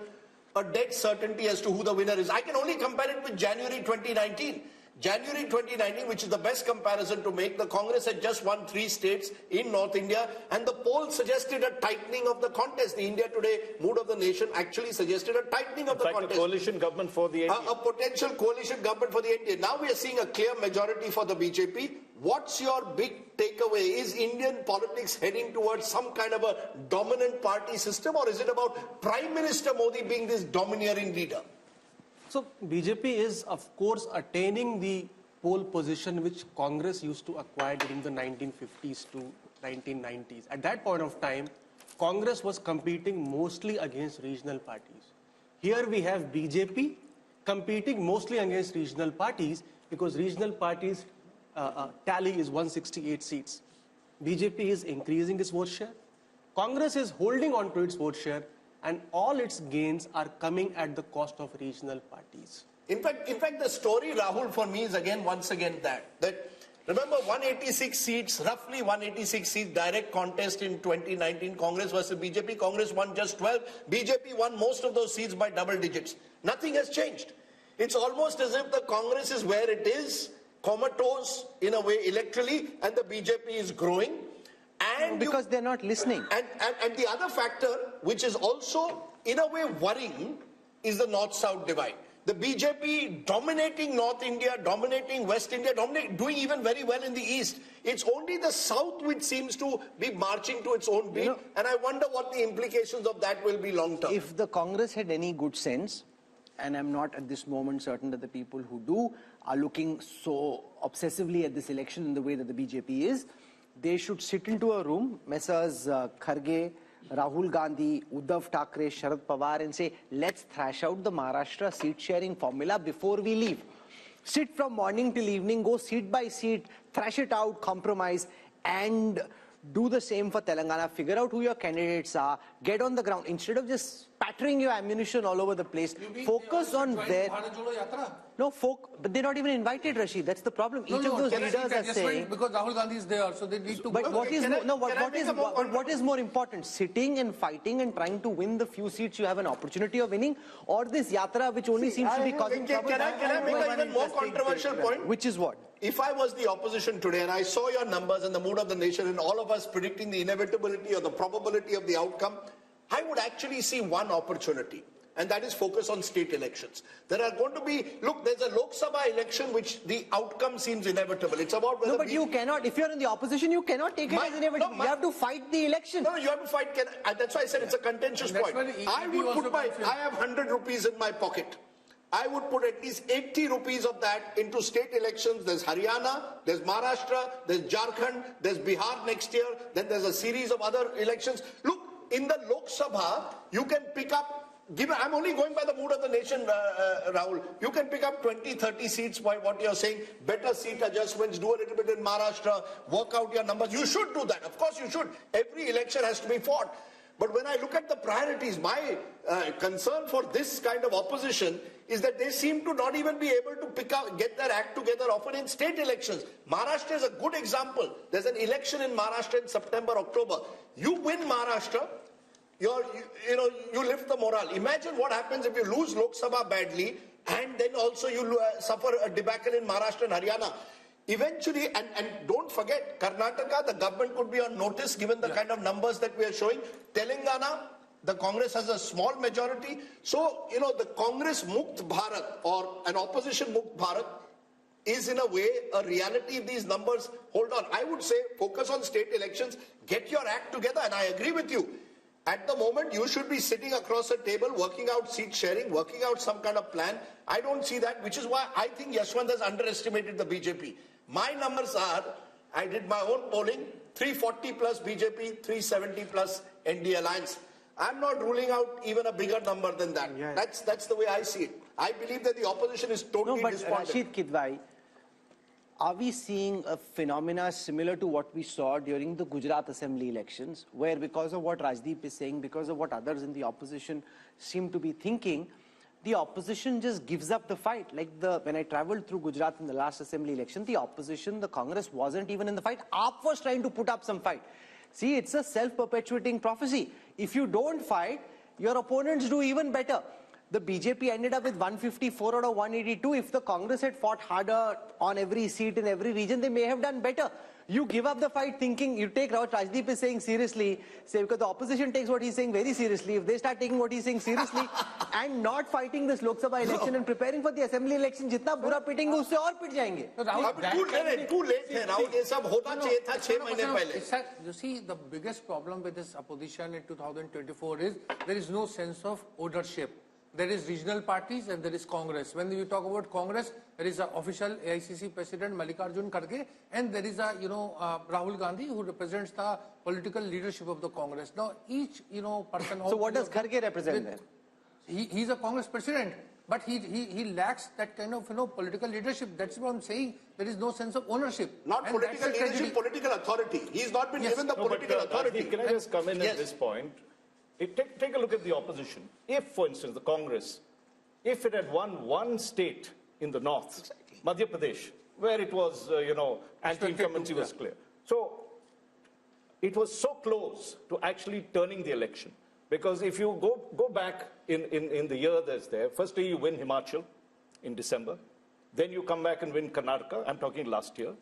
S2: a dead certainty as to who the winner is. I can only compare it with January 2019. January 2019, which is the best comparison to make, the Congress had just won 3 states in North India, and the poll suggested a tightening of the contest. The India Today mood of the nation actually suggested a tightening of the contest.
S10: A coalition government for the NDA.
S2: A potential coalition government for the NDA. Now we are seeing a clear majority for the BJP. What's your big takeaway? Is Indian politics heading towards some kind of a dominant party system, or is it about Prime Minister Modi being this domineering leader?
S8: So BJP is, of course, attaining the pole position which Congress used to acquire during the 1950s to 1990s. At that point of time, Congress was competing mostly against regional parties. Here we have BJP competing mostly against regional parties because regional parties tally is 168 seats. BJP is increasing its vote share. Congress is holding on to its vote share, and all its gains are coming at the cost of regional parties.
S2: In fact, the story, Rahul, for me is once again that remember 186 seats, roughly 186 seats, direct contest in 2019, Congress versus BJP. Congress won just 12. BJP won most of those seats by double digits. Nothing has changed. It's almost as if the Congress is where it is, comatose in a way electorally, and the BJP is growing. And
S1: because they're not listening.
S2: And the other factor, which is also in a way worrying, is the North-South divide. The BJP dominating North India, dominating West India, doing even very well in the East. It's only the South which seems to be marching to its own beat. And I wonder what the implications of that will be long term.
S1: If the Congress had any good sense, and I'm not at this moment certain that the people who do are looking so obsessively at this election in the way that the BJP is, they should sit into a room, Messrs. Kharge, Rahul Gandhi, Uddhav Thackeray, Sharad Pawar, and say, let's thrash out the Maharashtra seat sharing formula before we leave. Sit from morning till evening, go seat by seat, thrash it out, compromise, and do the same for Telangana. Figure out who your candidates are, get on the ground. Instead of just spattering your ammunition all over the place, focus on their... No, but they're not even invited, Rashid. That's the problem. Each of those leaders are saying...
S6: Because Rahul Gandhi is there, so they need to...
S1: But what is more important? Sitting and fighting and trying to win the few seats you have an opportunity of winning, or this yatra which only seems to be causing trouble?
S2: Can I make an even more controversial point?
S1: Which is what?
S2: If I was the opposition today and I saw your numbers and the mood of the nation and all of us predicting the inevitability or the probability of the outcome, I would actually see one opportunity. And that is focus on state elections. There are going to be, look, there's a Lok Sabha election which the outcome seems inevitable. It's about whether...
S1: No, but you cannot, if you're in the opposition, you cannot take it as inevitable. You have to fight the election.
S2: No, you have to fight. That's why I said it's a contentious point. I have 100 rupees in my pocket. I would put at least 80 rupees of that into state elections. There's Haryana, there's Maharashtra, there's Jharkhand, there's Bihar next year, then there's a series of other elections. Look, in the Lok Sabha, you can pick up, I'm only going by the mood of the nation, Rahul. You can pick up 20, 30 seats by what you're saying, better seat adjustments, do a little bit in Maharashtra, work out your numbers. You should do that. Of course you should. Every election has to be fought. But when I look at the priorities, my concern for this kind of opposition is that they seem to not even be able to get their act together often in state elections. Maharashtra is a good example. There's an election in Maharashtra in September, October. You win Maharashtra, you lift the morale. Imagine what happens if you lose Lok Sabha badly and then also you suffer a debacle in Maharashtra and Haryana. Eventually, and don't forget, Karnataka, the government could be on notice given the kind of numbers that we are showing. Telangana, the Congress has a small majority. So, the Congress Mukt Bharat or an opposition Mukt Bharat is in a way a reality if these numbers hold on. I would say focus on state elections, get your act together, and I agree with you. At the moment, you should be sitting across a table, working out seat sharing, working out some kind of plan. I don't see that, which is why I think Yashwant has underestimated the BJP. My numbers are, I did my own polling, 340 plus BJP, 370 plus ND Alliance. I'm not ruling out even a bigger number than that. Yeah. That's the way I see it. I believe that the opposition is totally despondent.
S1: Rashid Kidwai, are we seeing a phenomena similar to what we saw during the Gujarat Assembly elections, where because of what Rajdeep is saying, because of what others in the opposition seem to be thinking, the opposition just gives up the fight? Like when I traveled through Gujarat in the last Assembly election, the opposition, the Congress wasn't even in the fight. AAP was trying to put up some fight. See, it's a self-perpetuating prophecy. If you don't fight, your opponents do even better. The BJP ended up with 154 out of 182. If the Congress had fought harder on every seat in every region, they may have done better. You give up the fight thinking, you take what Rajdeep is saying seriously, because the opposition takes what he's saying very seriously. If they start taking what he's saying seriously and not fighting this Lok Sabha election and preparing for the assembly election, jitna bura pitenge, usse aur pit jayenge.
S2: Too late. Ye sab hota chahiye tha 6 mahine pehle.
S6: You see, the biggest problem with this opposition in 2024 is there is no sense of ownership. there is regional parties and there is Congress. When we talk about Congress, there is an official AICC President Mallikarjun Kharge, and there is a Rahul Gandhi who represents the political leadership of the Congress. Now each person.
S1: So what does Kharge represent then?
S6: He's a Congress president, but he lacks that kind of political leadership. That's what I'm saying. There is no sense of ownership.
S2: Not
S6: and
S2: political leadership, political authority. He's not been given the political authority.
S10: Can I just come in at this point? Take a look at the opposition. If, for instance, the Congress, if it had won one state in the north, Madhya Pradesh, where it was, anti-incumbency was clear. So it was so close to actually turning the election. Because if you go back in the year that's there, firstly you win Himachal in December, then you come back and win Karnataka, I'm talking last year.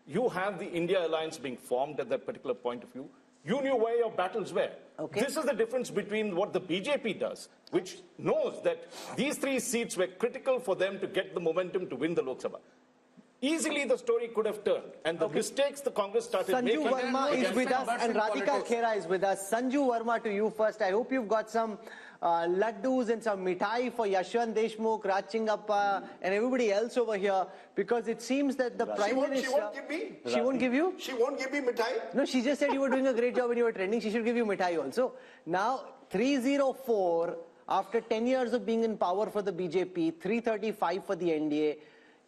S10: You have the India alliance being formed at that particular point of view. You knew where your battles were. Okay. This is the difference between what the BJP does, which knows that these 3 seats were critical for them to get the momentum to win the Lok Sabha. Easily the story could have turned, and the mistakes the Congress started making.
S1: Sanju Verma is with us and Radhika Khera is with us. Sanju Verma, to you first. I hope you've got some laddus and some mithai for Yashwant Deshmukh, Raj Chingappa and everybody else over here, because it seems that the Prime Minister...
S2: She won't give me.
S1: She won't give you?
S2: She won't give me mithai.
S1: No, she just said you were doing a great job when you were trending. She should give you mithai also. Now, 304, after 10 years of being in power for the BJP, 335 for the NDA,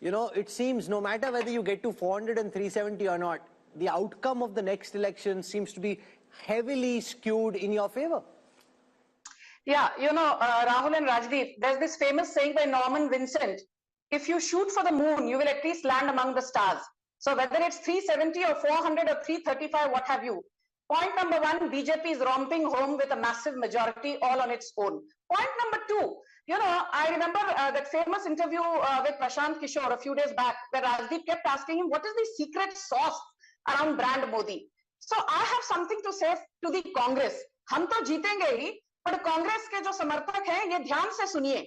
S1: it seems no matter whether you get to 400 and 370 or not, the outcome of the next election seems to be heavily skewed in your favor.
S20: Yeah, Rahul and Rajdeep, there's this famous saying by Norman Vincent, if you shoot for the moon, you will at least land among the stars. So whether it's 370 or 400 or 335, what have you. Point number 1, BJP is romping home with a massive majority all on its own. Point number 2, I remember that famous interview with Prashant Kishore a few days back, where Rajdeep kept asking him, what is the secret sauce around brand Modi? So I have something to say to the Congress. हम तो जीतेंगे ही, पर कांग्रेस के जो समर्थक हैं, ये ध्यान से सुनिए.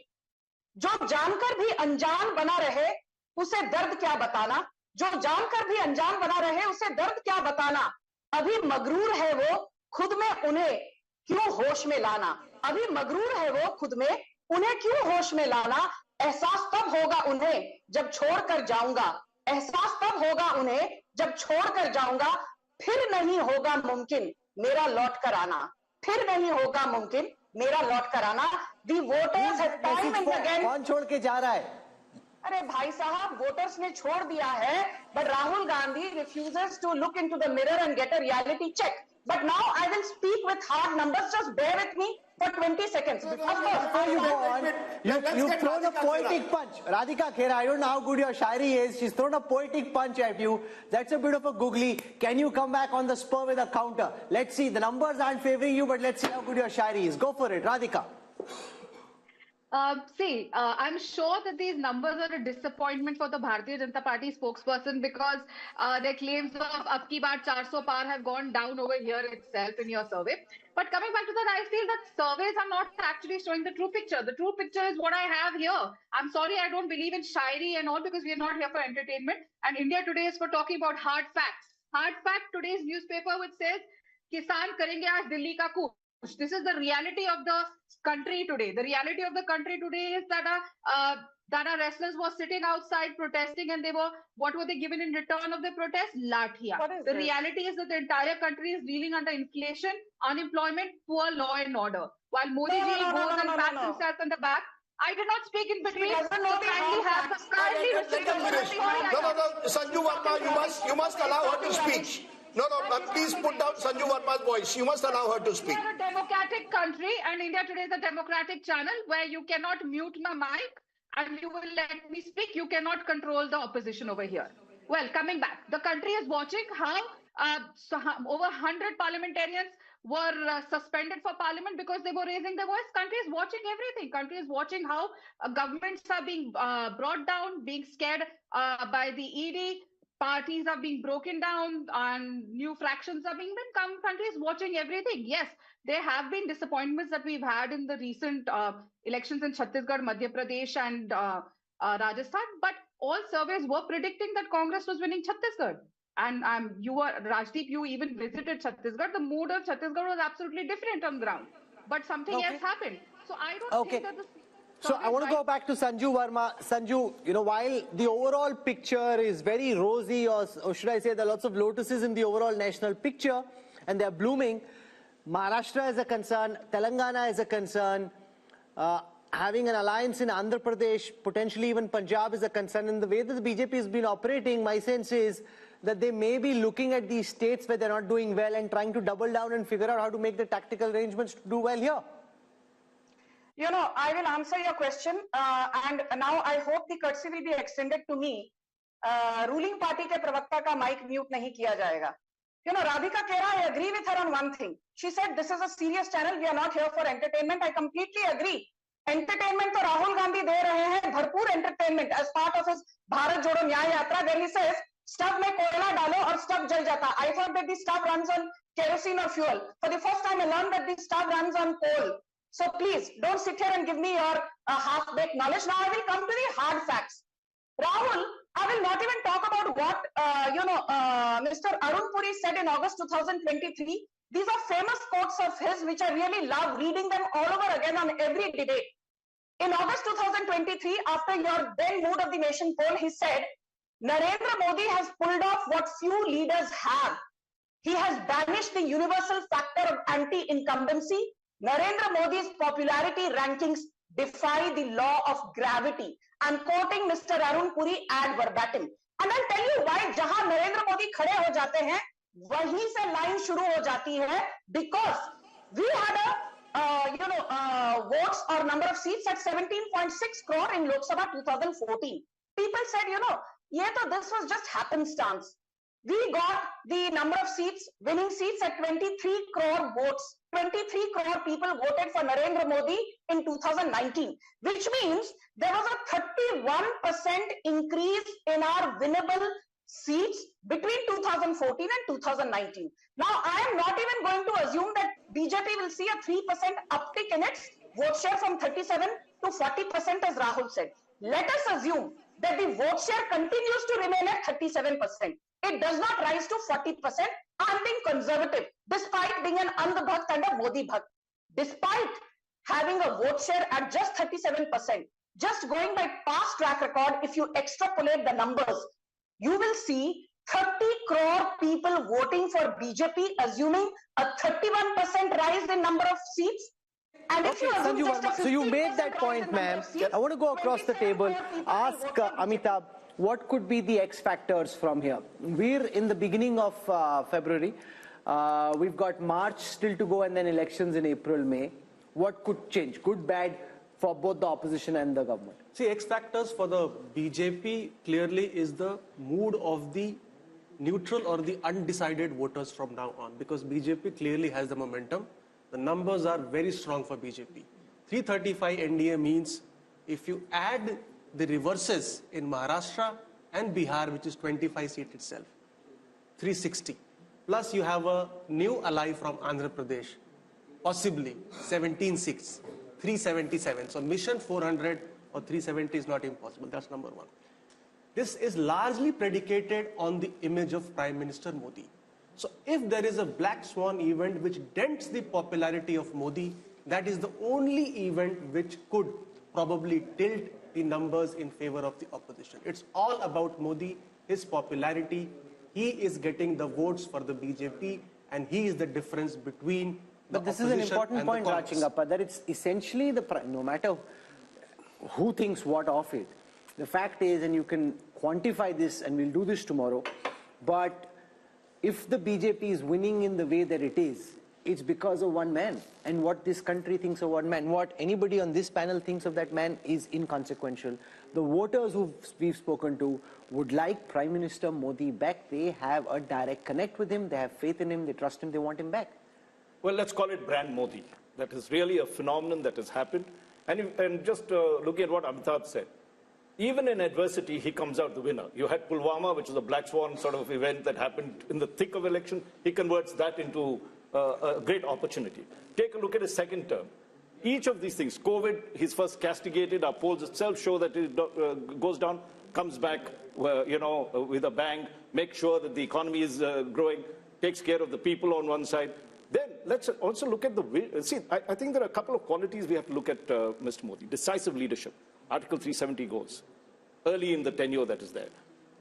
S20: जो जानकर भी अनजान बना रहे, उसे दर्द क्या बताना? जो जानकर भी अनजान बना रहे, उसे दर्द क्या बताना? अभी मगरूर है वो, खुद में उन्हें क्यों होश में लाना? अभी मगरूर है वो खुद में, उन्हें क्यों होश में लाना? एहसास तब होगा उन्हें जब छोड़कर जाऊंगा. एहसास तब होगा उन्हें जब छोड़कर जाऊंगा. फिर नहीं होगा मुमकिन मेरा लौट कर आना. फिर नहीं होगा मुमकिन मेरा लौट कर आना. The voters have time and again.
S1: कौन छोड़ के जा रहा है?
S20: अरे भाई साहब, वोटर्स ने छोड़ दिया है, but Rahul Gandhi refuses to look into the mirror and get a reality check. But now I will speak with hard numbers. Just bear with me for 20 seconds.
S1: Before you go on, you've thrown a poetic punch. Radhika Khera, I don't know how good your shairi is. She's thrown a poetic punch at you. That's a bit of a googly. Can you come back on the spur with a counter? Let's see. The numbers aren't favoring you, but let's see how good your shairi is. Go for it, Radhika.
S21: I'm sure that these numbers are a disappointment for the Bharatiya Janata Party spokesperson, because their claims of ab ki baar 400 par have gone down over here itself in your survey. But coming back to that, I feel that surveys are not actually showing the true picture. The true picture is what I have here. I'm sorry, I don't believe in shairi and all, because we are not here for entertainment. And India Today is for talking about hard facts. Hard fact, today's newspaper, which says, Kisan karenge aaj Delhi ka coup. This is the reality of the country today. The reality of the country today is that our wrestlers were sitting outside protesting, and what were they given in return of the protest? Lathia. The reality is that the entire country is dealing under inflation, unemployment, poor law and order. While Modi ji goes and pats himself on the back, I did not speak in between.
S2: Sanju Verma, you must allow her to speak. No, please put down Sanju Verma's voice. You must allow her to speak.
S21: We are a democratic country, and India Today is a democratic channel where you cannot mute my mic and you will let me speak. You cannot control the opposition over here. Well, coming back, the country is watching how over 100 parliamentarians were suspended for parliament because they were raising their voice. Country is watching everything. Country is watching how governments are being brought down, being scared by the ED. Parties are being broken down and new fractions are being built. Country is watching everything. Yes, there have been disappointments that we've had in the recent elections in Chhattisgarh, Madhya Pradesh and Rajasthan. But all surveys were predicting that Congress was winning Chhattisgarh. And Rajdeep, you even visited Chhattisgarh. The mood of Chhattisgarh was absolutely different on the ground. But something else happened. So I don't think that
S1: So I want to go back to Sanju Verma. Sanju, you know, while the overall picture is very rosy, or should I say there are lots of lotuses in the overall national picture, and they're blooming, Maharashtra is a concern, Telangana is a concern, having an alliance in Andhra Pradesh, potentially even Punjab is a concern. And the way that the BJP has been operating, my sense is that they may be looking at these states where they're not doing well and trying to double down and figure out how to make the tactical arrangements to do well here.
S20: You know, I will answer your question, and now I hope the courtesy will be extended to me. Ruling party के प्रवक्ता का mic mute नहीं किया जाएगा. You know, Radhika Kera, I agree with her on one thing. She said, this is a serious channel. We are not here for entertainment. I completely agree. Entertainment तो राहुल गांधी दे रहे हैं, भरपूर entertainment as part of his Bharat Jodo Nyaya Yatra, where he says, stuff में कोयला डालो और stuff जल जाता. I thought that the stuff runs on kerosene or fuel. For the first time, I learned that the stuff runs on coal. So please, don't sit here and give me your half-baked knowledge. Now I will come to the hard facts. Rahul, I will not even talk about what, Mr. Arun Puri said in August 2023. These are famous quotes of his, which I really love reading them all over again on every debate. In August 2023, after your then Mood of the Nation poll, he said, Narendra Modi has pulled off what few leaders have. He has banished the universal factor of anti-incumbency. Narendra Modi's popularity rankings defy the law of gravity. I'm quoting Mr. Arun Puri ad verbatim. And I'll tell you why जहां नरेंद्र मोदी खड़े हो जाते हैं, वहीं से line शुरू हो जाती है, because we had a votes or number of seats at 17.6 crore in Lok Sabha 2014. People said, this was just happenstance. We got the number of seats, winning seats at 23 crore votes. 23 crore people voted for Narendra Modi in 2019, which means there was a 31% increase in our winnable seats between 2014 and 2019. Now, I am not even going to assume that BJP will see a 3% uptick in its vote share from 37 to 40%, as Rahul said. Let us assume that the vote share continues to remain at 37%. It does not rise to 40%. I'm being conservative, despite being an Andhra and a Modi Bhakt. Despite having a vote share at just 37%, just going by past track record, if you extrapolate the numbers, you will see 30 crore people voting for BJP, assuming a 31% rise in number of seats. And if you assume
S1: so you made that point, ma'am. I want to go across the table, ask Amitabh, what could be the X factors from here? We're in the beginning of February. We've got March still to go and then elections in April, May. What could change, good, bad, for both the opposition and the government?
S8: See, X factors for the BJP clearly is the mood of the neutral or the undecided voters from now on, because BJP clearly has the momentum. The numbers are very strong for BJP. 335 NDA means if you add the reverses in Maharashtra and Bihar, which is 25 seat itself, 360. Plus you have a new ally from Andhra Pradesh, possibly 17 seats, 377. So mission 400 or 370 is not impossible. That's number one. This is largely predicated on the image of Prime Minister Modi. So if there is a black swan event which dents the popularity of Modi, that is the only event which could probably tilt the numbers in favor of the opposition. It's all about Modi, his popularity. He is getting the votes for the BJP, and he is the difference between the opposition and the Congress.
S1: But this is an important point, Rachingappa, that it's essentially no matter who thinks what of it, the fact is, and you can quantify this, and we'll do this tomorrow, but if the BJP is winning in the way that it is, it's because of one man. And what this country thinks of one man, what anybody on this panel thinks of that man is inconsequential. The voters who we've spoken to would like Prime Minister Modi back. They have a direct connect with him. They have faith in him. They trust him. They want him back.
S10: Well, let's call it brand Modi. That is really a phenomenon that has happened. And just looking at what Amitabh said, even in adversity, he comes out the winner. You had Pulwama, which was a black swan sort of event that happened in the thick of election. He converts that into a great opportunity. Take a look at his second term. Each of these things, COVID, he's first castigated. Our polls itself show that it goes down, comes back, with a bang, makes sure that the economy is growing, takes care of the people on one side. Then let's also look at I think there are a couple of qualities we have to look at Mr. Modi. Decisive leadership, Article 370 goals, early in the tenure that is there.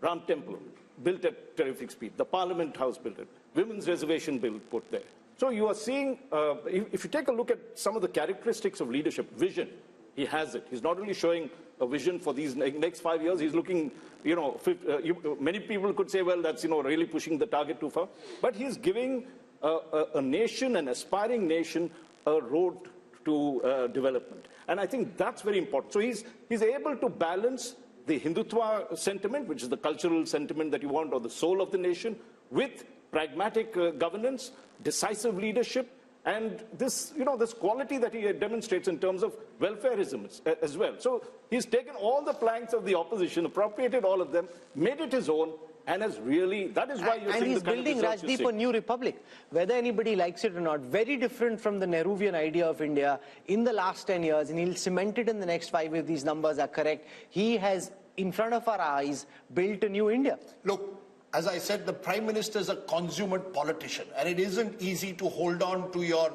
S10: Ram Temple, built at terrific speed. The Parliament House built it. Women's Reservation Bill put there. So you are seeing, if you take a look at some of the characteristics of leadership, vision, he has it. He's not only showing a vision for these next 5 years, he's looking, many people could say, well, that's, really pushing the target too far. But he's giving a nation, an aspiring nation, a road to development. And I think that's very important. So he's able to balance the Hindutva sentiment, which is the cultural sentiment that you want, or the soul of the nation, with pragmatic governance, decisive leadership, and this quality that he demonstrates in terms of welfareism as well. So he's taken all the planks of the opposition, appropriated all of them, made it his own, and has really, that is why you're seeing the kind of results you see.
S1: And he's building, Rajdeep, a new republic, whether anybody likes it or not. Very different from the Nehruvian idea of India in the last 10 years, and he'll cement it in the next 5 if these numbers are correct. He has, in front of our eyes, built a new India.
S2: Look, as I said, the Prime Minister is a consummate politician, and it isn't easy to hold on to your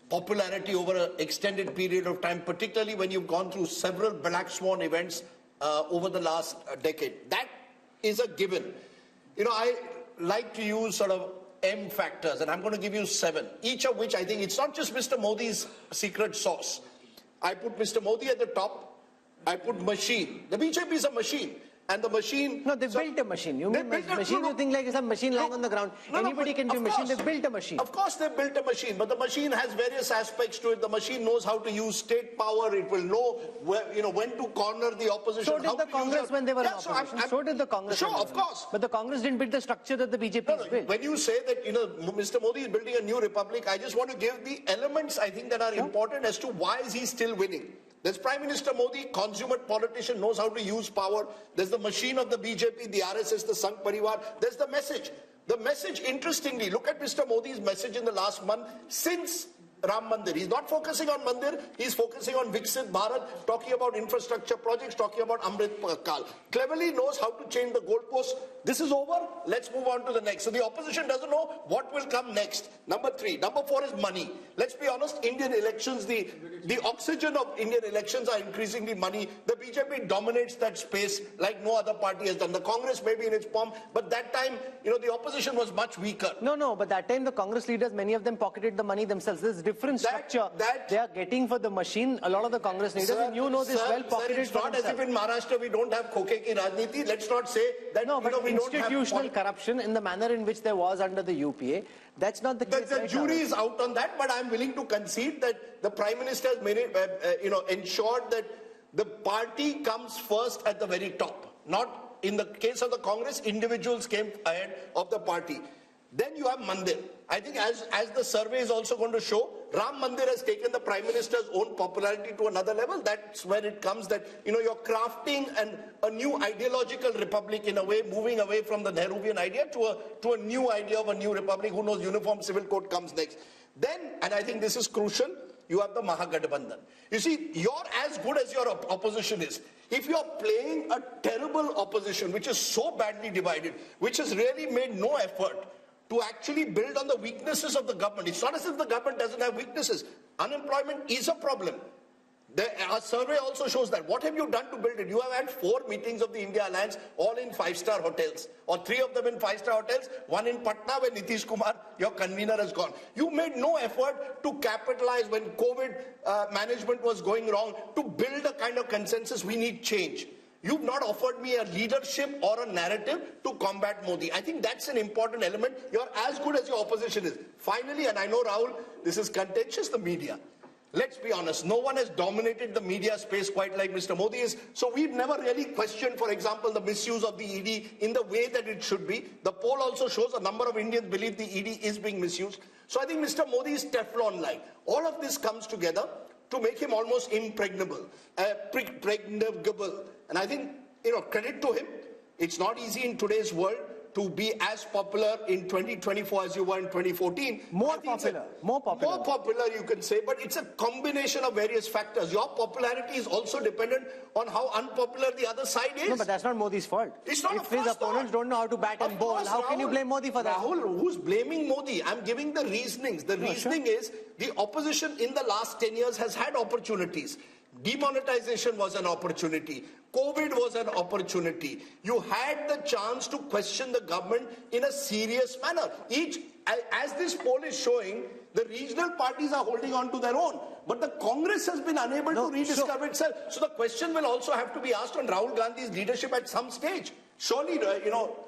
S2: popularity over an extended period of time, particularly when you've gone through several black swan events over the last decade. That is a given. I like to use sort of M factors, and I'm going to give you 7, each of which I think it's not just Mr. Modi's secret sauce. I put Mr. Modi at the top. I put machine. The BJP is a machine. And the machine...
S1: No, they built a machine. You mean machine, you think like it's a machine lying on the ground. Anybody can do a machine. They built a machine.
S2: Of course they built a machine, but the machine has various aspects to it. The machine knows how to use state power. It will know where, when to corner the opposition.
S1: So did the Congress when they were in opposition. So did the Congress.
S2: Sure, of course.
S1: But the Congress didn't build the structure that the BJP has built.
S2: When you say that, Mr. Modi is building a new republic, I just want to give the elements, I think, that are important as to why is he still winning. There's Prime Minister Modi, consummate politician, knows how to use power. There's the machine of the BJP, the RSS, the Sangh Parivar. There's the message. The message, interestingly, look at Mr. Modi's message in the last month since Ram Mandir. He's not focusing on Mandir, he's focusing on Viksit Bharat, talking about infrastructure projects, talking about Amrit Kal. Cleverly knows how to change the goalposts. This is over, let's move on to the next. So the opposition doesn't know what will come next. Number 3. Number 4 is money. Let's be honest, Indian elections, the oxygen of Indian elections are increasingly money. The BJP dominates that space like no other party has done. The Congress may be in its pomp, but that time, the opposition was much weaker.
S1: No, but that time the Congress leaders, many of them pocketed the money themselves. There's different structure they are getting for the machine. A lot of the Congress leaders, and you know this well, pocketed
S2: it's not as if in Maharashtra we don't have khoke ki rajniti. Let's not say that we
S1: institutional corruption in the manner in which there was under the UPA. That's not the case.
S2: The jury is out on that, but I'm willing to concede that the Prime Minister has made it, ensured that the party comes first at the very top. Not in the case of the Congress, individuals came ahead of the party. Then you have Mandir. I think as the survey is also going to show, Ram Mandir has taken the Prime Minister's own popularity to another level. That's where it comes that, you're crafting a new ideological republic in a way, moving away from the Nehruvian idea to a new idea of a new republic. Who knows, uniform civil code comes next. Then, and I think this is crucial, you have the Mahagathbandhan. You see, you're as good as your opposition is. If you're playing a terrible opposition, which is so badly divided, which has really made no effort to actually build on the weaknesses of the government. It's not as if the government doesn't have weaknesses. Unemployment is a problem. Our survey also shows that. What have you done to build it? You have had 4 meetings of the India Alliance, all in 5-star hotels, or 3 of them in 5-star hotels, 1 in Patna where Nitish Kumar, your convener, has gone. You made no effort to capitalize when COVID management was going wrong, to build a kind of consensus. We need change. You've not offered me a leadership or a narrative to combat Modi. I think that's an important element. You're as good as your opposition is. Finally, and I know, Rahul, this is contentious, the media. Let's be honest, no one has dominated the media space quite like Mr. Modi is. So we've never really questioned, for example, the misuse of the ED in the way that it should be. The poll also shows a number of Indians believe the ED is being misused. So I think Mr. Modi is Teflon-like. All of this comes together to make him almost impregnable, pregnable. And I think, credit to him. It's not easy in today's world to be as popular in 2024 as you were in 2014.
S1: More popular,
S2: you can say, but it's a combination of various factors. Your popularity is also dependent on how unpopular the other side is.
S1: No, but that's not Modi's fault.
S2: It's not.
S1: If his opponents don't know how to bat and bowl, how can you blame Modi for that?
S2: Rahul, who's blaming Modi? I'm giving the reasonings. The reasoning is the opposition in the last 10 years has had opportunities. Demonetization was an opportunity. COVID was an opportunity. You had the chance to question the government in a serious manner. As this poll is showing, the regional parties are holding on to their own. But the Congress has been unable to rediscover itself. So the question will also have to be asked on Rahul Gandhi's leadership at some stage. Surely,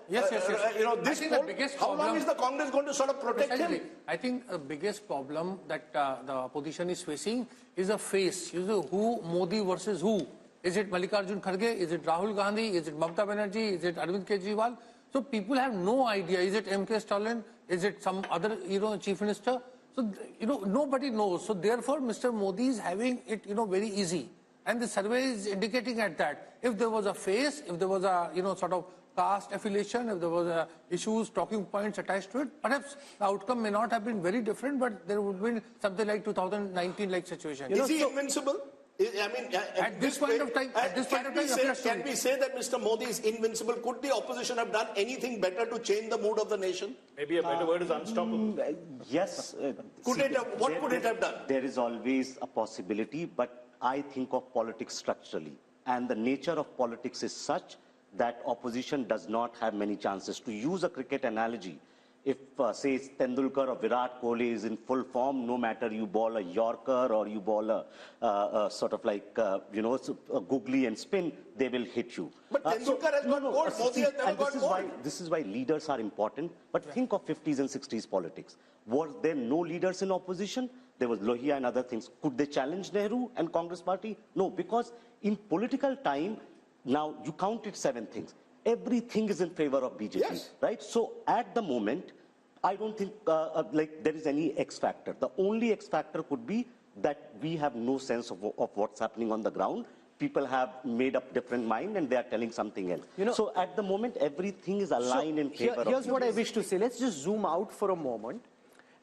S6: Yes.
S2: This poll, how long is the Congress going to sort of protect him?
S6: I think the biggest problem that the opposition is facing is a face. You know, who Modi versus who? Is it Mallikarjun Kharge? Is it Rahul Gandhi? Is it Mamata Banerjee? Is it Arvind Kejriwal? So people have no idea. Is it M.K. Stalin? Is it some other, chief minister? So, nobody knows. So therefore, Mr. Modi is having it, very easy. And the survey is indicating at that. If there was a face, if there was a, sort of caste affiliation, if there was issues, talking points attached to it, perhaps the outcome may not have been very different, but there would be something like 2019-like situation.
S2: Is he invincible? I mean,
S6: at this point of time,
S2: can we say that Mr. Modi is invincible? Could the opposition have done anything better to change the mood of the nation?
S10: Maybe a better word is unstoppable.
S9: Yes.
S2: What could it have done?
S9: There is always a possibility, but I think of politics structurally. And the nature of politics is such that opposition does not have many chances. To use a cricket analogy, if, say, Tendulkar or Virat Kohli is in full form, no matter you ball a Yorker or you ball a sort of like, a googly and spin, they will hit you.
S2: But Tendulkar has got gold. Modi has never got gold.
S9: This is why leaders are important. But think of 50s and 60s politics. Were there no leaders in opposition? There was Lohia and other things. Could they challenge Nehru and Congress party? No, because in political time, now you counted 7 things. Everything is in favor of BJP, right? So at the moment, I don't think there is any X factor. The only X factor could be that we have no sense of what's happening on the ground. People have made up different mind and they are telling something else. So at the moment, everything is aligned in favor of BJP.
S1: Here's what I wish to say. Let's just zoom out for a moment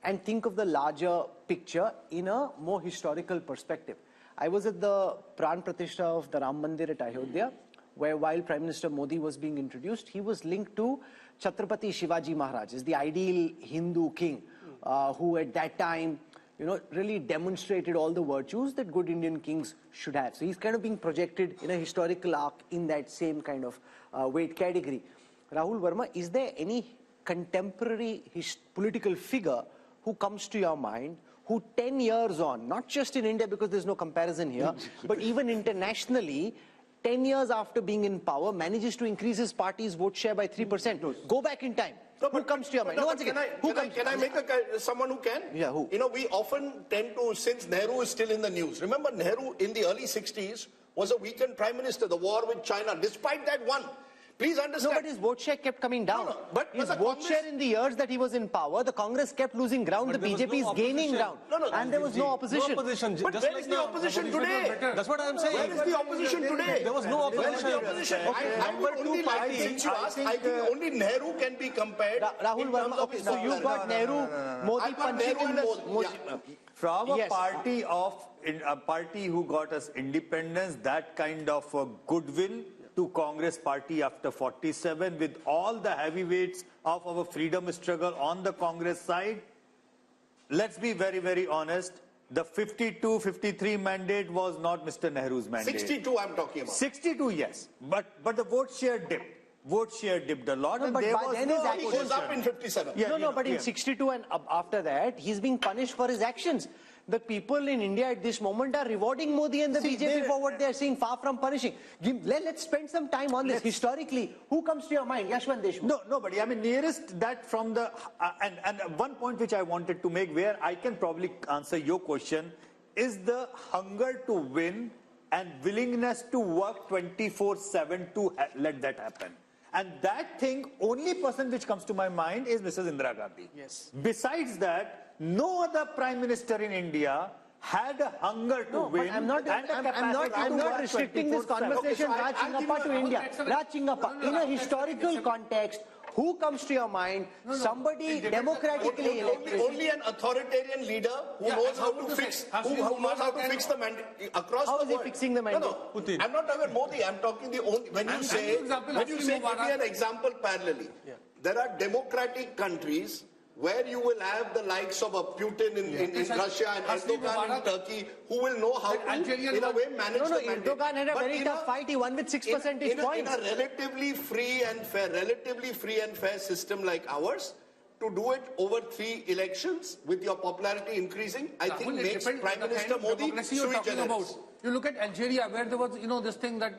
S1: and think of the larger picture in a more historical perspective. I was at the Pran Pratishtha of the Ram Mandir at Ayodhya, where while Prime Minister Modi was being introduced, he was linked to Chhatrapati Shivaji Maharaj, is the ideal Hindu king, who at that time, really demonstrated all the virtues that good Indian kings should have. So he's kind of being projected in a historical arc in that same kind of weight category. Rahul Verma, is there any contemporary political figure who comes to your mind who 10 years on, not just in India because there's no comparison here, but even internationally, 10 years after being in power, manages to increase his party's vote share by 3%. Go back in time. Who comes to your mind?
S2: Can I make someone who can?
S1: Yeah, who?
S2: We often tend to, since Nehru is still in the news. Remember, Nehru in the early 60s was a weakened prime minister. The war with China, despite that, won. Please understand.
S1: No, but his vote share kept coming down. But his vote share in the years that he was in power, the Congress kept losing ground, the BJP is gaining ground. And there was no opposition.
S2: But where is the opposition today?
S4: That's what I'm saying.
S2: Where is the opposition today?
S4: There was no opposition.
S2: Where is the opposition? I think only Nehru can be compared.
S1: Rahul Verma, okay, so you've got Nehru, Modi punching in
S7: from a party who got us independence, that kind of goodwill to Congress party after 47, with all the heavyweights of our freedom struggle on the Congress side. Let's be very, very honest. The 52-53 mandate was not Mr. Nehru's mandate.
S2: 62 I'm talking about.
S7: 62, yes. But the vote share dipped. Vote share dipped a lot.
S1: No,
S7: and
S1: but
S7: there
S1: by
S7: was
S1: then
S7: no
S1: his actions
S2: goes up in 57.
S1: Yeah, but in 62 and after that, he's being punished for his actions. The people in India at this moment are rewarding Modi and the BJP for what they are seeing, far from punishing. Let's spend some time on this. Historically, who comes to your mind? Yashwant Deshmukh.
S7: Nobody. I mean, nearest that from the... and one point which I wanted to make, where I can probably answer your question, is the hunger to win and willingness to work 24/7 to let that happen. And that thing, only person which comes to my mind is Mrs. Indira Gandhi.
S1: Yes.
S7: Besides that, no other prime minister in India had a hunger to win.
S1: I'm not restricting this conversation, Raj Chingappa, to India. Raj Chingappa, in a historical context, who comes to your mind? Somebody democratically elected.
S2: Only an authoritarian leader who knows how to fix, who knows how to fix the mandate across the world.
S1: How is he fixing the mandate?
S2: No, I'm not talking about Modi. I'm talking the only. When you say, give me an example parallelly. There are democratic countries where you will have the likes of Putin in Russia and Erdogan in Turkey, who will know how to, in a way, manage the mandate.
S1: Erdogan had a very tough fight. He won with 6 percentage points.
S2: In a relatively free and fair system like ours, to do it over 3 elections with your popularity increasing, I think makes Prime Minister Modi sui generis.
S6: You look at Algeria, where there was, this thing that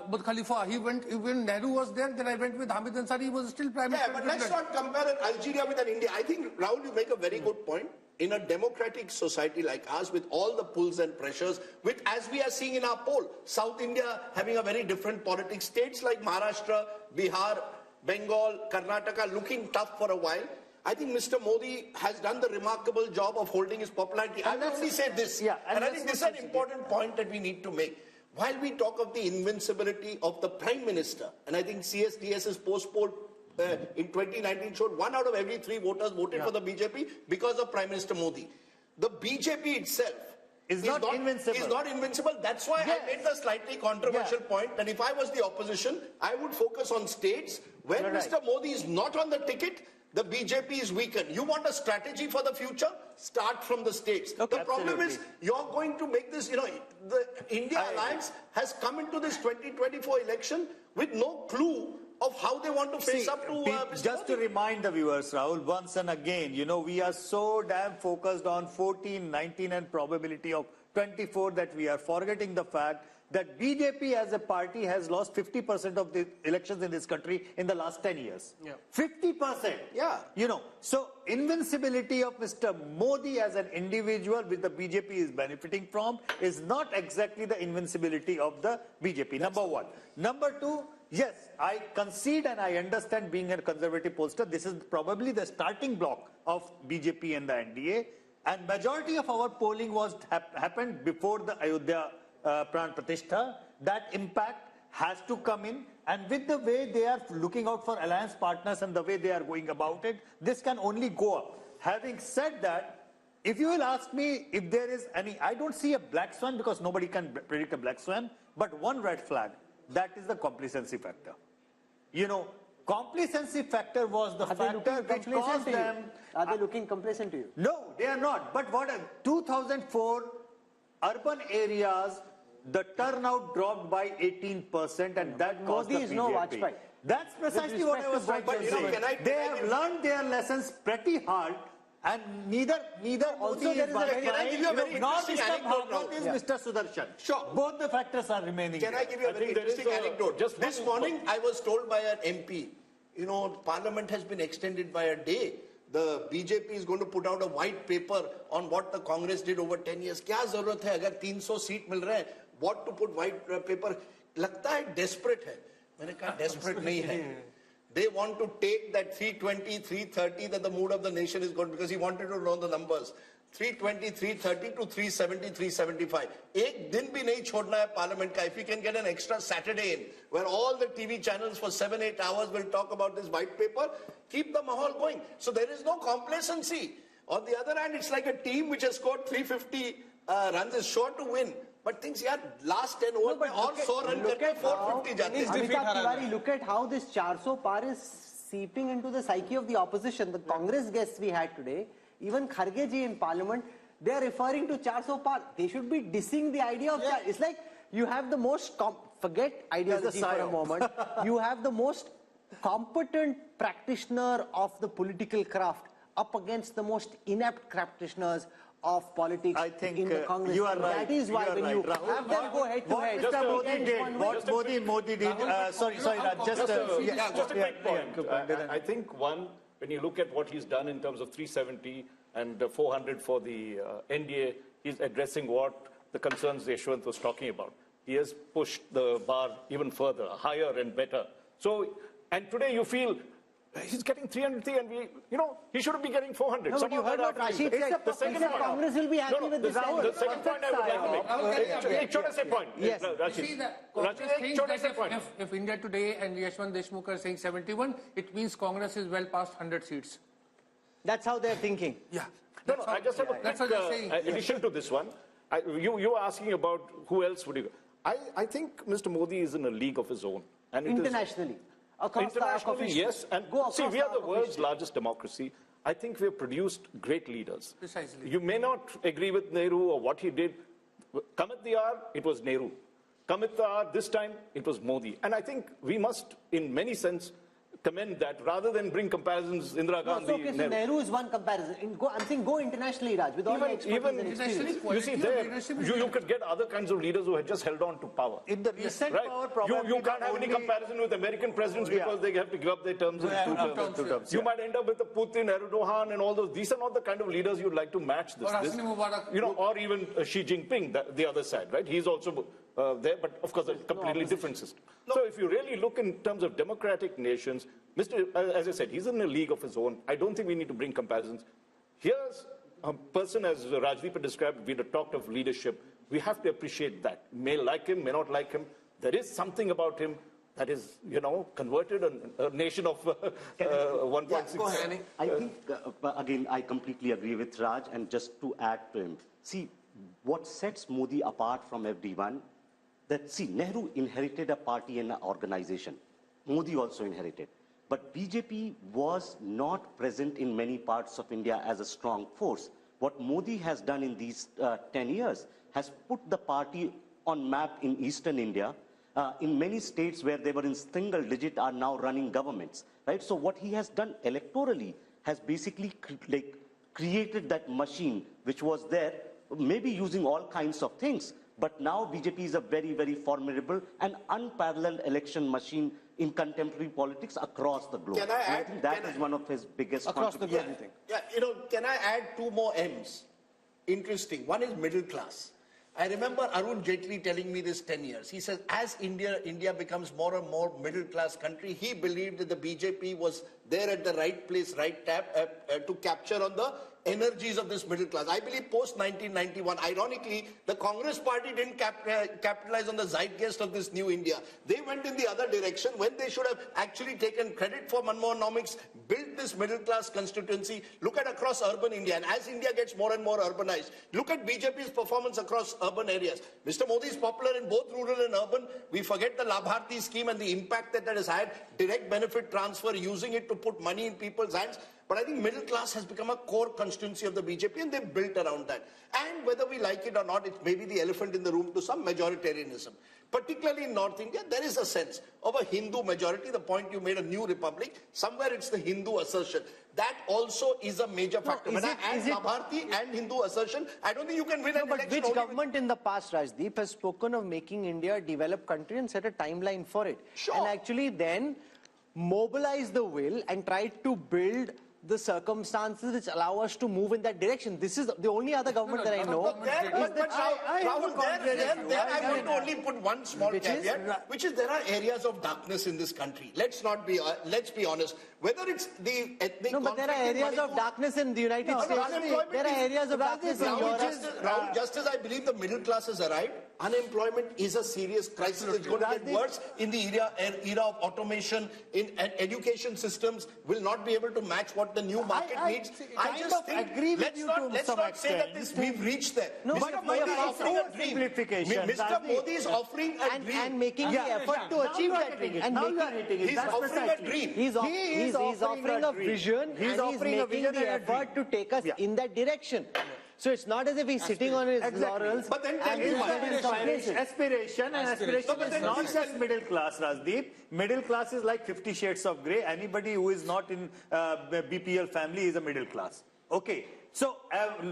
S6: Burj Khalifa, when Nehru was there, then I went with Hamid Ansari, he was still Prime Minister.
S2: Yeah, but let's not compare Algeria with India. I think, Rahul, you make a very good point. In a democratic society like ours, with all the pulls and pressures, with, as we are seeing in our poll, South India having a very different politics, states like Maharashtra, Bihar, Bengal, Karnataka looking tough for a while. I think Mr. Modi has done the remarkable job of holding his popularity. I will only say this, and I think this is an important point that we need to make. While we talk of the invincibility of the Prime Minister, and I think CSDS's post-poll in 2019 showed 1 out of every 3 voters voted for the BJP because of Prime Minister Modi. The BJP itself is not invincible. That's why I made the slightly controversial point that if I was the opposition, I would focus on states where Mr. Modi is not on the ticket. The BJP is weakened. You want a strategy for the future? Start from the states. The problem is you're going to make this, the India Alliance has come into this 2024 election with no clue of how they want to face up to
S7: just to remind the viewers, Rahul, once and again, we are so damn focused on 14, 19 and probability of 24 that we are forgetting the fact that BJP as a party has lost 50% of the elections in this country in the last 10 years. 50%. So invincibility of Mr. Modi as an individual, which the BJP is benefiting from, is not exactly the invincibility of the BJP. Number one. Number two, yes, I concede and I understand, being a conservative pollster, this is probably the starting block of BJP and the NDA. And majority of our polling was happened before the Ayodhya Pran Pratishtha. That impact has to come in, and with the way they are looking out for alliance partners and the way they are going about it, this can only go up. Having said that, if you will ask me if there is any, I don't see a black swan because nobody can predict a black swan, but one red flag, that is the complacency factor. Complacency factor was the factor which caused them.
S1: Are they looking complacent to you?
S7: No, they are not. But 2004, urban areas, the turnout dropped by 18%, and that caused the BJP.
S1: No Vajpayee.
S7: That's precisely what I was trying to say. They have learned their lessons pretty hard, and neither
S1: also there is a very,
S2: can I give you a very interesting anecdote now?
S7: Is Mr. Sudarshan.
S2: Sure.
S7: Both the factors are remaining.
S2: Can I give you a very interesting anecdote? Just this morning, I was told by an MP, Parliament has been extended by a day. The BJP is going to put out a white paper on what the Congress did over 10 years. क्या जरूरत है अगर 300 seat मिल रहे हैं? What to put white paper? लगता है desperate है. मैंने कहा desperate नहीं है. They want to take that 320, 330 that the mood of the nation is good, because he wanted to know the numbers. 320, 330 to 370, 375. एक दिन भी नहीं छोड़ना है Parliament का. If we can get an extra Saturday in, where all the TV channels for 7-8 hours will talk about this white paper, keep the mahal going. So there is no complacency. On the other hand, it's like a team which has scored 350 runs is sure to win. But things, last 10 overs में और 100 run करके 450 जाते हैं.
S1: Amitabh Tiwari, look at how this 400 par is seeping into the psyche of the opposition. The Congress guests we had today, even Kharge ji in Parliament, they are referring to 400 par. They should be dissing the idea of that. It's like you have the most, forget ideology for a moment, you have the most competent practitioner of the political craft up against the most inept practitioners of politics in the Congress.
S7: You are right.
S1: That is why when you have them go head to head.
S7: What Mr. Modi did, what Modi did, sorry, Raj, just
S10: a quick point. I think one, when you look at what he's done in terms of 370 and 400 for the NDA, he's addressing what the concerns Yashwant was talking about. He has pushed the bar even further, higher and better. So, and today you feel He's getting 303 and he shouldn't be getting 400.
S1: No, but you heard what Rashid said.
S10: The second point.
S1: Congress will be happy with this.
S10: The second point I would like to make. Ek chota se point.
S1: Yes.
S6: You see that Congress thinks that if India Today and Yashwant Deshmukh are saying 71, it means Congress is well past 100 seats.
S1: That's how they're thinking.
S10: Yeah. No, I just have a quick addition to this one. You were asking about who else would you... I think Mr. Modi is in a league of his own. And
S1: internationally.
S10: Internationally, yes. And see, we are the world's largest democracy. I think we have produced great leaders.
S6: Precisely.
S10: You may not agree with Nehru or what he did. Come at the hour, it was Nehru. Come at the hour, this time, it was Modi. And I think we must, in many sense, commend that rather than bring comparisons. Indira Gandhi.
S1: Okay, so Nehru is one comparison. I'm saying go internationally, Raj, with all the expertise and experience.
S10: You see, there you could get other kinds of leaders who had just held on to power.
S7: In the recent power, probably
S10: you can't have any comparison with American presidents because they have to give up their terms in two terms. You might end up with a Putin, Erdogan, and all those. These are not the kind of leaders you'd like to match this. Or even Xi Jinping, the other side, right? He's also there, but of course a completely different system. So if you really look in terms of democratic nations, as I said, he's in a league of his own. I don't think we need to bring comparisons. Here's a person, as Rajdeep had described, we had talked of leadership. We have to appreciate that. May like him, may not like him. There is something about him that is, converted a nation of 1.6.
S9: I think, again, I completely agree with Raj, and just to add to him, see, what sets Modi apart from everyone, Nehru inherited a party and an organization. Modi also inherited. But BJP was not present in many parts of India as a strong force. What Modi has done in these 10 years has put the party on map in eastern India. In many states where they were in single digit are now running governments. Right? So what he has done electorally has basically created that machine which was there, maybe using all kinds of things. But now BJP is a very, very formidable and unparalleled election machine in contemporary politics across the globe. I think that is one of his biggest contributions.
S2: Can I add two more M's? Interesting. One is middle class. I remember Arun Jaitley telling me this 10 years. He says, as India becomes more and more middle class country, he believed that the BJP was there at the right place, right tap to capture on the energies of this middle class. I believe post 1991, ironically, the Congress party didn't capitalize on the zeitgeist of this new India. They went in the other direction when they should have actually taken credit for Manmohanomics, built this middle class constituency. Look at across urban India, and as India gets more and more urbanized, look at BJP's performance across urban areas. Mr. Modi is popular in both rural and urban. We forget the Labharti scheme and the impact that has had, direct benefit transfer, using it to put money in people's hands. But I think middle class has become a core constituency of the BJP, and they've built around that. And whether we like it or not, it may be the elephant in the room to some majoritarianism. Particularly in North India, there is a sense of a Hindu majority. The point you made, a new republic, somewhere it's the Hindu assertion. That also is a major factor. When I add Labharti and Hindu assertion, I don't think you can win an election.
S1: But which government in the past, Rajdeep, has spoken of making India a developed country and set a timeline for it?
S2: Sure.
S1: And actually then mobilize the will and try to build the circumstances which allow us to move in that direction. This is the only other government that I know.
S2: Rahul, I want to only put one small caveat, which is there are areas of darkness in this country. Let's be honest. Whether it's the ethnic
S1: but there are areas of darkness in the United States. There are areas of darkness in Europe.
S2: Rahul, just as I believe the middle class has arrived, unemployment is a serious crisis. It's going to get worse in the era of automation. In education systems will not be able to match what the new market needs. I just think let's not say that we've reached there.
S1: No,
S2: Mr. Modi is offering a dream. Mr. Modi is offering a dream.
S1: And making the effort to achieve that dream.
S2: He's offering a dream.
S1: He's offering a vision, and he's making the effort to take us in that direction. So it's not as if he's sitting on his laurels.
S2: But then tell me
S7: aspiration is not just middle class, Rajdeep. Middle class is like 50 shades of grey. Anybody who is not in BPL family is a middle class. Okay. So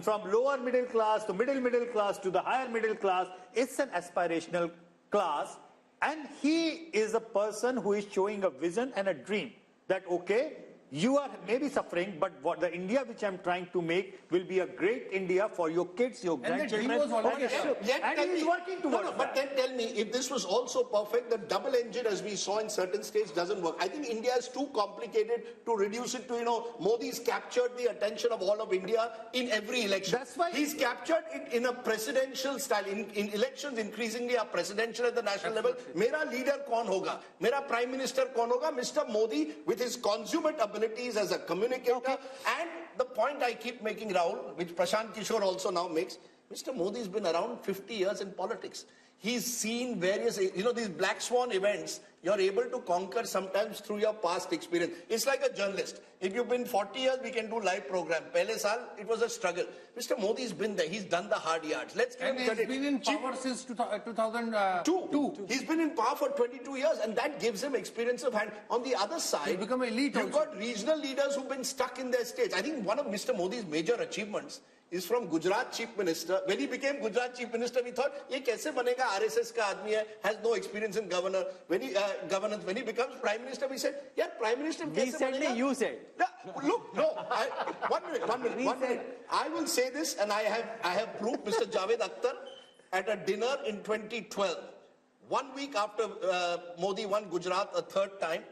S7: from lower middle class to middle class to the higher middle class, it's an aspirational class. And he is a person who is showing a vision and a dream that, okay, You are maybe suffering, but what the India which I'm trying to make will be a great India for your kids, your grandchildren. And he is working towards that.
S2: But then tell me, if this was also perfect, the double engine, as we saw in certain states, doesn't work. I think India is too complicated to reduce it to, Modi's captured the attention of all of India in every election.
S1: That's why
S2: he's captured it in a presidential style. In elections, increasingly are presidential at the national level. Mera leader kaun hoga? Mera prime minister kaun hoga? Mr. Modi, with his consummate abilities as a communicator, and the point I keep making, Rahul, which Prashant Kishore also now makes, Mr. Modi's been around 50 years in politics. He's seen various, these black swan events, you're able to conquer sometimes through your past experience. It's like a journalist. If you've been 40 years, we can do live program. Pehle saal, it was a struggle. Mr. Modi's been there. He's done the hard yards. Let's give him credit.
S6: And he's been in power since 2002.
S2: He's been in power for 22 years, and that gives him experience of hand. On the other side,
S6: he's become elite.
S2: You've got regional leaders who've been stuck in their states. I think one of Mr. Modi's major achievements is from Gujarat Chief Minister. When he became Gujarat Chief Minister, we thought, ye kaise banega, RSS ka aadmi hai, has no experience in governance. When he becomes Prime Minister, we said, yeah, Prime Minister kaise banega?
S1: You said.
S2: Look, no, one minute. I will say this, and I have proof. Mr. Javed Akhtar, at a dinner in 2012, 1 week after Modi won Gujarat a third time,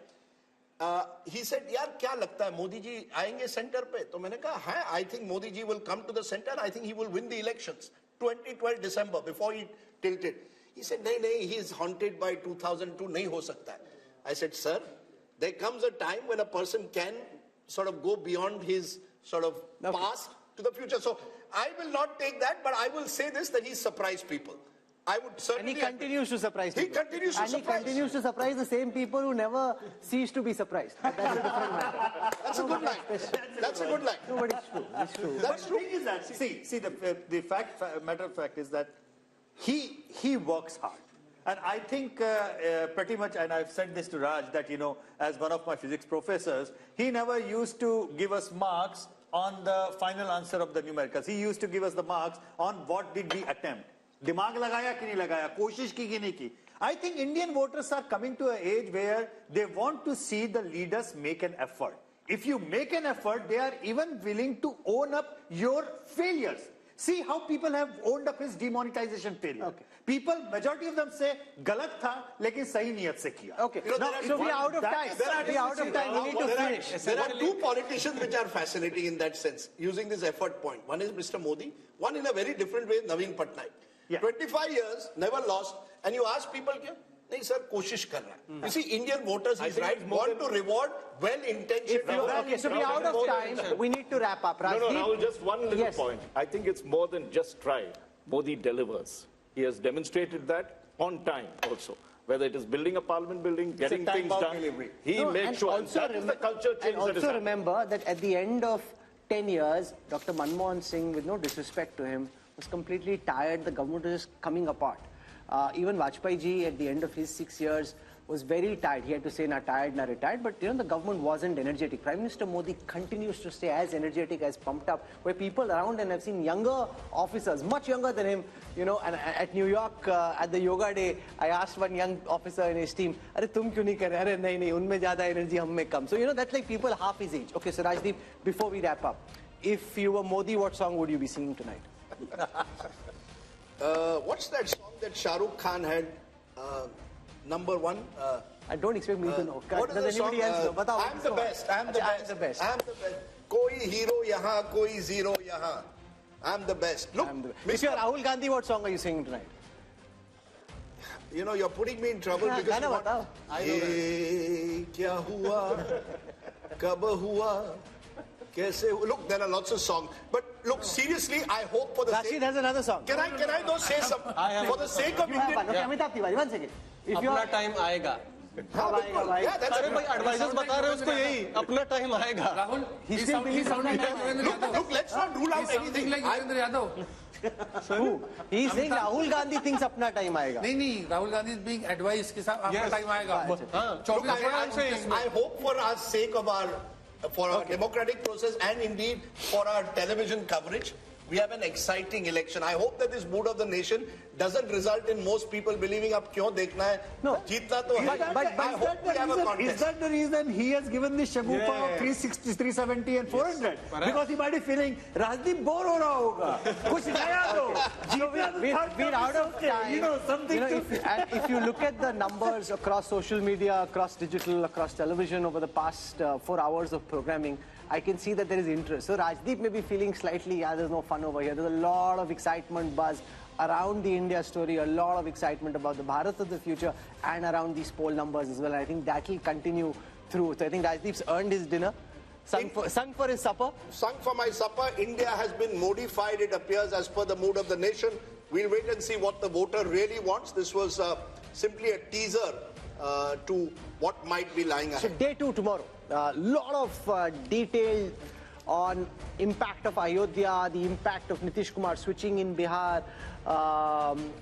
S2: he said, yaar, kya lagta hai, Modi ji aayenge center pe? To maine kaha, I think Modi ji will come to the center. I think he will win the elections. 2012 December, before he tilted. He said, nahi, he is haunted by 2002, nahi ho sakta hai. I said, sir, there comes a time when a person can sort of go beyond his sort of past to the future. So I will not take that, but I will say this, that he surprised people. I would certainly.
S1: And he continues to surprise people.
S2: He continues to surprise.
S1: He continues to surprise the same people who never cease to be surprised. But that's a different matter.
S2: That's a good line. That's a good line.
S1: No, but it's true. It's true.
S2: That's true.
S7: The thing is that, see, the matter of fact is that he works hard. And I think pretty much, and I've said this to Raj, that, as one of my physics professors, he never used to give us marks on the final answer of the numericals. He used to give us the marks on what did we attempt. Dimag lagaya ki nahi lagaya, koshish ki nahi ki. I think Indian voters are coming to an age where they want to see the leaders make an effort. If you make an effort, they are even willing to own up your failures. See how people have owned up his demonetization failure. Okay. People, majority of them say, galat tha, lekin sahi niyat se kiya.
S1: Okay. Now, so we are out of time. We are out of time. We need to finish.
S2: There are two politicians which are fascinating in that sense, using this effort point. One is Mr. Modi, one in a very different way, Naveen Patnaik. Yeah. 25 years, never lost, and you ask people, nahi sir, koshish kar raha hai. You see, Indian voters, he's right, want to reward well-intentioned.
S1: Okay, so we are out of time. We need to wrap up. Rajdeep?
S10: No, Rahul, just one little point. I think it's more than just try. Modi delivers. He has demonstrated that on time also. Whether it is building a parliament building, getting things done, he makes sure that is the culture change.
S1: And also remember that at the end of 10 years, Dr. Manmohan Singh, with no disrespect to him, was completely tired. The government was just coming apart. Even Vajpayee ji, at the end of his 6 years, was very tired. He had to say, na tired, na retired. But, the government wasn't energetic. Prime Minister Modi continues to stay as energetic, as pumped up, where people around, and I've seen younger officers, much younger than him, and at New York, at the yoga day, I asked one young officer in his team, "Arey, tum kyun nahi kar rahe?" "Arey, nahi, unme zyada energy, hum mein kam." So, that's like people half his age. Okay, so Rajdeep, before we wrap up, if you were Modi, what song would you be singing tonight?
S2: What's that song that Shah Rukh Khan had? Number one.
S1: I don't expect me to know.
S2: What is the song? I'm the best. I'm the best. I'm the best. I'm the best. Koi hero yahan, koi zero yahan. I'm the best. Look,
S1: if you're Rahul Gandhi, what song are you singing tonight?
S2: You're putting me in trouble because you want... Ye kya hua? Kab hua? Kaise hua? Look, there are lots of songs. But look, seriously, I hope for the
S1: Rashid has another song.
S2: Can I though say something? For the sake of Indian...
S1: Okay, Amitabh Tiwari, 1 second.
S4: अपना time आएगा
S2: अरे
S4: भाई advisers बता रहे हैं उसको यही अपना टाइम आएगा
S6: Rahul, he's sounding like Narendra Yadav.
S2: Look, let's not rule out anything.
S6: Like Narendra Yadav.
S1: He's saying Rahul Gandhi thinks अपना टाइम आएगा.
S6: नहीं, Rahul Gandhi is being advised कि साहब अपना टाइम आएगा.
S2: I hope for our sake of our democratic process and indeed for our television coverage We have an exciting election. I hope that this mood of the nation doesn't result in most people believing ab kyon dekhna hai?
S7: No.
S2: Jeetna to hai.
S7: But
S2: I hope we have a contest.
S7: is that the reason he has given the shagufa of 360, 370 and 400? Because he might be feeling, Rajdeep bore ho raha hoga. Kuch naya do.
S1: We're out of time.
S7: You know, something
S1: if you look at the numbers across social media, across digital, across television over the past 4 hours of programming, I can see that there is interest. So Rajdeep may be feeling slightly, there's no fun over here. There's a lot of excitement, buzz around the India story, a lot of excitement about the Bharat of the future and around these poll numbers as well. And I think that will continue through. So I think Rajdeep's earned his dinner. Sung for his supper?
S2: Sung for my supper. India has been modified, it appears, as per the mood of the nation. We'll wait and see what the voter really wants. This was simply a teaser to what might be lying ahead.
S1: So day 2 tomorrow. A lot of detail on impact of Ayodhya, the impact of Nitish Kumar switching in Bihar,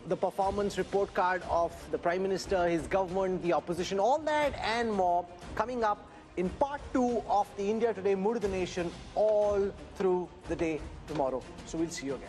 S1: the performance report card of the Prime Minister, his government, the opposition, all that and more coming up in part 2 of the India Today Mood of the Nation all through the day tomorrow. So we'll see you again.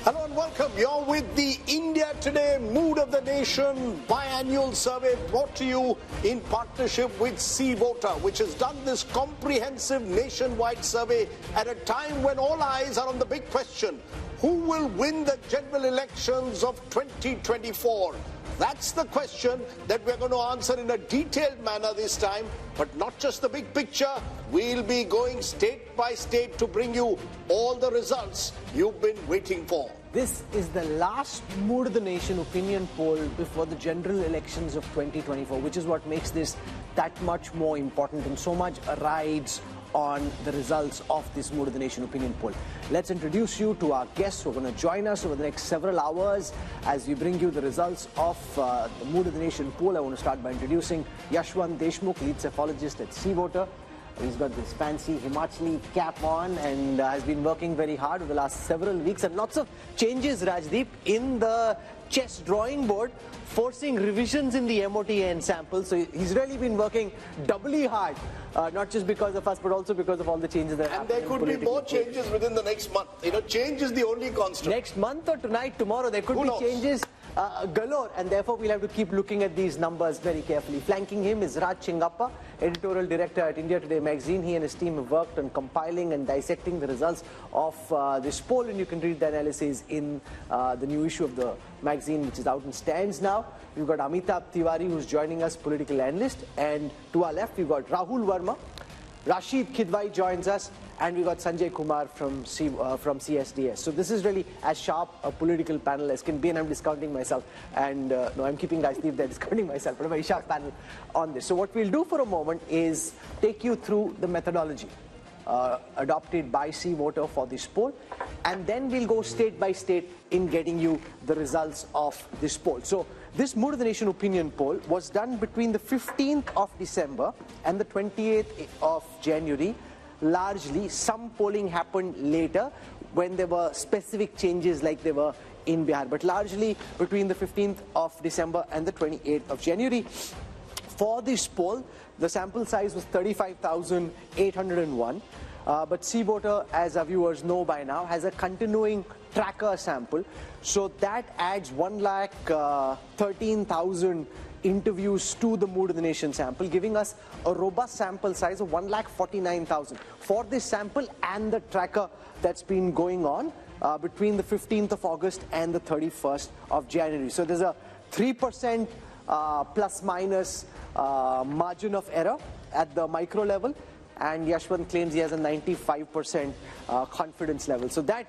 S2: Hello and welcome. You're with the India Today Mood of the Nation biannual survey brought to you in partnership with C Voter, which has done this comprehensive nationwide survey at a time when all eyes are on the big question: who will win the general elections of 2024? That's the question that we're going to answer in a detailed manner this time, but not just the big picture. We'll be going state by state to bring you all the results you've been waiting for.
S1: This is the last Mood of the Nation opinion poll before the general elections of 2024, which is what makes this that much more important, and so much rides on the results of this Mood of the Nation opinion poll. Let's introduce you to our guests who are going to join us over the next several hours as we bring you the results of the Mood of the Nation poll. I want to start by introducing Yashwant Deshmukh, lead cephalogist at C Voter. He's got this fancy Himachali cap on and has been working very hard over the last several weeks, and lots of changes, Rajdeep, in the chess drawing board, forcing revisions in the MOTN sample. So he's really been working doubly hard, not just because of us, but also because of all the changes that
S2: And there could be more changes within the next month. You know, change is the only constant.
S1: Next month or tonight, tomorrow, there could
S2: Who
S1: be
S2: knows?
S1: changes galore, and therefore we'll have to keep looking at these numbers very carefully. Flanking him is Raj Chingappa, editorial director at India Today magazine. He and his team have worked on compiling and dissecting the results of this poll, and you can read the analysis in the new issue of the magazine, which is out in stands now. We've got Amitabh Tiwari, who's joining us, political analyst, and to our left we've got Rahul Verma. Rashid Kidwai joins us, and we got Sanjay Kumar from CSDS. So this is really as sharp a political panel as can be, and I'm discounting myself. And no, I'm keeping Rajdeep there, discounting myself, but a very sharp panel on this. So what we'll do for a moment is take you through the methodology adopted by C Voter for this poll, and then we'll go state by state in getting you the results of this poll. So this Mood of the Nation opinion poll was done between the 15th of December and the 28th of January. Largely, some polling happened later when there were specific changes like there were in Bihar, but largely between the 15th of December and the 28th of January. For this poll, the sample size was 35,801. But C Voter, as our viewers know by now, has a continuing tracker sample. So that adds 1,13,000 interviews to the Mood of the Nation sample, giving us a robust sample size of 1,49,000 for this sample and the tracker that's been going on between the 15th of August and the 31st of January. So there's a 3% plus minus margin of error at the micro level, and Yashwant claims he has a 95% confidence level. So that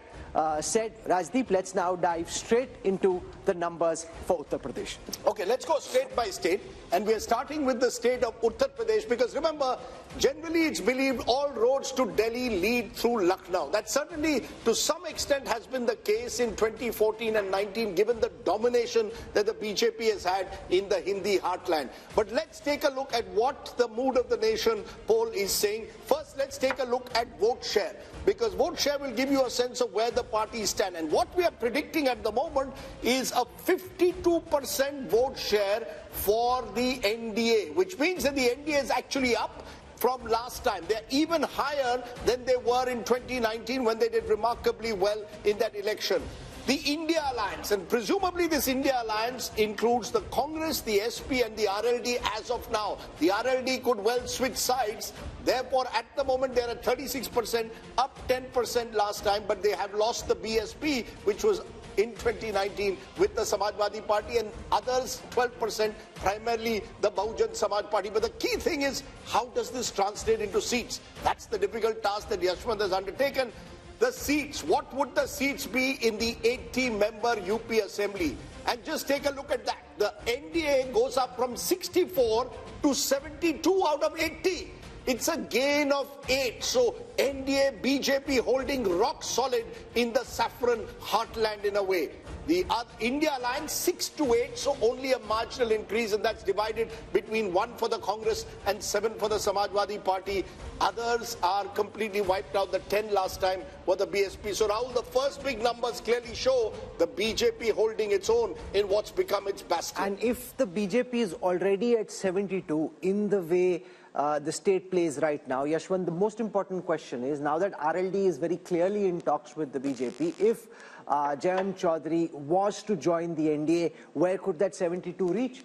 S1: said, Rajdeep, let's now dive straight into the numbers for Uttar Pradesh.
S2: Okay, let's go state by state, and we are starting with the state of Uttar Pradesh, because remember, generally it's believed all roads to Delhi lead through Lucknow. That certainly to some extent has been the case in 2014 and 19, given the domination that the BJP has had in the Hindi heartland. But let's take a look at what the Mood of the Nation poll is saying. First, let's take a look at vote share, because vote share will give you a sense of where the parties stand. And what we are predicting at the moment is a 52% vote share for the NDA, which means that the NDA is actually up from last time. They're even higher than they were in 2019 when they did remarkably well in that election. The India Alliance, and presumably this India Alliance includes the Congress, the SP and the RLD as of now. The RLD could well switch sides. Therefore, at the moment, they're at 36%, up 10% last time, but they have lost the BSP, which was in 2019 with the Samajwadi Party, and others 12%, primarily the Bahujan Samaj Party. But the key thing is, how does this translate into seats? That's the difficult task that Yashwant has undertaken. The seats, what would the seats be in the 80-member UP Assembly? And just take a look at that. The NDA goes up from 64 to 72 out of 80. It's a gain of 8. So NDA, BJP holding rock solid in the saffron heartland in a way. The India Alliance 6 to 8, so only a marginal increase, and that's divided between 1 for the Congress and 7 for the Samajwadi Party. Others are completely wiped out. The 10 last time were the BSP. So Rahul, the first big numbers clearly show the BJP holding its own in what's become its bastion.
S1: And if the BJP is already at 72 in the way the state plays right now, Yashwant, the most important question is, now that RLD is very clearly in talks with the BJP, if Jayant Chaudhary was to join the NDA, where could that 72 reach?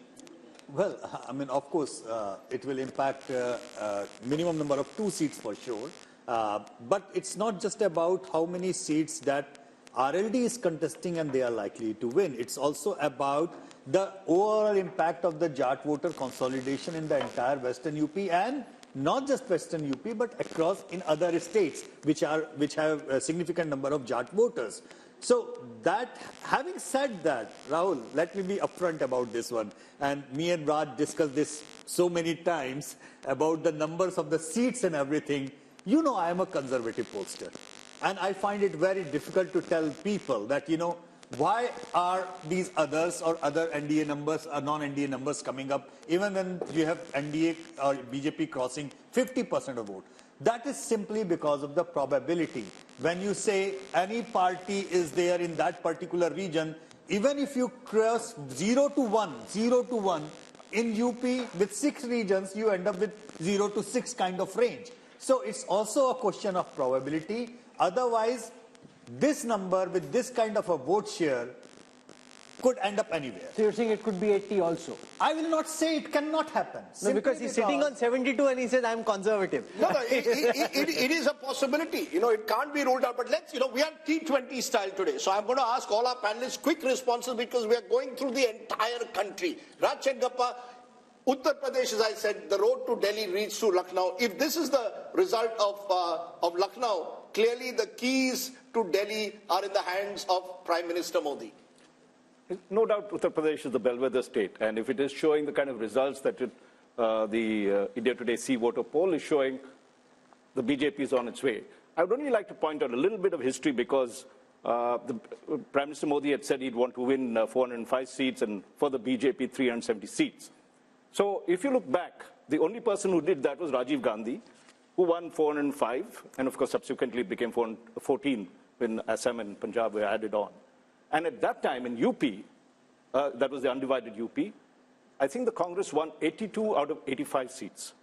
S7: Well, I mean, of course, it will impact minimum number of 2 seats for sure. But it's not just about how many seats that RLD is contesting and they are likely to win. It's also about the overall impact of the Jat voter consolidation in the entire Western UP, and not just Western UP, but across in other states which have a significant number of Jat voters. So that, having said that, Rahul, let me be upfront about this one. And me and Raj discussed this so many times about the numbers of the seats and everything. You know, I am a conservative pollster. And I find it very difficult to tell people that, you know, why are these others or other NDA numbers or non-NDA numbers coming up, even when you have NDA or BJP crossing 50% of vote? That is simply because of the probability. When you say any party is there in that particular region, even if you cross 0 to 1, in UP with 6 regions, you end up with 0 to 6 kind of range. So it's also a question of probability. Otherwise, this number with this kind of a vote share could end up anywhere.
S1: So you're saying it could be 80 also?
S7: I will not say it cannot happen.
S1: No, because he's sitting on 72 and he says, I'm conservative.
S2: No, it is a possibility. You know, it can't be ruled out. But let's, you know, we are T20 style today. So I'm going to ask all our panelists quick responses, because we are going through the entire country. Raj Chenkappa, Uttar Pradesh, as I said, the road to Delhi reads through Lucknow. If this is the result of Lucknow, clearly the keys to Delhi are in the hands of Prime Minister Modi.
S10: No doubt Uttar Pradesh is the bellwether state, and if it is showing the kind of results that the India Today C voter poll is showing, the BJP is on its way. I would only like to point out a little bit of history, because the Prime Minister Modi had said he'd want to win 405 seats, and for the BJP 370 seats. So if you look back, the only person who did that was Rajiv Gandhi, who won 405, and of course subsequently it became 414 when Assam and Punjab were added on. And at that time in UP, that was the undivided UP, I think the Congress won 82 out of 85 seats.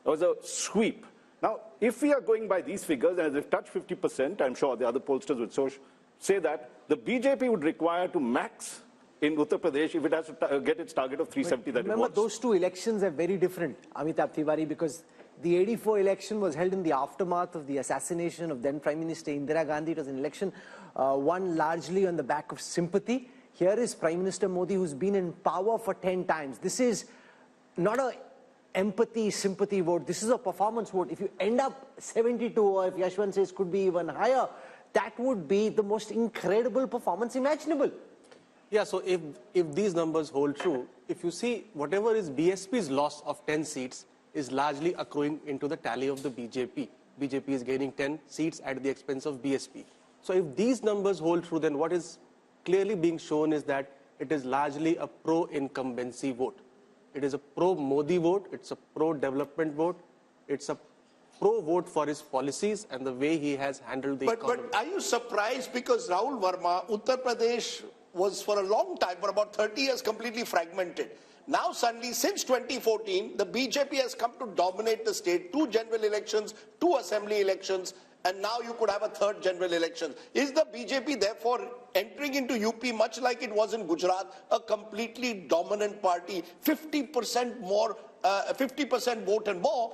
S10: It was a sweep. Now, if we are going by these figures, and they've touched 50%, I'm sure the other pollsters would say that the BJP would require to max in Uttar Pradesh if it has to get its target of 370 that it wants.
S1: Remember, those two elections are very different, Amitabh Tiwari, because the 84 election was held in the aftermath of the assassination of then Prime Minister Indira Gandhi. It was an election won largely on the back of sympathy. Here is Prime Minister Modi, who's been in power for 10 times. This is not an empathy, sympathy vote. This is a performance vote. If you end up 72, or if Yashwant says could be even higher, that would be the most incredible performance imaginable.
S8: Yeah, so if these numbers hold true, if you see whatever is BSP's loss of 10 seats is largely accruing into the tally of the BJP. BJP is gaining 10 seats at the expense of BSP. So if these numbers hold true, then what is clearly being shown is that it is largely a pro-incumbency vote. It is a pro-Modi vote, it's a pro-development vote, it's a pro-vote for his policies and the way he has handled the economy.
S2: But are you surprised because Rahul Verma, Uttar Pradesh was for a long time, for about 30 years, completely fragmented. Now suddenly, since 2014, the BJP has come to dominate the state, 2 general elections, 2 assembly elections, and now you could have a 3rd general election. Is the BJP therefore entering into UP, much like it was in Gujarat, a completely dominant party, 50% more, 50% vote and more,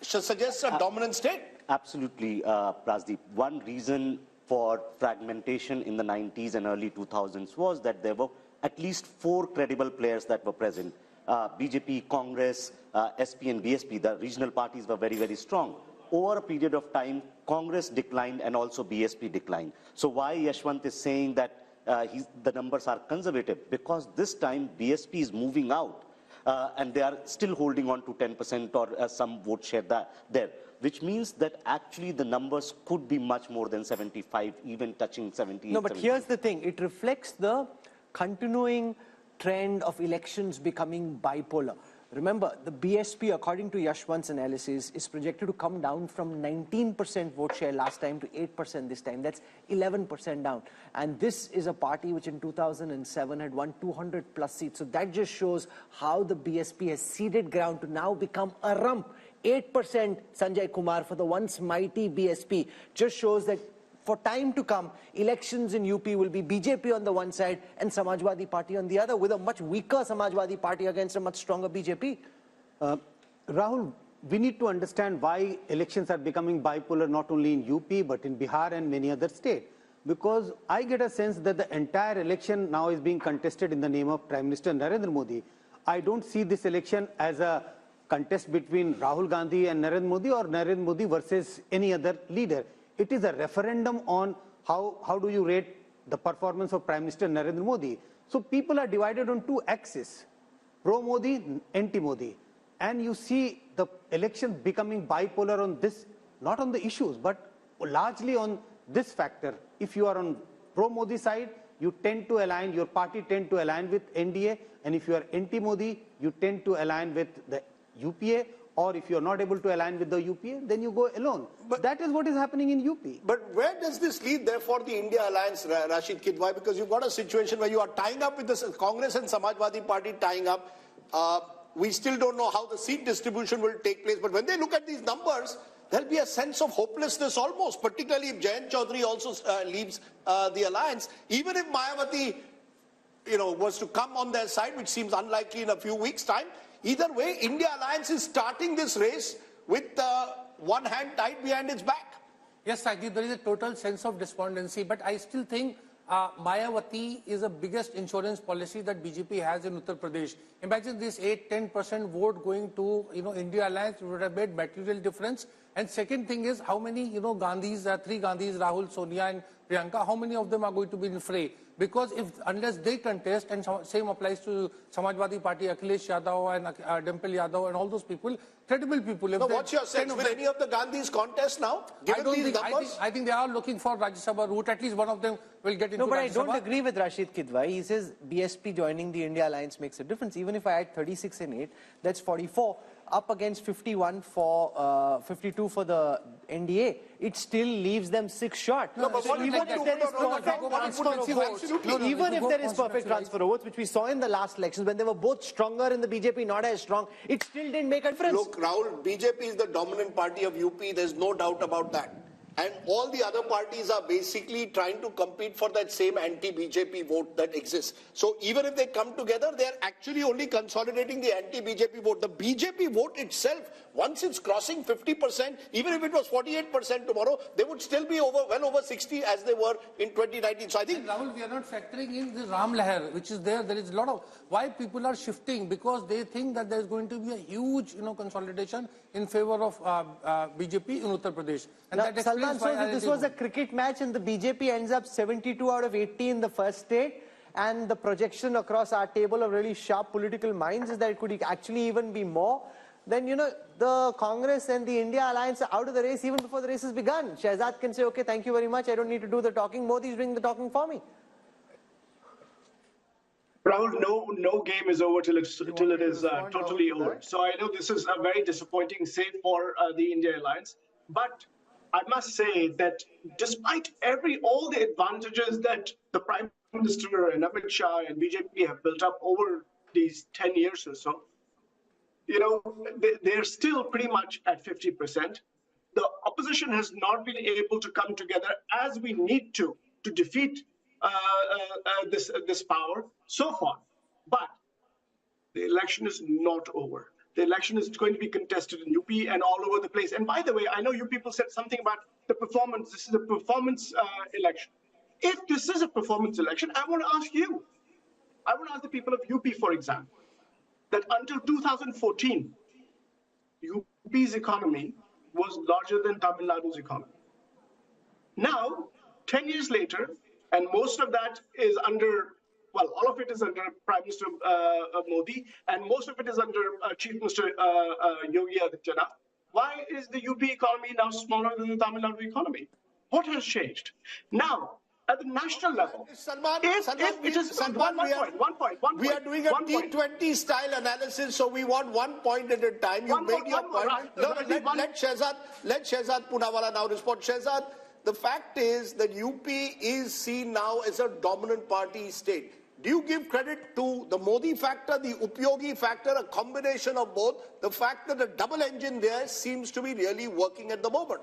S2: suggests a dominant state?
S9: Absolutely, Rajdeep. One reason for fragmentation in the 90s and early 2000s was that there were at least 4 credible players that were present. BJP, Congress, SP and BSP, the regional parties were very, very strong. Over a period of time, Congress declined and also BSP declined. So why Yashwant is saying that the numbers are conservative? Because this time BSP is moving out and they are still holding on to 10% or some vote share there, which means that actually the numbers could be much more than 75, even touching 70.
S1: No, but here's the thing. It reflects the continuing trend of elections becoming bipolar. Remember, the BSP, according to Yashwant's analysis, is projected to come down from 19% vote share last time to 8% this time. That's 11% down. And this is a party which in 2007 had won 200 plus seats. So that just shows how the BSP has ceded ground to now become a rump. 8% Sanjay Kumar for the once mighty BSP just shows that for time to come, elections in UP will be BJP on the one side and Samajwadi Party on the other, with a much weaker Samajwadi Party against a much stronger BJP.
S3: Rahul, we need to understand why elections are becoming bipolar not only in UP but in Bihar and many other states. Because I get a sense that the entire election now is being contested in the name of Prime Minister Narendra Modi. I don't see this election as a contest between Rahul Gandhi and Narendra Modi or Narendra Modi versus any other leader. It is a referendum on how do you rate the performance of Prime Minister Narendra Modi. So people are divided on 2 axes, pro-Modi, anti-Modi. And you see the election becoming bipolar on this, not on the issues, but largely on this factor. If you are on pro-Modi side, you tend to align, your party tend to align with NDA. And if you are anti-Modi, you tend to align with the UPA. Or if you're not able to align with the UPA, then you go alone. But that is what is happening in UP.
S2: But where does this lead, therefore, the India alliance, Rashid Kidwai? Because you've got a situation where you are tying up with the Congress and Samajwadi Party tying up. We still don't know how the seat distribution will take place. But when they look at these numbers, there'll be a sense of hopelessness almost, particularly if Jayant Chaudhary also leaves the alliance. Even if Mayawati, was to come on their side, which seems unlikely in a few weeks' time, either way, India Alliance is starting this race with one hand tied behind its back.
S6: Yes, Rajdeep, there is a total sense of despondency, but I still think Mayawati is the biggest insurance policy that BJP has in Uttar Pradesh. Imagine this 8-10% vote going to India Alliance would have made material difference. And second thing is how many Gandhis, 3 Gandhis, Rahul, Sonia and Priyanka, how many of them are going to be in fray? Because unless they contest, and same applies to Samajwadi Party, Akhilesh Yadav and Dimple Yadav and all those people, credible people.
S2: Now, what's your sense? Will any of the Gandhis contest now, given these numbers?
S6: I think they are looking for Rajya Sabha route. At least one of them will get into
S1: No, but
S6: Rajya
S1: I don't
S6: Sabha.
S1: agree with Rashid Kidwai. He says BSP joining the India Alliance makes a difference. Even if I add 36 and 8, that's 44. Up against 51 for 52 for the NDA, it still leaves them 6 short.
S2: No, but
S1: so even if there is perfect transfer of votes, even if there is perfect transfer of votes, which we saw in the last elections when they were both stronger in the BJP, not as strong, it still didn't make a difference.
S2: Look, Rahul, BJP is the dominant party of UP. There's no doubt about that. And all the other parties are basically trying to compete for that same anti-BJP vote that exists. So even if they come together, they're actually only consolidating the anti-BJP vote. The BJP vote itself Once it's crossing 50%, even if it was 48% tomorrow, they would still be well over 60 as they were in 2019. So I think,
S6: Rahul, we are not factoring in the Ram Lahar, which is there. There is a lot of why people are shifting, because they think that there is going to be a huge, consolidation in favor of BJP in Uttar Pradesh. And
S1: now,
S6: that explains
S1: Salman,
S6: why
S1: so this was a cricket match, and the BJP ends up 72 out of 80 in the first state. And the projection across our table of really sharp political minds is that it could actually even be more. Then, the Congress and the India alliance are out of the race even before the race has begun. Shehzad can say, okay, thank you very much, I don't need to do the talking. Modi's doing the talking for me.
S5: Rahul, no game is over till it is totally over. So I know this is a very disappointing save for the India alliance. But I must say that despite all the advantages that the Prime Minister and Amit Shah and BJP have built up over these 10 years or so, they're still pretty much at 50%. The opposition has not been able to come together as we need to defeat this power so far. But the election is not over. The election is going to be contested in UP and all over the place. And by the way, I know you people said something about the performance. This is a performance election. If this is a performance election, I want to ask you. I want to ask the people of UP, for example, that until 2014, UP's economy was larger than Tamil Nadu's economy. Now, 10 years later, and most of that is under, all of it is under Prime Minister Modi, and most of it is under Chief Minister Yogi Adityanath. Why is the UP economy now smaller than the Tamil Nadu economy? What has changed? Now, at the national level,
S2: we are doing a T20 style analysis, so we want 1 point at a time. You made your point. Let Shehzad Poonawala now respond. Shehzad, the fact is that UP is seen now as a dominant party state. Do you give credit to the Modi factor, the Upyogi factor, a combination of both? The fact that the double engine there seems to be really working at the moment.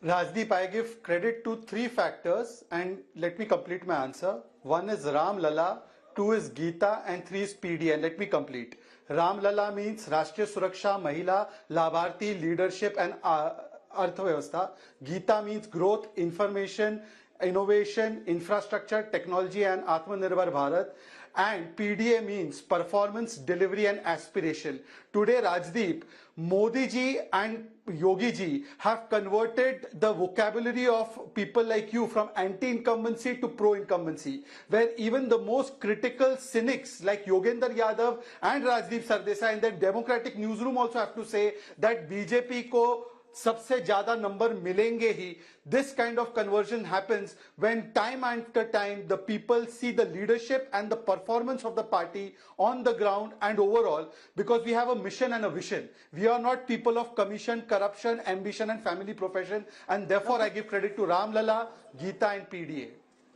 S22: Rajdeep, I give credit to 3 factors, and let me complete my answer. 1 is Ram Lala, 2 is Geeta, and 3 is PD. And let me complete. Ram Lala means Rashtriya Suraksha, Mahila, Labharti, Leadership, and Arthavavastha. Geeta means growth, information, innovation, infrastructure, technology, and Atmanirbhar Bharat. And PDA means performance, delivery, and aspiration. Today, Rajdeep, Modi ji and Yogi ji have converted the vocabulary of people like you from anti-incumbency to pro-incumbency, where even the most critical cynics like Yogendra Yadav and Rajdeep Sardesai in the Democratic newsroom also have to say that BJP ko सबसे ज्यादा number मिलेंगे ही. This kind of conversion happens when time after time the people see the leadership and the performance of the party on the ground and overall, because we have a mission and a vision. We are not people of commission, corruption, ambition and family profession, and therefore I give credit to Ram Lala, Geeta and PDA.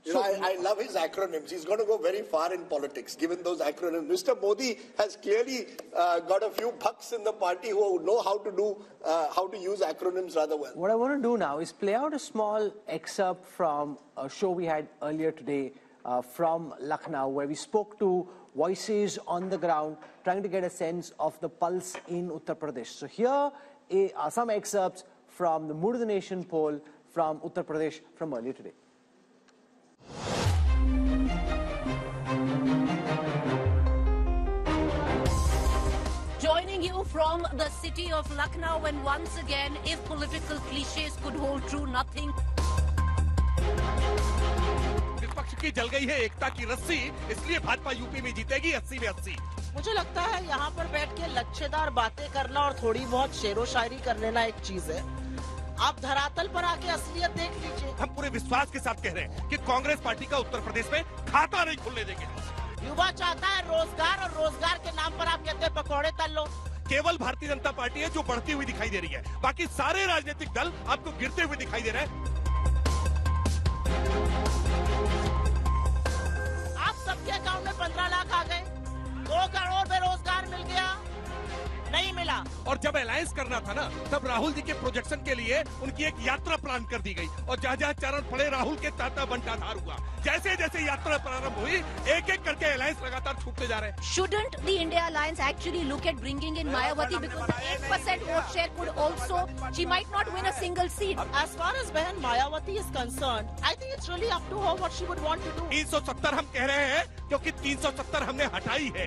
S2: I love his acronyms. He's going to go very far in politics, given those acronyms. Mr. Modi has clearly got a few bucks in the party who know how to use acronyms rather well.
S1: What I want to do now is play out a small excerpt from a show we had earlier today from Lucknow, where we spoke to voices on the ground, trying to get a sense of the pulse in Uttar Pradesh. So here are some excerpts from the Mood of the Nation poll from Uttar Pradesh from earlier today.
S23: Joining you from the city of Lucknow, and once again, if political cliches could hold true, nothing.
S24: विपक्ष की जल गई है एकता की रस्सी, इसलिए Bhajpa UP में जीतेगी 80 में 80।
S25: मुझे लगता है यहाँ पर बैठ के लच्छेदार बातें करना और थोड़ी बहुत शेरो शायरी कर लेना एक चीज है। आप धरातल पर आके असलियत देख लीजिए।
S24: हम पूरे विश्वास के साथ कह रहे हैं कि कांग्रेस पार्टी का उत्तर प्रदेश में खाता नहीं खुलने देंगे।
S25: युवा चाहता है रोजगार, और रोजगार के नाम पर आप कहते हैं पकौड़े तल लो।
S24: केवल भारतीय जनता पार्टी है जो बढ़ती हुई दिखाई दे रही है, बाकी सारे राजनीतिक दल आपको गिरते हुए दिखाई दे रहे हैं।
S25: आप सबके अकाउंट में 15 लाख आ गए, 2 करोड़ बेरोजगार मिल गया, नहीं मिला। क्या?
S24: और जब अलायंस करना था ना, तब राहुल जी के प्रोजेक्शन के लिए उनकी एक यात्रा प्लान कर दी गई और जहाँ चरण पड़े राहुल के चाहता बंटाधार हुआ। जैसे जैसे यात्रा प्रारंभ हुई, एक एक करके अलायंस लगातार छूटते जा रहे हैं।
S23: Shouldn't the India alliance actually look at bringing in Mayawati, because the 8% vote share could also, she might not win a single seat.
S25: As far as Behan Mayawati is concerned, I think it's really up to her what she would want to do.
S24: 370 हम कह रहे हैं क्योंकि 370 हमने हटाई है।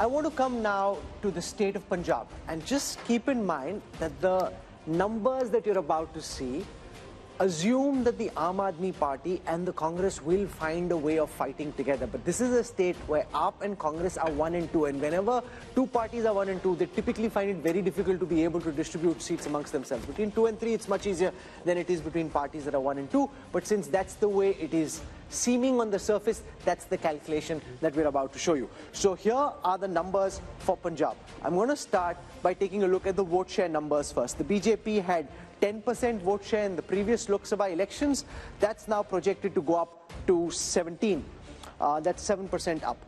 S1: I want to come now to the state of Punjab, and just keep in mind that the numbers that you're about to see assume that the Aam Aadmi Party and the Congress will find a way of fighting together. But this is a state where AAP and Congress are 1 and 2, and whenever two parties are 1 and 2, they typically find it very difficult to be able to distribute seats amongst themselves. Between 2 and 3, it's much easier than it is between parties that are 1 and 2. But since that's the way it is seeming on the surface, that's the calculation that we're about to show you. So here are the numbers for Punjab. I'm going to start by taking a look at the vote share numbers first. The BJP had 10% vote share in the previous Lok Sabha elections. That's now projected to go up to 17. That's 7% up.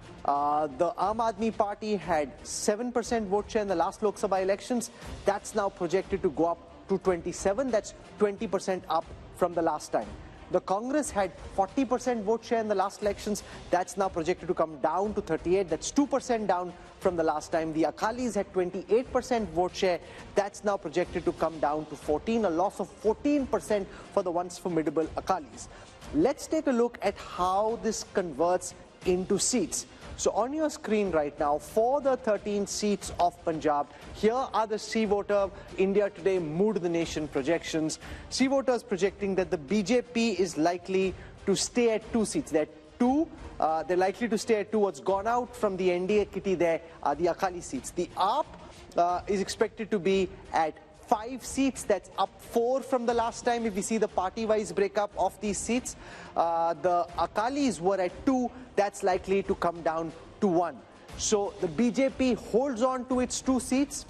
S1: The Aam Aadmi Party had 7% vote share in the last Lok Sabha elections. That's now projected to go up to 27. That's 20% up from the last time. The Congress had 40% vote share in the last elections. That's now projected to come down to 38. That's 2% down from the last time. The Akalis had 28% vote share. That's now projected to come down to 14, a loss of 14% for the once formidable Akalis. Let's take a look at how this converts into seats. So on your screen right now, for the 13 seats of Punjab, here are the C Voter India Today Mood the Nation projections. C Voters projecting that the BJP is likely to stay at 2 seats. They're likely to stay at 2. What's gone out from the NDA kitty there are the Akali seats. The AAP is expected to be at 5 seats. That's up 4 from the last time if we see the party-wise breakup of these seats. The Akalis were at 2. That's likely to come down to 1. So the BJP holds on to its 2 seats.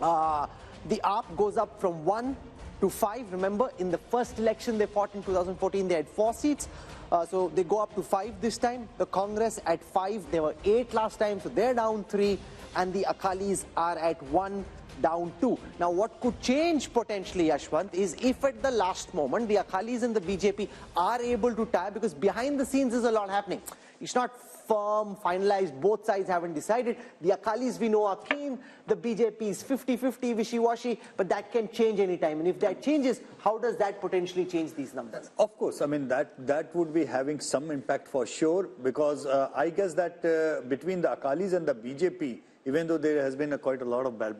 S1: The AAP goes up from 1 to 5. Remember, in the first election they fought in 2014, they had 4 seats. So they go up to 5 this time. The Congress at 5. They were 8 last time, so they're down 3. And the Akalis are at 1, down 2. Now what could change potentially, Yashwant, is if at the last moment the Akalis and the BJP are able to tie, because behind the scenes there's a lot happening. It's not firm, finalized, both sides haven't decided. The Akalis we know are keen, the BJP is 50-50, wishy-washy, but that can change anytime. And if that changes, how does that potentially change these numbers?
S7: Of course, I mean that would be having some impact for sure, because I guess that between the Akalis and the BJP, even though there has been quite a lot of bad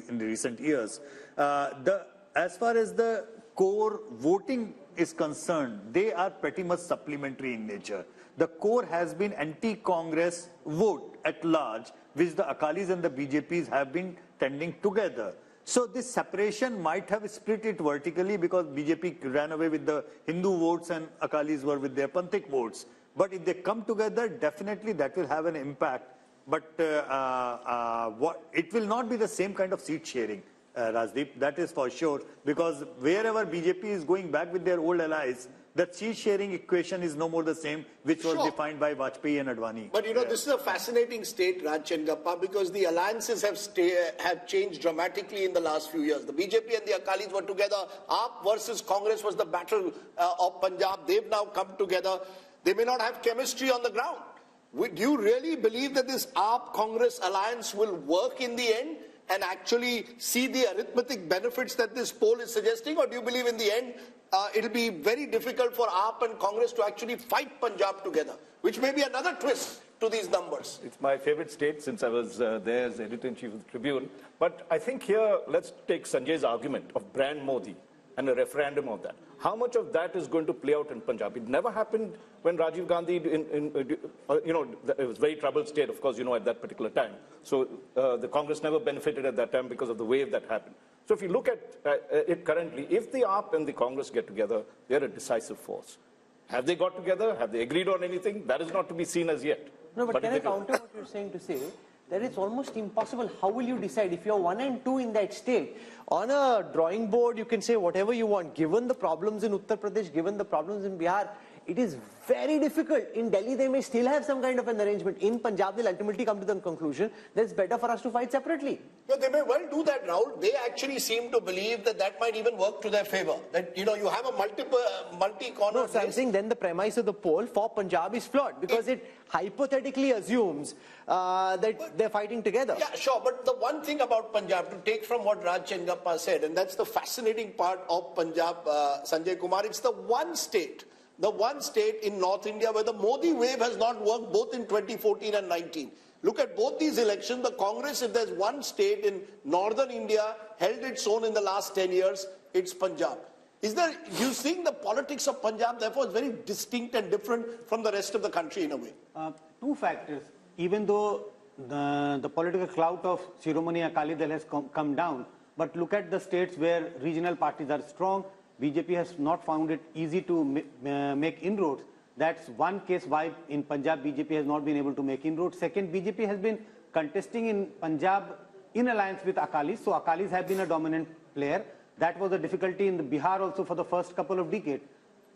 S7: in the recent years, as far as the core voting is concerned, they are pretty much supplementary in nature. The core has been anti-Congress vote at large, which the Akalis and the BJPs have been tending together. So this separation might have split it vertically, because BJP ran away with the Hindu votes and Akalis were with their Panthik votes. But if they come together, definitely that will have an impact. But it will not be the same kind of seat sharing, Rajdeep, that is for sure, because wherever BJP is going back with their old allies, the seat sharing equation is no more the same, which was defined by Vajpayee and Advani.
S2: But you know, this is a fascinating state, Raj Chengappa, because the alliances have changed dramatically in the last few years. The BJP and the Akalis were together. AAP versus Congress was the battle of Punjab. They've now come together. They may not have chemistry on the ground. Do you really believe that this AAP-Congress alliance will work in the end and actually see the arithmetic benefits that this poll is suggesting? Or do you believe in the end it'll be very difficult for AAP and Congress to actually fight Punjab together, which may be another twist to these numbers?
S10: It's my favorite state since I was there as editor-in-chief of the Tribune. But I think here, let's take Sanjay's argument of brand Modi and a referendum of that. How much of that is going to play out in Punjab? It never happened when Rajiv Gandhi, it was very troubled state, of course, at that particular time. So the Congress never benefited at that time because of the wave that happened. So if you look at it currently, if the AAP and the Congress get together, they're a decisive force. Have they got together? Have they agreed on anything? That is not to be seen as yet.
S1: No, but can I counter what you're saying to say that it's almost impossible? How will you decide if you're 1 and 2 in that state? On a drawing board, you can say whatever you want. Given the problems in Uttar Pradesh, given the problems in Bihar, it is very difficult. In Delhi, they may still have some kind of an arrangement. In Punjab, they'll ultimately come to the conclusion that it's better for us to fight separately.
S2: No, they may well do that, Rahul. They actually seem to believe that that might even work to their favor. That, you know, you have a multi-corner.
S1: No, so I'm saying then the premise of the poll for Punjab is flawed because it hypothetically assumes that they're fighting together.
S2: Yeah, sure. But the one thing about Punjab, to take from what Raj Chengappa said, and that's the fascinating part of Punjab, Sanjay Kumar, it's the one state in North India where the Modi wave has not worked both in 2014 and 19. Look at both these elections. The Congress, if there's one state in northern India, held its own in the last 10 years, it's Punjab. You think the politics of Punjab, therefore, is very distinct and different from the rest of the country in a way?
S3: Two factors. Even though the political clout of Shiromani Akali Dal has come down, but look at the states where regional parties are strong. BJP has not found it easy to make inroads. That's one case why in Punjab BJP has not been able to make inroads. Second, BJP has been contesting in Punjab in alliance with Akalis, so Akalis have been a dominant player. That was a difficulty in the Bihar also for the first couple of decades.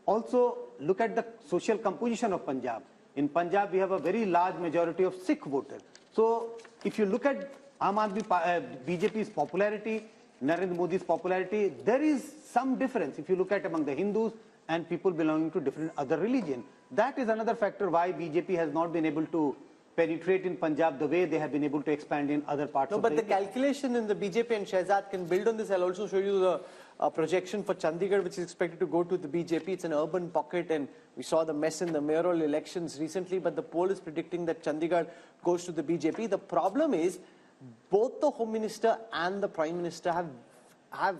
S3: Also, look at the social composition of Punjab. In Punjab, we have a very large majority of Sikh voters. So, if you look at BJP's popularity, Narendra Modi's popularity, there is some difference if you look at among the Hindus and people belonging to different other religions. That is another factor why BJP has not been able to penetrate in Punjab the way they have been able to expand in other parts of the
S1: India. But the calculation in the BJP and Shehzad can build on this. I'll also show you the projection for Chandigarh, which is expected to go to the BJP. It's an urban pocket, and we saw the mess in the mayoral elections recently, but the poll is predicting that Chandigarh goes to the BJP. The problem is, both the Home Minister and the Prime Minister have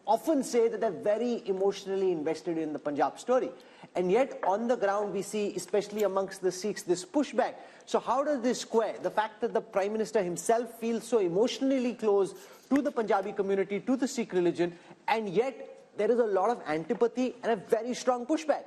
S1: often say that they're very emotionally invested in the Punjab story. And yet, on the ground, we see, especially amongst the Sikhs, this pushback. So how does this square? The fact that the Prime Minister himself feels so emotionally close to the Punjabi community, to the Sikh religion, and yet there is a lot of antipathy and a very strong pushback.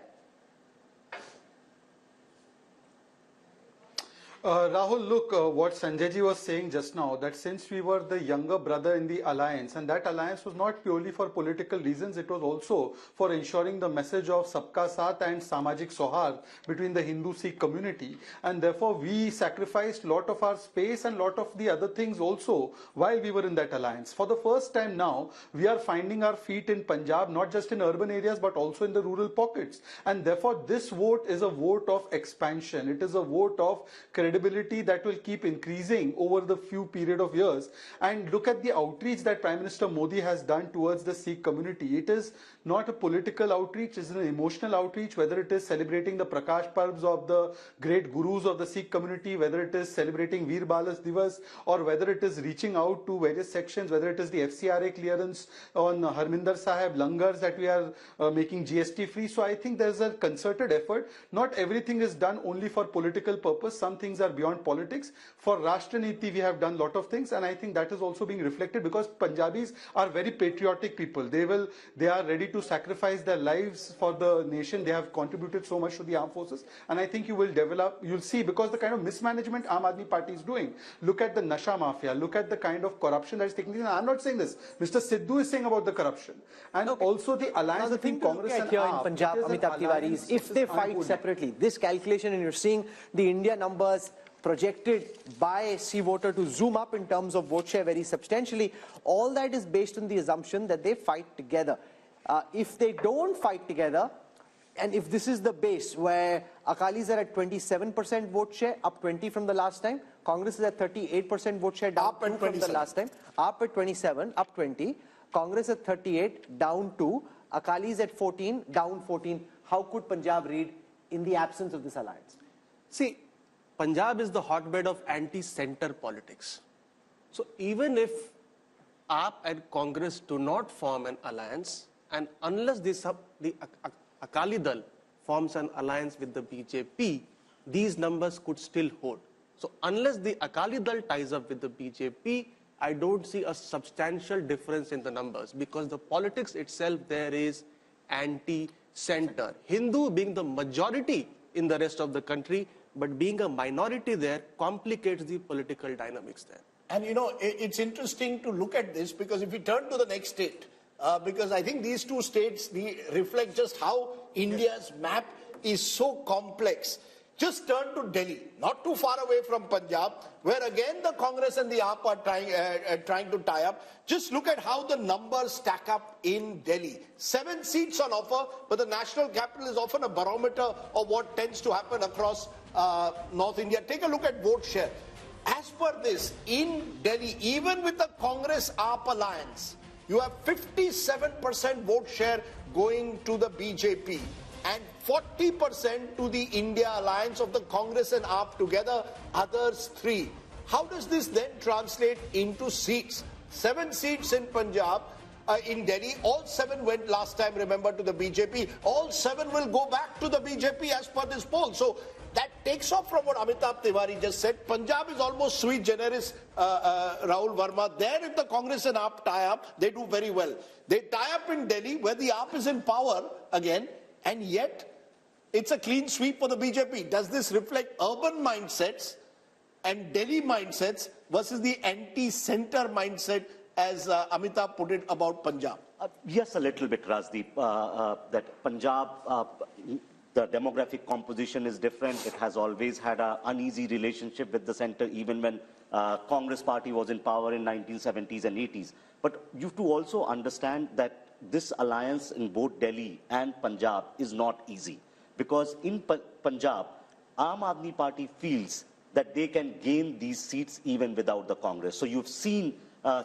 S22: Rahul, look, what Sanjayji was saying just now, that since we were the younger brother in the alliance, and that alliance was not purely for political reasons, it was also for ensuring the message of Sabka Saath and Samajik Sohar between the Hindu-Sikh community. And therefore, we sacrificed a lot of our space and a lot of the other things also while we were in that alliance. For the first time now, we are finding our feet in Punjab, not just in urban areas, but also in the rural pockets. And therefore, this vote is a vote of expansion. It is a vote of credibility that will keep increasing over the few period of years. And look at the outreach that Prime Minister Modi has done towards the Sikh community. It is not a political outreach, it is an emotional outreach, whether it is celebrating the Prakash Parbs of the great gurus of the Sikh community, whether it is celebrating Veer Balas Divas, or whether it is reaching out to various sections, whether it is the FCRA clearance on Harminder Sahib, langars that we are making GST free. So I think there is a concerted effort. Not everything is done only for political purpose. Some things are beyond politics. For Rashtra Niti, we have done a lot of things, and I think that is also being reflected because Punjabis are very patriotic people. They are ready to sacrifice their lives for the nation. They have contributed so much to the armed forces, and I think you'll see, because the kind of mismanagement Aam Aadmi Party is doing. Look at the Nasha Mafia, look at the kind of corruption that is taking place. I'm not saying this. Mr. Sidhu is saying about the corruption. And also the alliance between Congress and
S1: here
S22: AAP.
S1: In Punjab, Amitabh Tiwari, is if they fight separately, this calculation, and you're seeing the India numbers projected by C voter to zoom up in terms of vote share very substantially, all that is based on the assumption that they fight together. If they don't fight together, and if this is the base where Akalis are at 27% vote share, up 20 from the last time, Congress is at 38% vote share, down 2 from the last time, up at 27, up 20, Congress at 38, down 2, Akalis at 14, down 14. How could Punjab read in the absence of this alliance?
S8: See, Punjab is the hotbed of anti-center politics. So even if AAP and Congress do not form an alliance, and unless the Akali Dal forms an alliance with the BJP, these numbers could still hold. So unless the Akali Dal ties up with the BJP, I don't see a substantial difference in the numbers, because the politics itself there is anti-center. Hindu being the majority in the rest of the country, but being a minority there complicates the political dynamics there.
S2: And you know, it's interesting to look at this, because if we turn to the next state, because I think these two states reflect just how India's map is so complex. Just turn to Delhi, not too far away from Punjab, where again the Congress and the AAP are trying to tie up. Just look at how the numbers stack up in Delhi. 7 seats on offer, but the national capital is often a barometer of what tends to happen across North India. Take a look at vote share. As per this, in Delhi, even with the Congress-AAP alliance, you have 57% vote share going to the BJP. And 40% to the India alliance of the Congress and AAP together, others 3. How does this then translate into seats? 7 seats in Punjab, in Delhi, all 7 went last time, remember, to the BJP. All 7 will go back to the BJP as per this poll. So that takes off from what Amitabh Tiwari just said. Punjab is almost sui generis, Rahul Verma. There, if the Congress and AAP tie up, they do very well. They tie up in Delhi, where the AAP is in power again, and yet it's a clean sweep for the BJP. Does this reflect urban mindsets and Delhi mindsets versus the anti-center mindset, as Amitabh put it about Punjab?
S9: Yes, a little bit, Rajdeep. That Punjab, the demographic composition is different. It has always had an uneasy relationship with the center, even when Congress party was in power in 1970s and 80s. But you have to also understand that this alliance in both Delhi and Punjab is not easy. Because in Punjab, Aam Aadmi Party feels that they can gain these seats even without the Congress. So you've seen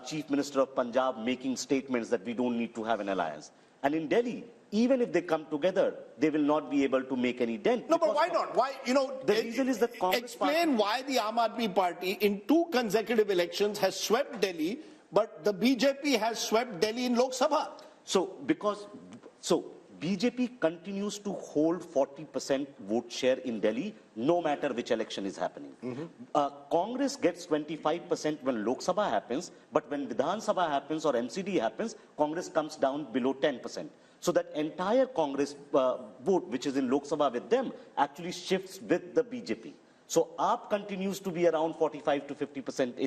S9: Chief Minister of Punjab making statements that we don't need to have an alliance. And in Delhi, even if they come together, they will not be able to make any dent.
S2: No, but why not? Why,
S9: the reason is that Congress
S2: explain why the Aam Aadmi Party in 2 consecutive elections has swept Delhi, but the BJP has swept Delhi in Lok Sabha.
S9: So BJP continues to hold 40% vote share in Delhi, no matter which election is happening. Congress gets 25% when Lok Sabha happens, but when Vidhan Sabha happens or MCD happens, Congress comes down below 10%. So that entire Congress vote, which is in Lok Sabha with them, actually shifts with the BJP. So AAP continues to be around 45 to 50%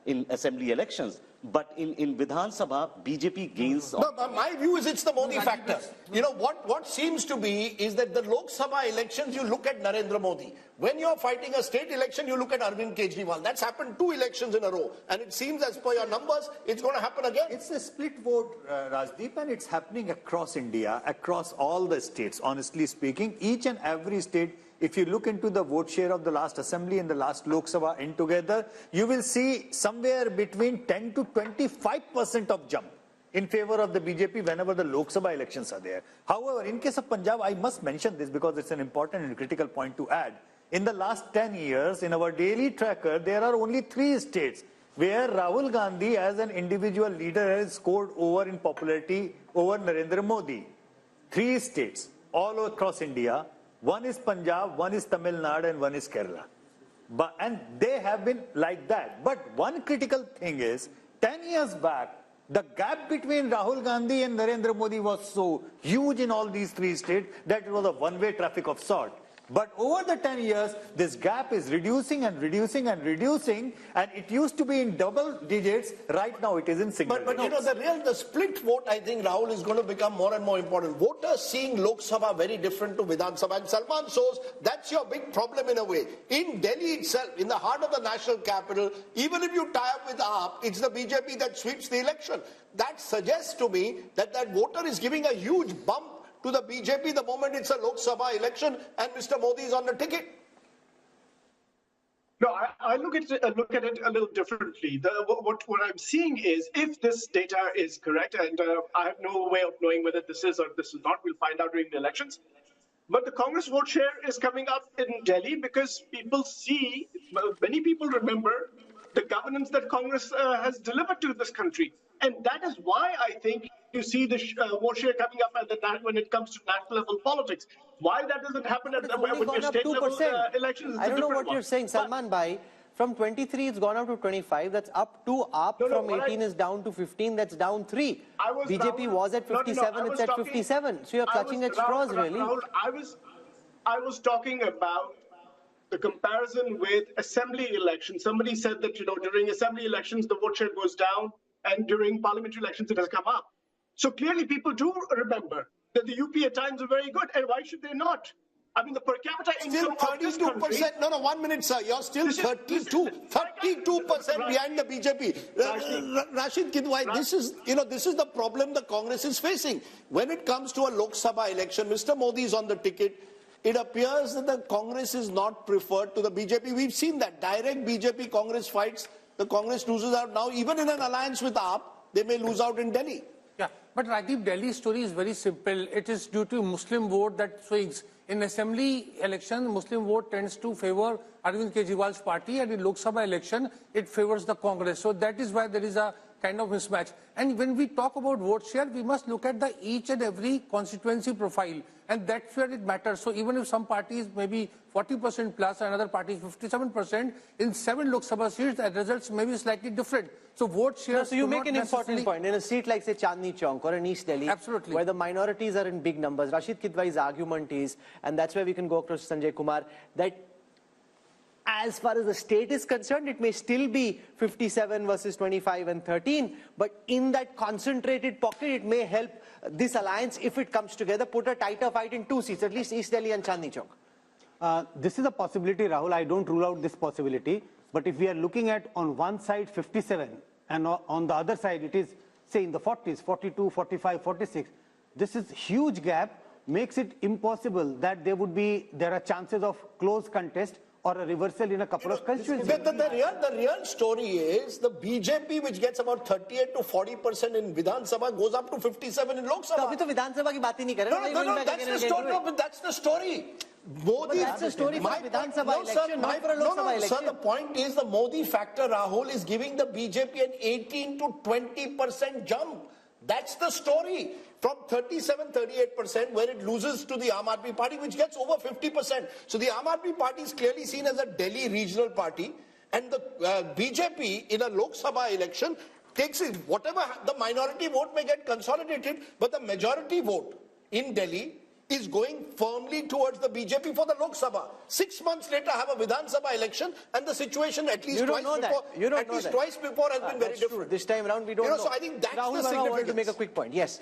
S9: in assembly elections. But in Vidhan Sabha, BJP gains.
S2: No, but my view is it's the Modi factor. What seems to be is that the Lok Sabha elections, you look at Narendra Modi. When you're fighting a state election, you look at Arvind Kejriwal. That's happened 2 elections in a row. And it seems, as per your numbers, it's going to happen again.
S7: It's a split vote, Rajdeep, and it's happening across India, across all the states, honestly speaking. Each and every state, if you look into the vote share of the last assembly and the last Lok Sabha in together, you will see somewhere between 10 to 25% of jump in favor of the BJP whenever the Lok Sabha elections are there. However, in case of Punjab, I must mention this because it's an important and critical point to add. In the last 10 years, in our daily tracker, there are only 3 states where Rahul Gandhi as an individual leader has scored over in popularity over Narendra Modi. 3 states all across India. One is Punjab, one is Tamil Nadu, and one is Kerala. And they have been like that. But one critical thing is, 10 years back, the gap between Rahul Gandhi and Narendra Modi was so huge in all these 3 states that it was a one-way traffic of sort. But over the 10 years, this gap is reducing and reducing and reducing, and it used to be in double digits. Right now, it is in single digits.
S2: But the split vote, I think, Rahul, is going to become more and more important. Voters seeing Lok Sabha very different to Vidhan Sabha. And Salman shows that's your big problem in a way. In Delhi itself, in the heart of the national capital, even if you tie up with AAP, it's the BJP that sweeps the election. That suggests to me that that voter is giving a huge bump to the BJP the moment it's a Lok Sabha election and Mr. Modi is on the ticket.
S5: No, I look at it a little differently. What I'm seeing is, if this data is correct, and I have no way of knowing whether this is or this is not, we'll find out during the elections. But the Congress vote share is coming up in Delhi because people see, many people remember the governance that Congress has delivered to this country. And that is why I think you see the vote share coming up when it comes to national level politics. Why that doesn't happen when your state level elections is
S1: I don't know what you're saying, Salman Bhai. From 23, it's gone up to 25. That's up 2 up. From 18 is down to 15. That's down 3. BJP was at 57. It's at 57. So you're clutching at straws, really.
S5: Rahul, I was talking about the comparison with assembly elections. Somebody said that, during assembly elections, the vote share goes down, and during parliamentary elections, it has come up. So clearly, people do remember The UP at times are very good, and why should they not? I mean, the per capita income of this country...
S2: 32%. No, 1 minute, sir. You're still 32% behind the BJP. Rashid Kidwai, this is the problem the Congress is facing. When it comes to a Lok Sabha election, Mr. Modi is on the ticket. It appears that the Congress is not preferred to the BJP. We've seen that. Direct BJP-Congress fights, the Congress loses out. Now, even in an alliance with AAP, they may lose out in Delhi.
S6: Yeah, but Rajdeep, Delhi's story is very simple. It is due to Muslim vote that swings. In assembly election, Muslim vote tends to favor Arvind Kejriwal's party, and in Lok Sabha election, it favors the Congress. So that is why there is a kind of mismatch. And when we talk about vote share, we must look at the each and every constituency profile, and that's where it matters. So even if some parties maybe 40% plus, another party 57%, in 7 Lok Sabha seats, the results may be slightly different. So vote share.
S1: No, so you make an important point. In a seat like, say, Chandni Chowk or in East Delhi,
S6: absolutely,
S1: where the minorities are in big numbers, Rashid Kidwai's argument is, and that's where we can go across to Sanjay Kumar, that as far as the state is concerned, it may still be 57 versus 25 and 13, but in that concentrated pocket, it may help this alliance, if it comes together, put a tighter fight in 2 seats, at least East Delhi and Chandni Chowk.
S3: This is a possibility, Rahul. I don't rule out this possibility. But if we are looking at on one side 57 and on the other side it is, say, in the 40s, 42, 45, 46, this is huge gap, makes it impossible that there are chances of close contest or a reversal in a couple of constituencies.
S2: The real story is the BJP, which gets about 38 to 40% in Vidhan Sabha, goes up to 57 in Lok Sabha.
S1: तो Vidhan Sabha की बात ही नहीं कर रहे.
S2: No, that's the story. No, but that's the story. Modi,
S1: that's the story for Vidhan Sabha election, not for a Lok Sabha election.
S2: Sir, the point is the Modi factor, Rahul, is giving the BJP an 18 to 20% jump. That's the story. From 37-38%, where it loses to the Aam Aadmi Party, which gets over 50%. So the Aam Aadmi Party is clearly seen as a Delhi regional party, and the BJP in a Lok Sabha election takes it. Whatever the minority vote may get consolidated, but the majority vote in Delhi is going firmly towards the BJP for the Lok Sabha. 6 months later, have a Vidhan Sabha election, and the situation at least twice before has been very different.
S1: True. This time around, we don't know.
S2: So I think that's
S1: Rahul,
S2: the significance.
S1: wanted to make a quick point. Yes.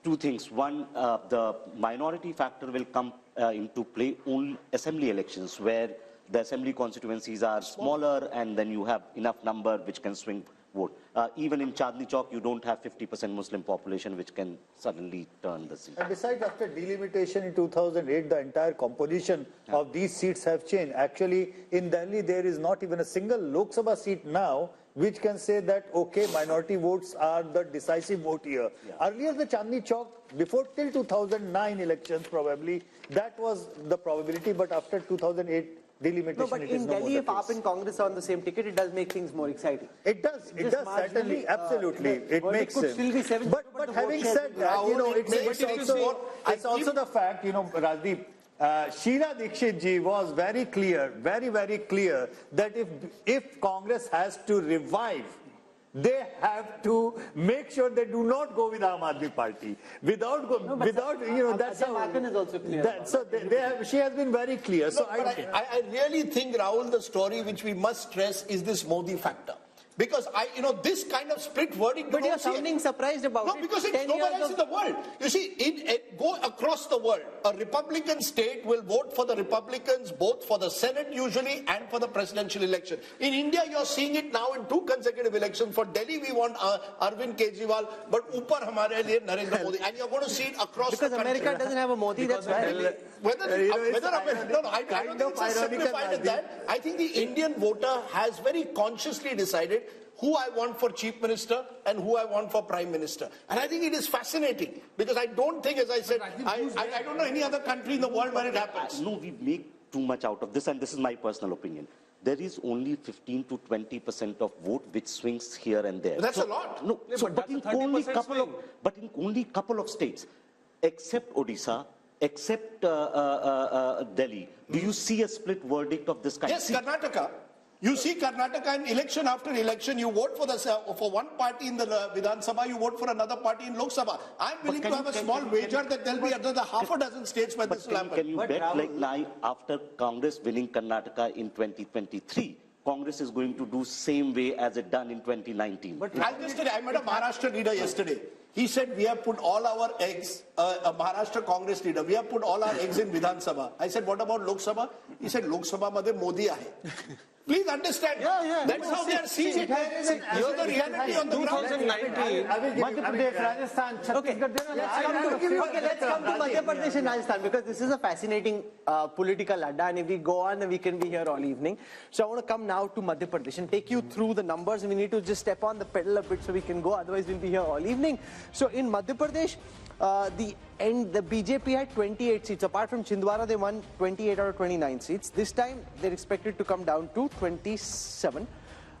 S9: 2 things. One, the minority factor will come into play only assembly elections, where the assembly constituencies are smaller, and then you have enough number which can swing vote. Even in Chandni Chowk, you don't have 50% Muslim population, which can suddenly turn the seat.
S7: And besides, after delimitation in 2008, the entire composition of these seats have changed. Actually, in Delhi, there is not even a single Lok Sabha seat now which can say that, okay, minority votes are the decisive vote here. Yeah. Earlier, the Chandni Chowk, before till 2009 elections probably, that was the probability, but after 2008, delimitation.
S1: No, but in Delhi, if AAP and Congress are on the same ticket, it does make things more exciting.
S7: It does. It does certainly, absolutely. It makes
S1: sense. Still be 7,
S7: but having said that, you know, it's also the fact, you know, Rajdeep, Sheila Dikshit ji was very clear, very clear that if Congress has to revive, they have to make sure they do not go with Aam Aadmi Party. Without you know, that's how.
S1: Is also clear.
S7: She has been very clear. So
S2: I really think, Rahul, the story which we must stress is this Modi factor. Because this kind of split verdict.
S1: But you're sounding surprised about it.
S2: No, because it's nowhere else in the world. You see, go across the world. A Republican state will vote for the Republicans, both for the Senate usually and for the presidential election. In India, you're seeing it now in 2 consecutive elections. For Delhi, we want Arvind Kejriwal, but upar hamare liye Narendra Modi. And you're going to see it across the country.
S1: Because America doesn't have a Modi, that's why.
S2: I don't think it's as simplified as that. I think the Indian voter has very consciously decided who I want for Chief Minister and who I want for Prime Minister. And I think it is fascinating because I don't think, as I said, I don't know any other country in the world where it happens.
S9: No, we make too much out of this, and this is my personal opinion. There is only 15 to 20% of vote which swings here and there.
S2: That's a lot.
S9: No, but in only couple of states, except Odisha, except Delhi, do you see a split verdict of this kind?
S2: Yes, Karnataka. You see Karnataka, in election after election, you vote for one party in the Vidhan Sabha, you vote for another party in Lok Sabha. I'm willing to have a small wager that there'll be another half a dozen states where this will happen.
S9: Can you bet, like now, after Congress winning Karnataka in 2023, Congress is going to do same way as it done in 2019.
S2: But I met a Maharashtra leader yesterday. He said, we have put all our eggs, a Maharashtra Congress leader, we have put all our eggs in Vidhan Sabha. I said, what about Lok Sabha? He said, Lok Sabha madhe Modi aahe. Please understand. That's how they are seeing it. You're the reality on the ground.
S1: 2019. Madhya Pradesh, Rajasthan, Chhattisgarh. Let's come to Madhya Pradesh and Rajasthan, because this is a fascinating political adda, and if we go on, we can be here all evening. So I want to come now to Madhya Pradesh and take you through the numbers. We need to just step on the pedal a bit so we can go, otherwise we'll be here all evening. So in Madhya Pradesh, the BJP had 28 seats. Apart from Chhindwara, they won 28 out of 29 seats. This time, they're expected to come down to 27.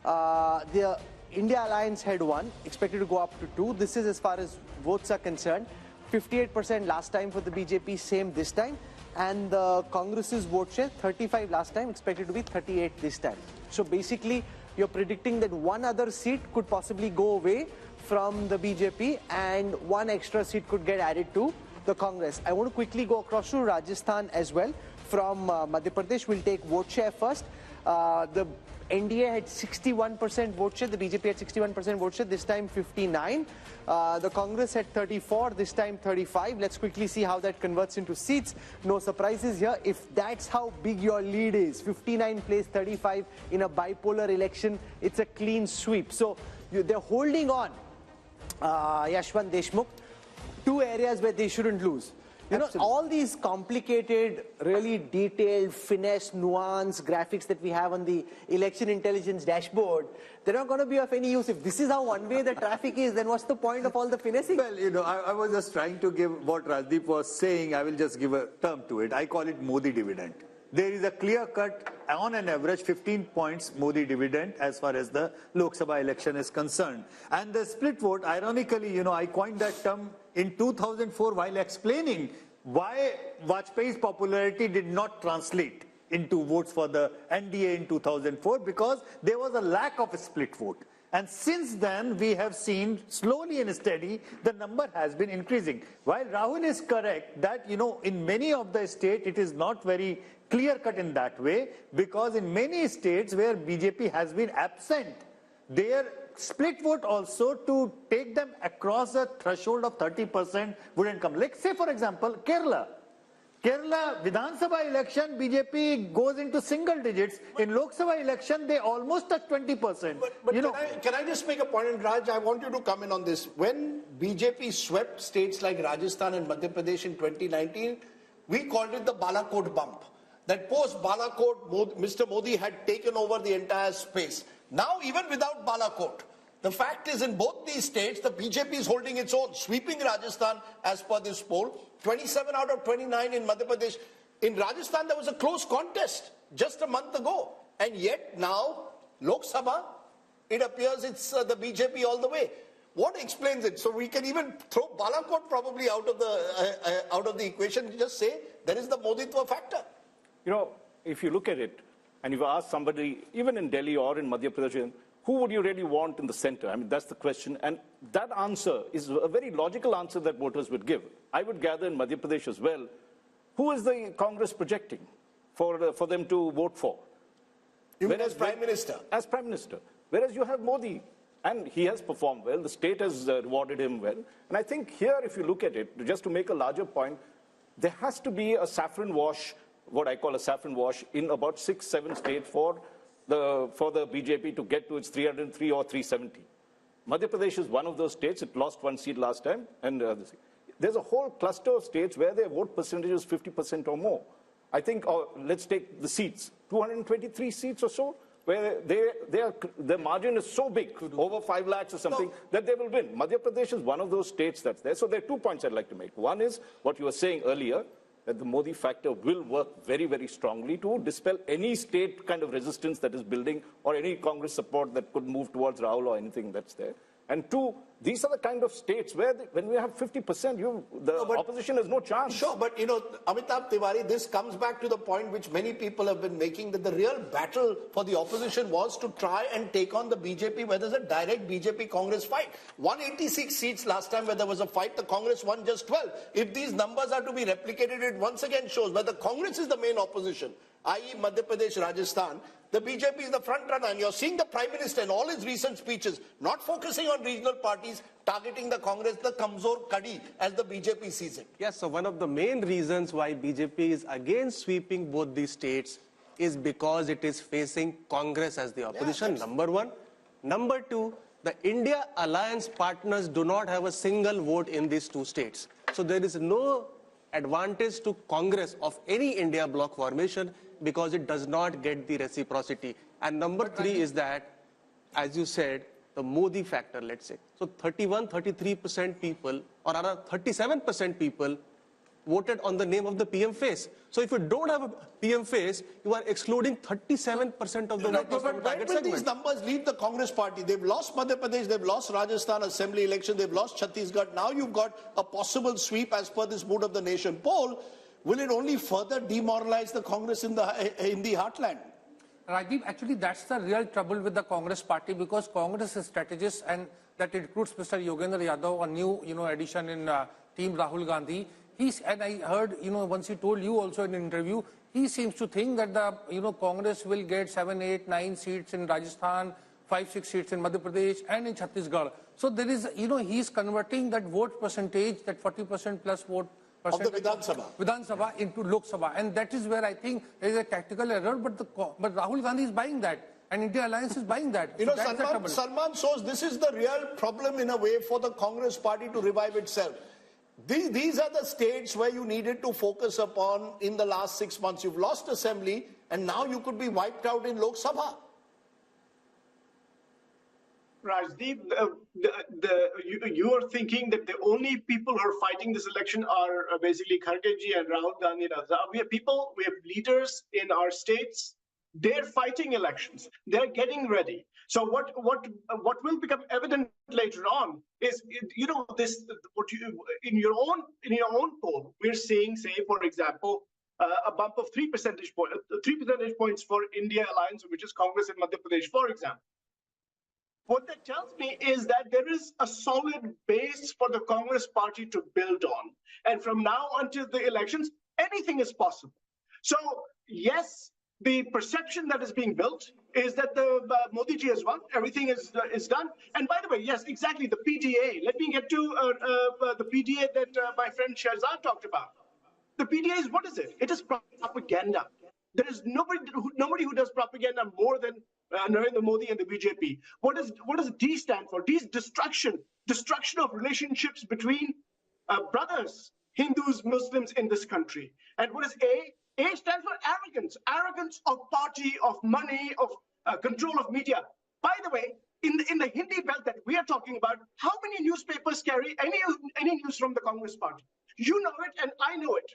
S1: The India Alliance had 1, expected to go up to 2. This is as far as votes are concerned. 58% last time for the BJP, same this time. And the Congress's vote share, 35 last time, expected to be 38 this time. So basically, you're predicting that one other seat could possibly go away from the BJP and one extra seat could get added to the Congress. I want to quickly go across to Rajasthan as well. From Madhya Pradesh, we'll take vote share first. The NDA had 61% vote share, the BJP had 61% vote share, this time 59. The Congress had 34, this time 35. Let's quickly see how that converts into seats. No surprises here. If that's how big your lead is, 59 plays 35 in a bipolar election, it's a clean sweep. So they're holding on, Yashwant Deshmukh, 2 areas where they shouldn't lose. You know, all these complicated, really detailed, finesse, nuance graphics that we have on the election intelligence dashboard, they're not going to be of any use. If this is how one-way the traffic is, then what's the point of all the finessing?
S7: Well, you know, I was just trying to give what Rajdeep was saying. I will just give a term to it. I call it Modi dividend. There is a clear cut, on an average, 15 points Modi dividend as far as the Lok Sabha election is concerned. And the split vote, ironically, you know, I coined that term in 2004 while explaining why Vajpayee's popularity did not translate into votes for the NDA in 2004, because there was a lack of a split vote. And since then, we have seen slowly and steady, the number has been increasing. While Rahul is correct that, you know, in many of the states, it is not very clear-cut in that way, because in many states where BJP has been absent, their split vote also to take them across a threshold of 30% wouldn't come. Like, say, for example, Kerala. Kerala Vidhan Sabha election, BJP goes into single digits. In Lok Sabha election, they almost touch 20%.
S2: But you know, can I just make a point, and Raj, I want you to come in on this. When BJP swept states like Rajasthan and Madhya Pradesh in 2019, we called it the Balakot bump. That post-Balakot, Mr. Modi had taken over the entire space. Now, even without Balakot, the fact is in both these states, the BJP is holding its own, sweeping Rajasthan as per this poll. 27 out of 29 in Madhya Pradesh. In Rajasthan, there was a close contest just a month ago. And yet now, Lok Sabha, it appears it's the BJP all the way. What explains it? So we can even throw Balakot probably out of the equation. Just say there is the Moditwa factor.
S10: You know, if you look at it, and if you ask somebody, even in Delhi or in Madhya Pradesh, who would you really want in the center? I mean, that's the question. And that answer is a very logical answer that voters would give. I would gather in Madhya Pradesh as well, who is the Congress projecting for them to vote for?
S2: Even as Prime Minister?
S10: As Prime Minister. Whereas you have Modi, and he has performed well. The state has rewarded him well. And I think here, if you look at it, just to make a larger point, there has to be a saffron wash, what I call a saffron wash, in about 6-7 states for the BJP to get to its 303 or 370. Madhya Pradesh is one of those states. It lost 1 seat last time. And there's a whole cluster of states where their vote percentage is 50% or more. I think, let's take the seats, 223 seats or so, where their margin is so big, over 5 lakhs or something, that they will win. Madhya Pradesh is one of those states that's there. So there are 2 points I'd like to make. One is what you were saying earlier, that the Modi factor will work very, very strongly to dispel any state kind of resistance that is building or any Congress support that could move towards Rahul or anything that's there. And 2, these are the kind of states where when we have 50%, the opposition has no chance.
S2: Sure, but you know, Amitabh Tiwari, this comes back to the point which many people have been making, that the real battle for the opposition was to try and take on the BJP, where there's a direct BJP-Congress fight. 186 seats last time where there was a fight, the Congress won just 12. If these numbers are to be replicated, it once again shows where the Congress is the main opposition. i.e. Madhya Pradesh, Rajasthan, the BJP is the front runner, and you're seeing the Prime Minister in all his recent speeches not focusing on regional parties, targeting the Congress, the Kamzor Kadi, as the BJP sees it.
S8: Yes, so one of the main reasons why BJP is against sweeping both these states is because it is facing Congress as the opposition, number one. Number two, the India alliance partners do not have a single vote in these two states. So there is no advantage to Congress of any India bloc formation because it does not get the reciprocity. And number three is that, as you said, the Modi factor, let's say. So 33% people, or rather 37% people, voted on the name of the PM face. So if you don't have a PM face, you are excluding 37% of the voters from the target
S2: When will
S8: segment.
S2: these numbers leave the Congress party? They've lost Madhya Pradesh, they've lost Rajasthan Assembly election, they've lost Chhattisgarh. Now you've got a possible sweep as per this Mood of the Nation poll. Will it only further demoralize the Congress in the heartland?
S6: Rajdeep, actually that's the real trouble with the Congress party, because Congress is strategist, and that includes Mr. Yogendra Yadav, a new addition in team Rahul Gandhi. And I heard, once he told you also in an interview, he seems to think that the, Congress will get 7, 8, 9 seats in Rajasthan, 5, 6 seats in Madhya Pradesh and in Chhattisgarh. So there is, he's converting that vote percentage, that 40% plus vote percentage
S2: of the
S6: Vidhan Sabha into Lok Sabha. And that is where I think there is a tactical error, but Rahul Gandhi is buying that. And India Alliance is buying that.
S2: You know, Salman shows this is the real problem in a way for the Congress party to revive itself. These are the states where you needed to focus upon in the last 6 months. You've lost assembly, and now you could be wiped out in Lok Sabha.
S5: Rajdeep, you are thinking that the only people who are fighting this election are basically Khargeji and Rahul Gandhi. We have people, we have leaders in our states. They're fighting elections. They're getting ready. So what will become evident later on is, in your own poll, we're seeing, say, for example, a bump of 3 percentage points for India Alliance, which is Congress in Madhya Pradesh, for example. What that tells me is that there is a solid base for the Congress party to build on. And from now until the elections, anything is possible. So, yes, the perception that is being built is that the Modi ji has won, everything is done. And by the way, yes, exactly, the PDA. Let me get to the PDA that my friend Shahzad talked about. The PDA is, what is it? It is propaganda. There is nobody who does propaganda more than Narendra Modi and the BJP. What does D stand for? D is destruction of relationships between brothers, Hindus, Muslims in this country. And what is A? A stands for arrogance of party, of money, of control of media. By the way, in the Hindi belt that we are talking about, how many newspapers carry any news from the Congress party? You know it, and I know it.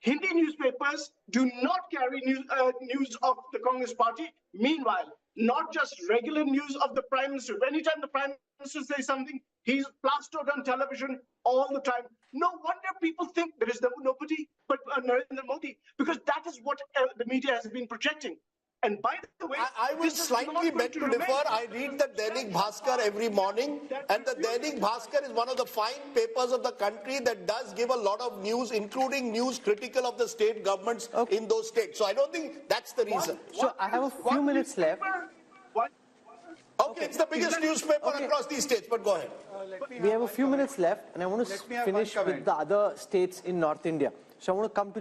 S5: Hindi newspapers do not carry news of the Congress party. Meanwhile, not just regular news of the Prime Minister. Anytime the Prime Minister says something, he's plastered on television all the time. No wonder people think there is nobody but Narendra Modi, because that is what the media has been projecting. And by the way,
S2: I will slightly beg to differ. I read the Dainik Bhaskar every morning, and the Dainik Bhaskar is one of the fine papers of the country that does give a lot of news, including news critical of the state governments in those states. So I don't think that's the reason.
S1: So I have a few minutes left.
S2: Okay, it's the biggest newspaper across these states, but go ahead.
S1: We have a few minutes left, and I want to finish with the other states in North India. So I want to come to